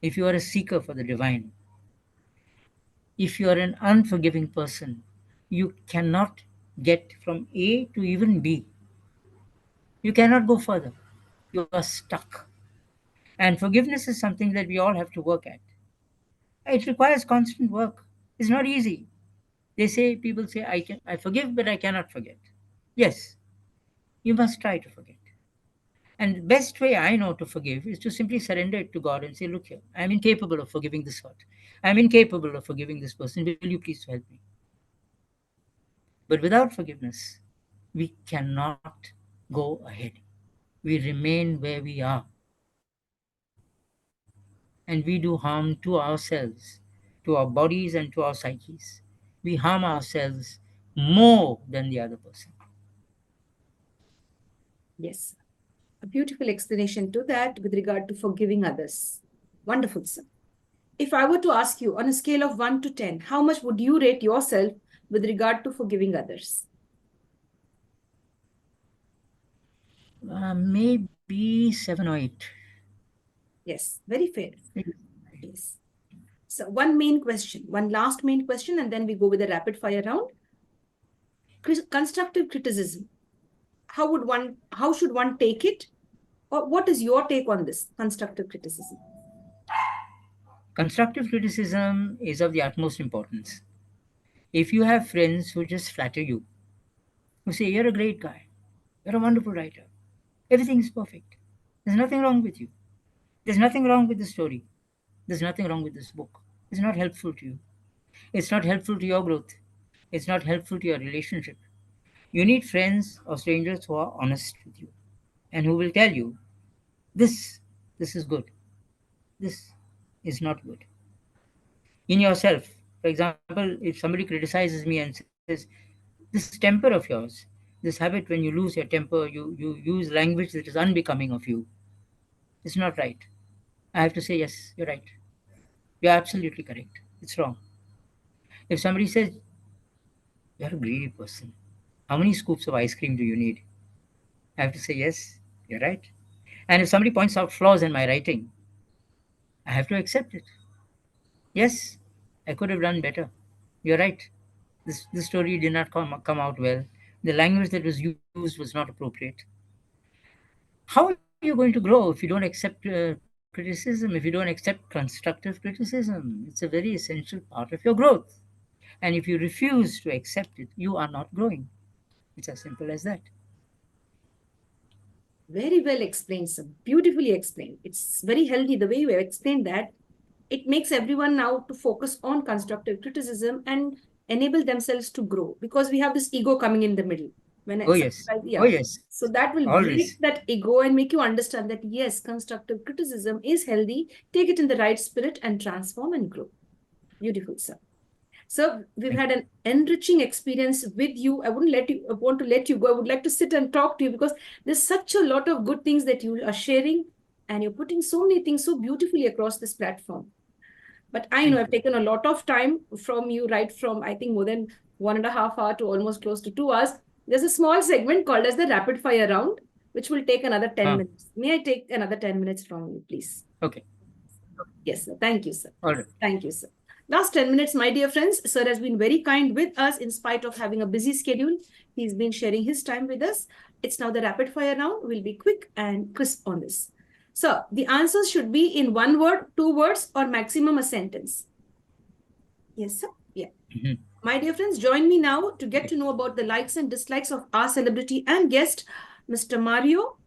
if you are a seeker for the divine, if you are an unforgiving person, you cannot get from A to even B. You cannot go further. You are stuck. And forgiveness is something that we all have to work at. It requires constant work. It's not easy. People say, I forgive, but I cannot forget. Yes, you must try to forget. And the best way I know to forgive is to simply surrender it to God and say, look here, I'm incapable of forgiving this hurt. I'm incapable of forgiving this person. Will you please help me? But without forgiveness, we cannot go ahead. We remain where we are. And we do harm to ourselves, to our bodies, and to our psyches. We harm ourselves more than the other person. Yes. A beautiful explanation to that with regard to forgiving others. Wonderful, sir. If I were to ask you on a scale of 1 to 10, how much would you rate yourself with regard to forgiving others? Maybe 7 or 8. Yes, very fair. Yes. So, one main question, one last main question, and then we go with the rapid fire round. Constructive criticism. How should one take it? Or what is your take on this constructive criticism? Constructive criticism is of the utmost importance. If you have friends who just flatter you, who say, you're a great guy, you're a wonderful writer, everything is perfect, there's nothing wrong with you, there's nothing wrong with the story, there's nothing wrong with this book, it's not helpful to you, it's not helpful to your growth, it's not helpful to your relationship. You need friends or strangers who are honest with you and who will tell you, this, this is good, this is not good. In yourself, for example, if somebody criticizes me and says, this temper of yours, this habit when you lose your temper, you use language that is unbecoming of you, it's not right. I have to say, yes, you're right. You're absolutely correct. It's wrong. If somebody says, you're a greedy person, how many scoops of ice cream do you need? I have to say, yes, you're right. And if somebody points out flaws in my writing, I have to accept it. Yes, I could have done better. You're right. This story did not come out well. The language that was used was not appropriate. How are you going to grow if you don't accept criticism, if you don't accept constructive criticism? It's a very essential part of your growth. And if you refuse to accept it, you are not growing. It's as simple as that. Very well explained, sir. Beautifully explained. It's very healthy the way you have explained that. It makes everyone now to focus on constructive criticism and enable themselves to grow because we have this ego coming in the middle. When Oh, it's yes. Oh, yeah, yes. so that will break Always. that ego and make you understand that yes, constructive criticism is healthy. Take it in the right spirit and transform and grow. Beautiful, sir. So we've Thank had you. an enriching experience with you. I want to let you go. I would like to sit and talk to you because there's such a lot of good things that you are sharing and you're putting so many things so beautifully across this platform. But I know Thank I've you. taken a lot of time from you, right from I think more than 1.5 hours to almost close to 2 hours. There's a small segment called as the rapid fire round, which will take another 10 Ah, minutes. May I take another 10 minutes from you, please? okay. Yes, sir. Thank you, sir. All right. Thank you, sir. Last 10 minutes, my dear friends. Sir has been very kind with us in spite of having a busy schedule. He's been sharing his time with us. It's now the rapid fire round. We'll be quick and crisp on this. So the answers should be in one word, 2 words, or maximum a sentence. Yes, sir. Yeah. Mhm. My dear friends, join me now to get to know about the likes and dislikes of our celebrity and guest, Mr. Mario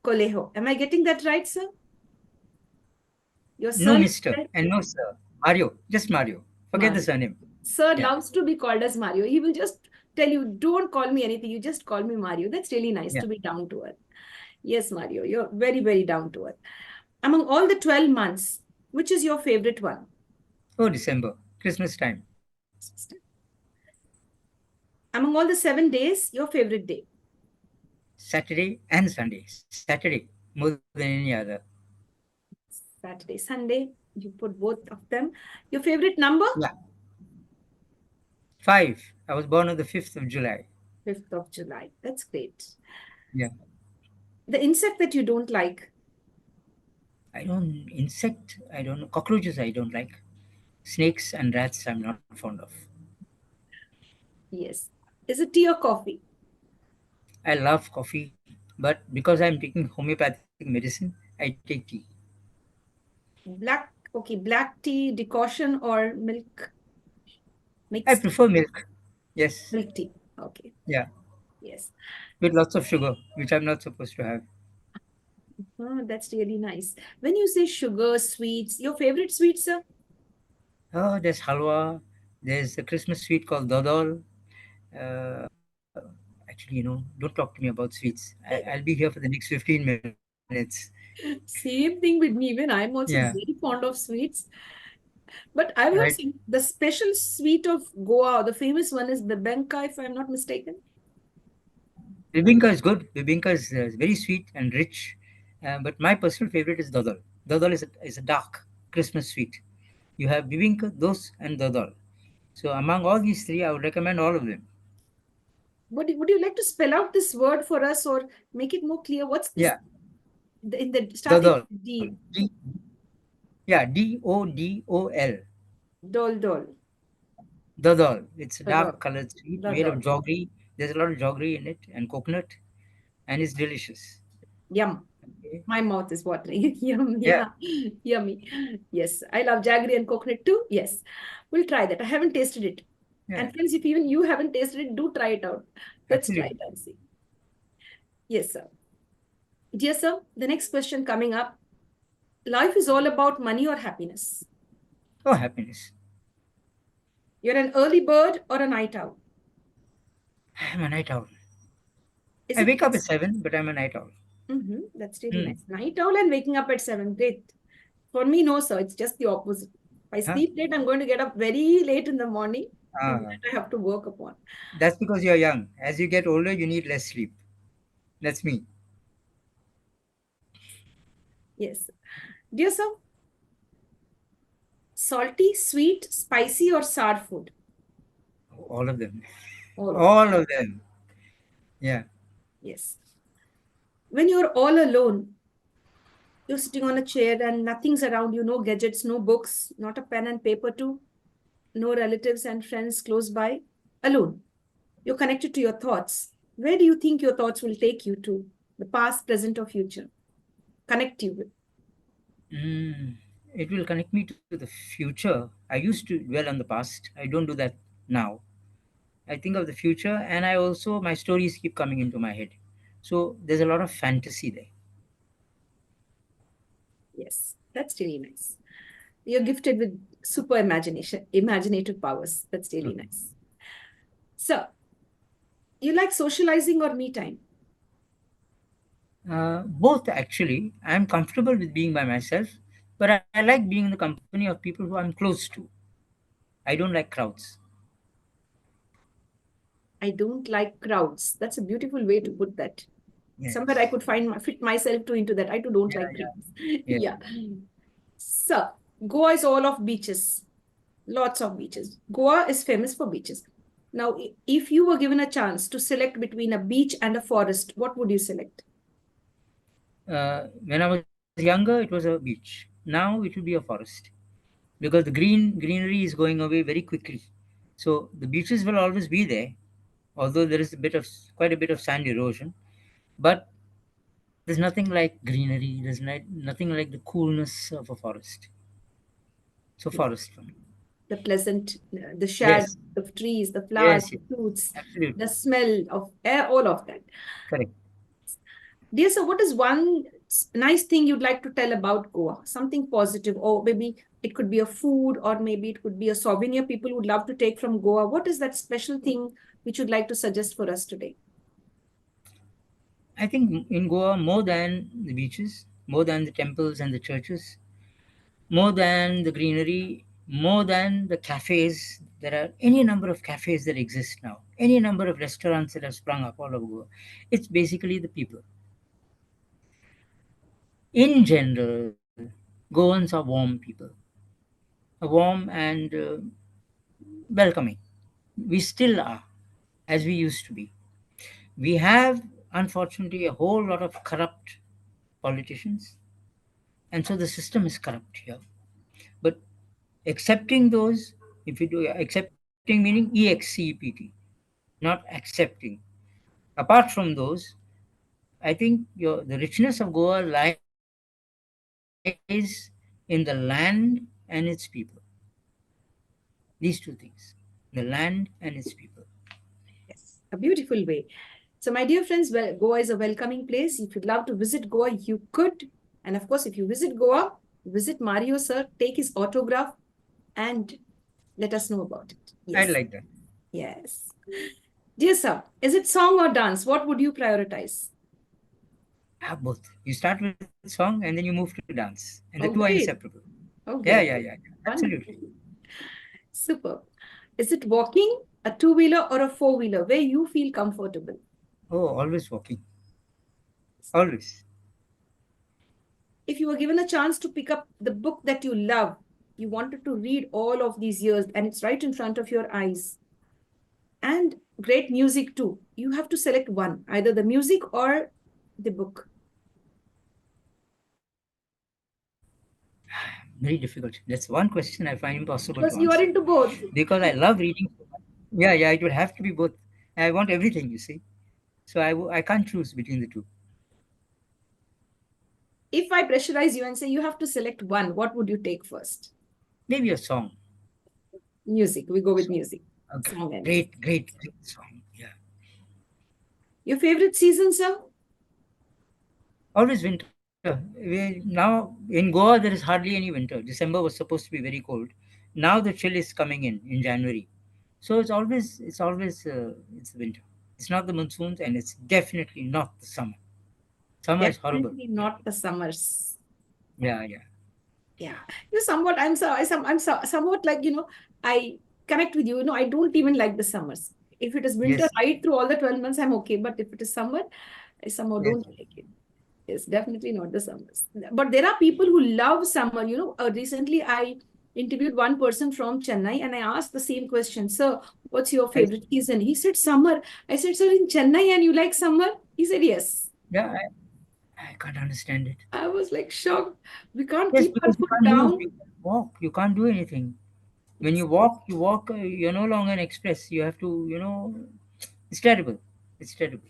Coelho. Am I getting that right, sir? Your No, surname, Mr. and no, sir. Mario. Just Mario. Forget the Mario. surname. Sir Yeah. loves to be called as Mario. He will just tell you, don't call me anything. You just call me Mario. That's really nice Yeah. to be down to earth. Yes, Mario, you're very, very down to earth. Among all the 12 months, which is your favorite one? Oh, December. Christmas time. Among all the 7 days, your favorite day? Saturday and Sunday. Saturday more than any other. Saturday, Sunday. You put both of them. Your favorite number? Yeah. 5. I was born on the 5th of July. 5th of July. That's great. Yeah. The insect that you don't like? I don't know. Cockroaches, I don't like. Snakes and rats, I'm not fond of. Yes. Is it tea or coffee? I love coffee, but because I'm taking homeopathic medicine, I take tea. Black, okay, black tea, decoction or milk? I Mixed prefer milk. Yes. milk tea. Okay. Yeah. Yes. With lots of sugar, which I'm not supposed to have. Oh, that's really nice. When you say sugar, sweets, your favorite sweets, sir? Oh, there's halwa. There's a Christmas sweet called dodol. Actually, don't talk to me about sweets. I'll be here for the next 15 minutes. Same thing with me. Even I'm Yeah. also very fond of sweets. But I've Right. heard the special sweet of Goa, the famous one is Bebenka, if I'm not mistaken. Bibinka is good. Bibinka is very sweet and rich. But my personal favorite is dodol. Dodol is a dark Christmas sweet. You have bibinka, dos, and dodol. So among all these three, I would recommend all of them. Would you like to spell out this word for us or make it more clear? What's this Yeah, in the starting dodol. with D? Yeah, Dodol. Dol dol. Dodol. It's a Dol. dark colored sweet Dol made of dol. jaggery. There's a lot of jaggery in it and coconut, and it's delicious. Yum. Okay. My mouth is watering. Yum. Yeah, Yeah. Yummy. Yes. I love jaggery and coconut too. Yes. We'll try that. I haven't tasted it. yeah, And friends, if even you haven't tasted it, do try it out. Let's try it absolutely. and see. Yes, sir. Dear sir, the next question coming up. Life is all about money or happiness. Oh, happiness. You're an early bird or a night owl. I'm a night owl. Is I it wake up at 7, but I'm a night owl. That's really Hmm. nice. Night owl and waking up at 7. Great. For me, no, sir. It's just the opposite. If I Huh? sleep late, I'm going to get up very late in the morning, and Ah, that I have to work upon. that's because you're young. As you get older, you need less sleep. That's me. Yes. Dear sir, salty, sweet, spicy, or sour food? All of them. All of it. All of them. Yeah. Yes. When you're all alone, you're sitting on a chair and nothing's around you, no gadgets, no books, not a pen and paper too, no relatives and friends close by, alone. You're connected to your thoughts. Where do you think your thoughts will take you to? The past, present, or future? Connect you with. Mm, it will connect me to the future. I used to dwell on the past. I don't do that now. I think of the future, and I also, my stories keep coming into my head. So there's a lot of fantasy there. Yes, that's really nice. You're gifted with super imagination, imaginative powers. That's really nice. So, you like socializing or me time? Both actually. I'm comfortable with being by myself, but I like being in the company of people who I'm close to. I don't like crowds. I don't like crowds. That's a beautiful way to put that. Somewhere I Yes. could fit myself too into that. I too don't Yeah, like yeah. crowds. Yes. Yeah. So, Goa is all of beaches. Lots of beaches. Goa is famous for beaches. Now, if you were given a chance to select between a beach and a forest, what would you select? When I was younger, it was a beach. Now it will be a forest because the greenery is going away very quickly. So the beaches will always be there, although there is quite a bit of sand erosion. But there's nothing like greenery. There's nothing like the coolness of a forest. So Yes. forest for me. The pleasant, the shade Yes, of trees, the flowers, yes, the yes, fruits, the absolutely smell of air, all of that. correct. Dear sir, what is one nice thing you'd like to tell about Goa? Something positive, or maybe it could be a food, or maybe it could be a souvenir people would love to take from Goa. What is that special thing which you'd like to suggest for us today? I think in Goa, more than the beaches, more than the temples and the churches, more than the greenery, more than the cafes. There are any number of cafes that exist now, any number of restaurants that have sprung up all over Goa. It's basically the people. In general, Goans are warm people, warm and welcoming. We still are, as we used to be. We have, unfortunately, a whole lot of corrupt politicians, and so the system is corrupt here. But accepting those, if you do accepting meaning EXCEPT, not accepting. Apart from those, I think the richness of Goa lies in the land and its people. These two things. the land and its people. Yes, a beautiful way. So, my dear friends, well, Goa is a welcoming place. If you'd love to visit Goa, you could. And of course, if you visit Goa, visit Mario, sir, take his autograph and let us know about it. I Yes. like that. Yes. Dear sir, is it song or dance? What would you prioritize? Both. You start with song and then you move to dance, and the two are Oh, inseparable. great. Oh, Yeah, yeah, great. yeah, yeah. Absolutely. Wonderful. Super. Is it walking, a two-wheeler, or a four-wheeler where you feel comfortable? Oh, always walking. Always. If you were given a chance to pick up the book that you love, you wanted to read all of these years, and it's right in front of your eyes, and great music too, you have to select one, either the music or the book. Very difficult. That's one question I find impossible Because to you are answer into both. because I love reading so much. Yeah, yeah, it would have to be both. I want everything, you see. So I can't choose between the two. If I pressurize you and say you have to select one, what would you take first? Maybe a song. Music. We go with Song. music. A Song and music. great song. Yeah. Your favorite season, sir? Always winter. Now in Goa there is hardly any winter. December was supposed to be very cold. Now the chill is coming in January. So it's the winter. It's not the monsoons and it's definitely not the summer. Summer is horrible. Definitely Yeah. not the summers. Yeah, yeah. Yeah. Somewhat, somewhat like, I connect with you. I don't even like the summers. If it is winter Yes. right through all the 12 months, I'm okay. But if it is summer, I somehow Yes. don't like it. It's definitely not the summers. But there are people who love summer. Recently I interviewed one person from Chennai and I asked the same question. Sir, what's your I favorite season? He said summer. I said, sir, in Chennai and you like summer? He said, yes. yeah, I can't understand it. I was like shocked. We can't Yes, keep our because you foot can't move, down. you can't walk, you can't do anything. When Yes, you walk, you're no longer an express. You have to, it's terrible. It's terrible.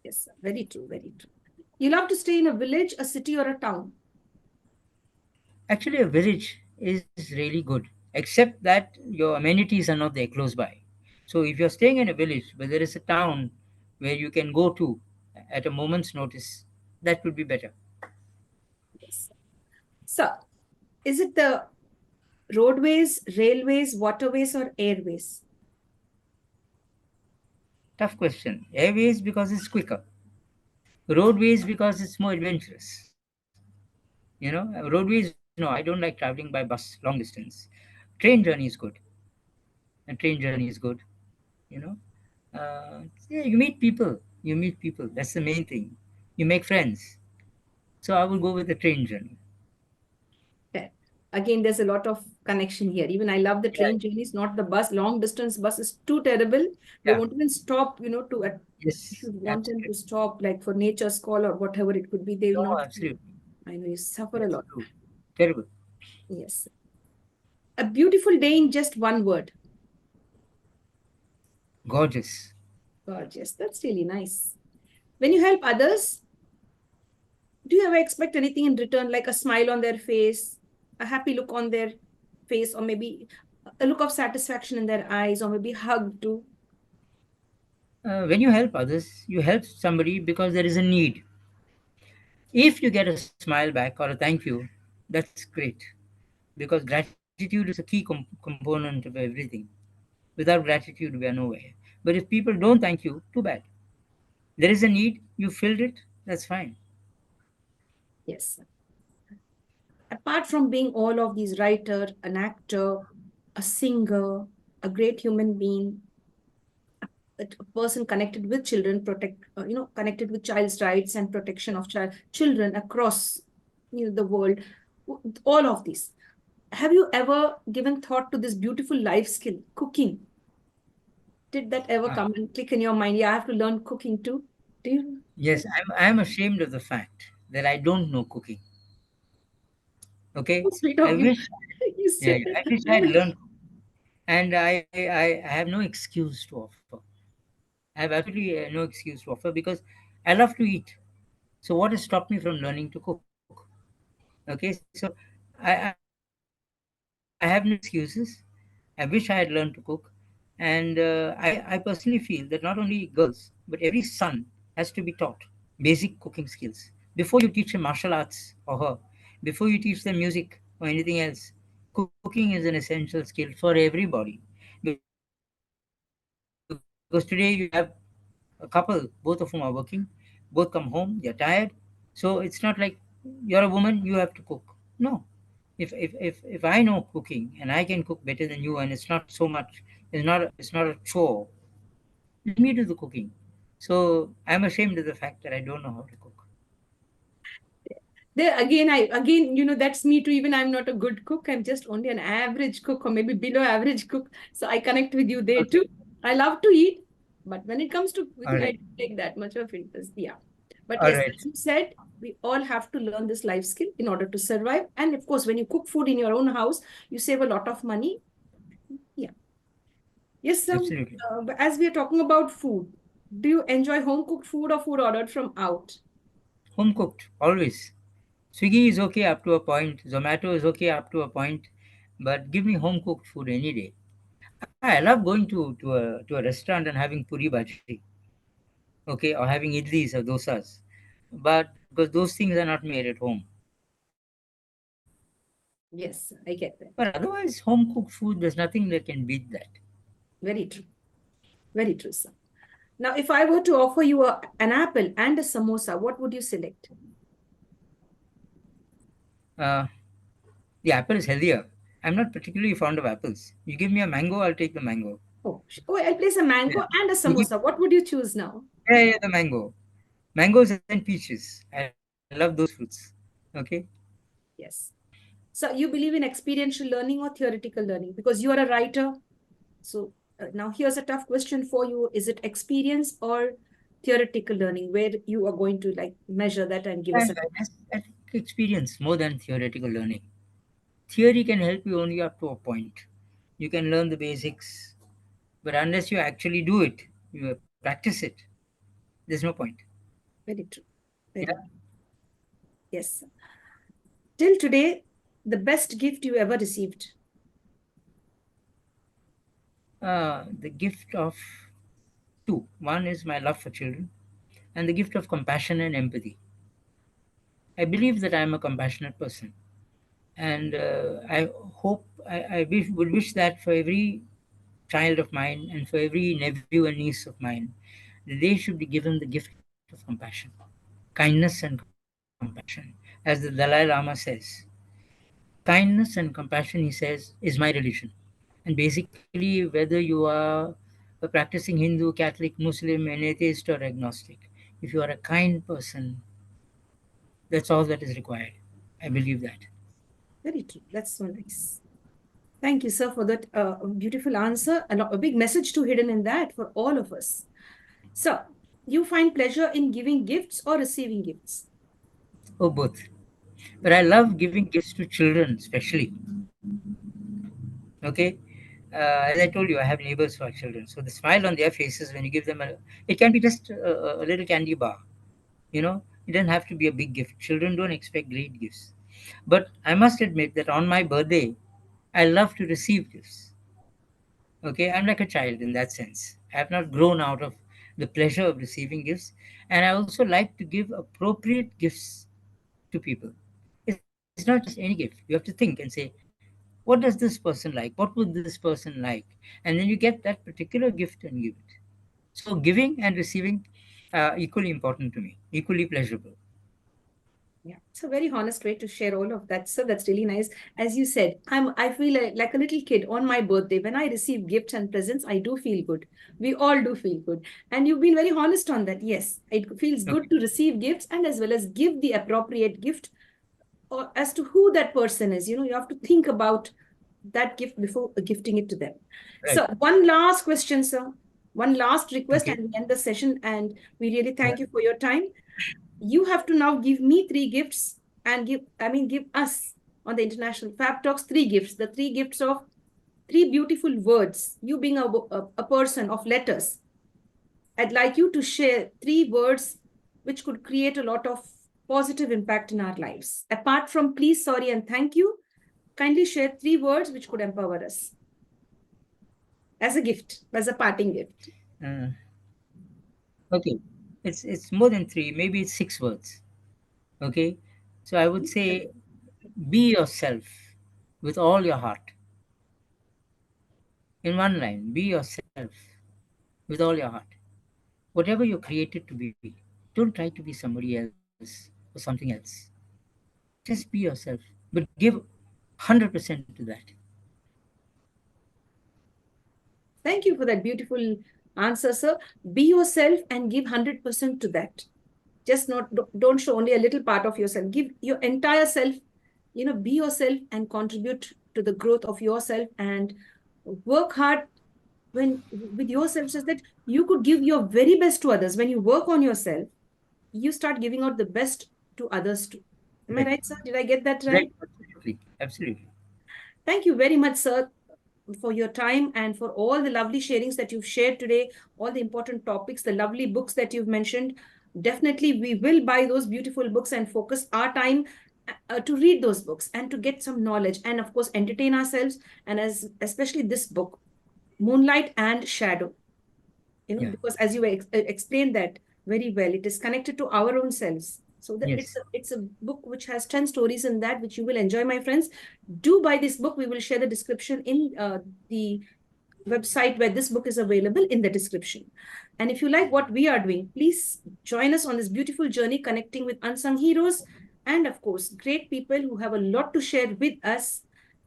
yes, very true, very true. You love to stay in a village, a city, or a town. Actually, a village is really good, except that your amenities are not there close by. So if you're staying in a village, but there is a town where you can go to at a moment's notice, that would be better. Yes. So, is it the roadways, railways, waterways, or airways? Tough question. Airways because it's quicker. Roadways because it's more adventurous. Roadways, no, I don't like traveling by bus long distance. Train journey is good. A train journey is good. You know, yeah, you meet people. You meet people. That's the main thing. You make friends. So I will go with the train journey. Yeah. Again, there's a lot of connection here. Even I love the Yeah, train journeys, not the bus. Long distance bus is too terrible. They yeah. won't even stop, if Yes, you want them to absolutely. stop, like for nature's call or whatever it could be, they will No, not stop. absolutely. I know you suffer a That's lot. true. Terrible. Yes. A beautiful day in just one word. Gorgeous. Gorgeous. That's really nice. When you help others, do you ever expect anything in return, like a smile on their face, a happy look on their face, or maybe a look of satisfaction in their eyes, or maybe hug too? When you help others, you help somebody because there is a need. If you get a smile back or a thank you, that's great because gratitude is a key component of everything. Without gratitude, we are nowhere. But if people don't thank you, too bad. There is a need, you filled it, that's fine. Yes. Apart from being all of these writer, an actor, a singer, a great human being, a person connected with children, connected with child's rights and protection of children across the world, all of these. Have you ever given thought to this beautiful life skill, cooking? Did that ever Ah, come and click in your mind? Yeah, I have to learn cooking too. Do you? yes, I'm ashamed of the fact that I don't know cooking. So Okay, sweet I of you. wish, You yeah, said yeah, I that. wish I had learned, and I have no excuse to offer. I have absolutely no excuse to offer because I love to eat. So what has stopped me from learning to cook? Okay, so I have no excuses. I don't have any excuses. I wish I had learned to cook. And I personally feel that not only girls, but every son has to be taught basic cooking skills. Before you teach him martial arts or her, before you teach them music or anything else, cooking is an essential skill for everybody. Because today you have a couple, both of whom are working, both come home, they're tired. So it's not like you're a woman, you have to cook. No. If I know cooking and I can cook better than you, and it's not so much, it's not a chore, let me do the cooking. So I'm ashamed of the fact that I don't know how to cook. There again, that's me too. Even I'm not a good cook. I'm just only an average cook or maybe below average cook. So I connect with you there too. Okay. I love to eat, but when it comes to cooking, All I right. don't take that much of interest. Yeah. But All yes, right. as you said, we all have to learn this life skill in order to survive. And of course, when you cook food in your own house, you save a lot of money. Yeah. Yes, Absolutely. but as we are talking about food, do you enjoy home cooked food or food ordered from out? Home cooked, always. Swiggy is okay up to a point, Zomato is okay up to a point, but give me home cooked food any day. I love going to a restaurant and having puri bhaji, okay, or having idlis or dosas, but because those things are not made at home. Yes, I get that. But otherwise, home cooked food, there's nothing that can beat that. Very true. Very true, sir. Now, if I were to offer you an apple and a samosa, what would you select? Uh, the apple is healthier. I'm not particularly fond of apples. You give me a mango, I'll take the mango. Oh, I'll place a mango Yeah. and a You give, samosa. What would you choose now? yeah, the mango. Mangoes and peaches. I love those fruits. Okay. Yes. So you believe in experiential learning or theoretical learning? Because you are a writer. So now here's a tough question for you. Is it experience or theoretical learning where you are going to like measure that and give I, us a I think experience more than theoretical learning. Theory can help you only up to a point. You can learn the basics, but unless you actually do it, you practice it, there's no point. very true. Yeah. Very yes. Till today, the best gift you ever received. The gift of two. One is my love for children, and the gift of compassion and empathy. I believe that I am a compassionate person, and I hope would wish that for every child of mine and for every nephew and niece of mine, that they should be given the gift of compassion, kindness and compassion, as the Dalai Lama says. Kindness and compassion, he says, is my religion. And basically, whether you are a practicing Hindu, Catholic, Muslim, an atheist, or agnostic, if you are a kind person, that's all that is required. I believe that. Very true. That's so nice. Thank you, sir, for that beautiful answer. A big message too hidden in that for all of us. So, you find pleasure in giving gifts or receiving gifts? Oh, both. But I love giving gifts to children, especially. Okay. As I told you, I have neighbors who are children. So the smile on their faces when you give them it can be just a little candy bar. It doesn't have to be a big gift. Children don't expect great gifts. But I must admit that on my birthday, I love to receive gifts. Okay, I'm like a child in that sense. I have not grown out of the pleasure of receiving gifts, and I also like to give appropriate gifts to people. It's not just any gift. You have to think and say, what does this person like? What would this person like? And then you get that particular gift and give it. So giving and receiving equally important to me, equally pleasurable. Yeah, it's a very honest way to share all of that. So that's really nice. As you said, I feel like a little kid on my birthday. When I receive gifts and presents, I do feel good. We all do feel good. And you've been very honest on that. Yes, it feels Okay, good to receive gifts and as well as give the appropriate gift or as to who that person is. You have to think about that gift before gifting it to them. right. So one last question, sir. One last request Okay. and we end the session. And we really Yeah. thank you for your time. You have to now give me three gifts and give us on the International Fab Talks three gifts. The three gifts of three beautiful words. You being a person of letters, I'd like you to share three words which could create a lot of positive impact in our lives. Apart from please, sorry, and thank you, kindly share three words which could empower us. as a gift, as a parting gift. Uh, okay, it's more than three. Maybe it's six words. Okay, so I would say, be yourself with all your heart. In one line, be yourself with all your heart. Whatever you're created to be, don't try to be somebody else or something else. Just be yourself, but give 100% to that. Thank you for that beautiful answer, sir. Be yourself and give 100% to that. Just not, don't show only a little part of yourself. Give your entire self, be yourself and contribute to the growth of yourself, and work hard when with yourself, so that you could give your very best to others. When you work on yourself, you start giving out the best to others too. Am I Right, right, sir? Did I get that right? right, absolutely, absolutely. Thank you very much, sir, for your time and for all the lovely sharings that you've shared today, all the important topics, the lovely books that you've mentioned. Definitely, we will buy those beautiful books and focus our time to read those books and to get some knowledge and, of course, entertain ourselves. And as especially this book, Moonlight and Shadow, Yeah, because as you explained that very well, it is connected to our own selves. So that yes, it's a book which has 10 stories in that, which you will enjoy, my friends. Do buy this book. We will share the description in the website where this book is available in the description. And if you like what we are doing, please join us on this beautiful journey connecting with unsung heroes and, of course, great people who have a lot to share with us.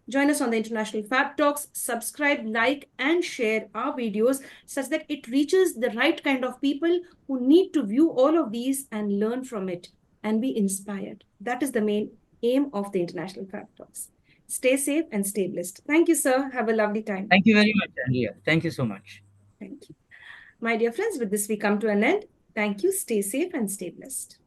Join us on the International Fab Talks. Subscribe, like, and share our videos such that it reaches the right kind of people who need to view all of these and learn from it and be inspired. That is the main aim of the International Fab Talks. Stay safe and stay blessed. Thank you, sir. Have a lovely time. thank you very much, Andrea. Thank you so much. Thank you. My dear friends, with this we come to an end. Thank you. Stay safe and stay blessed.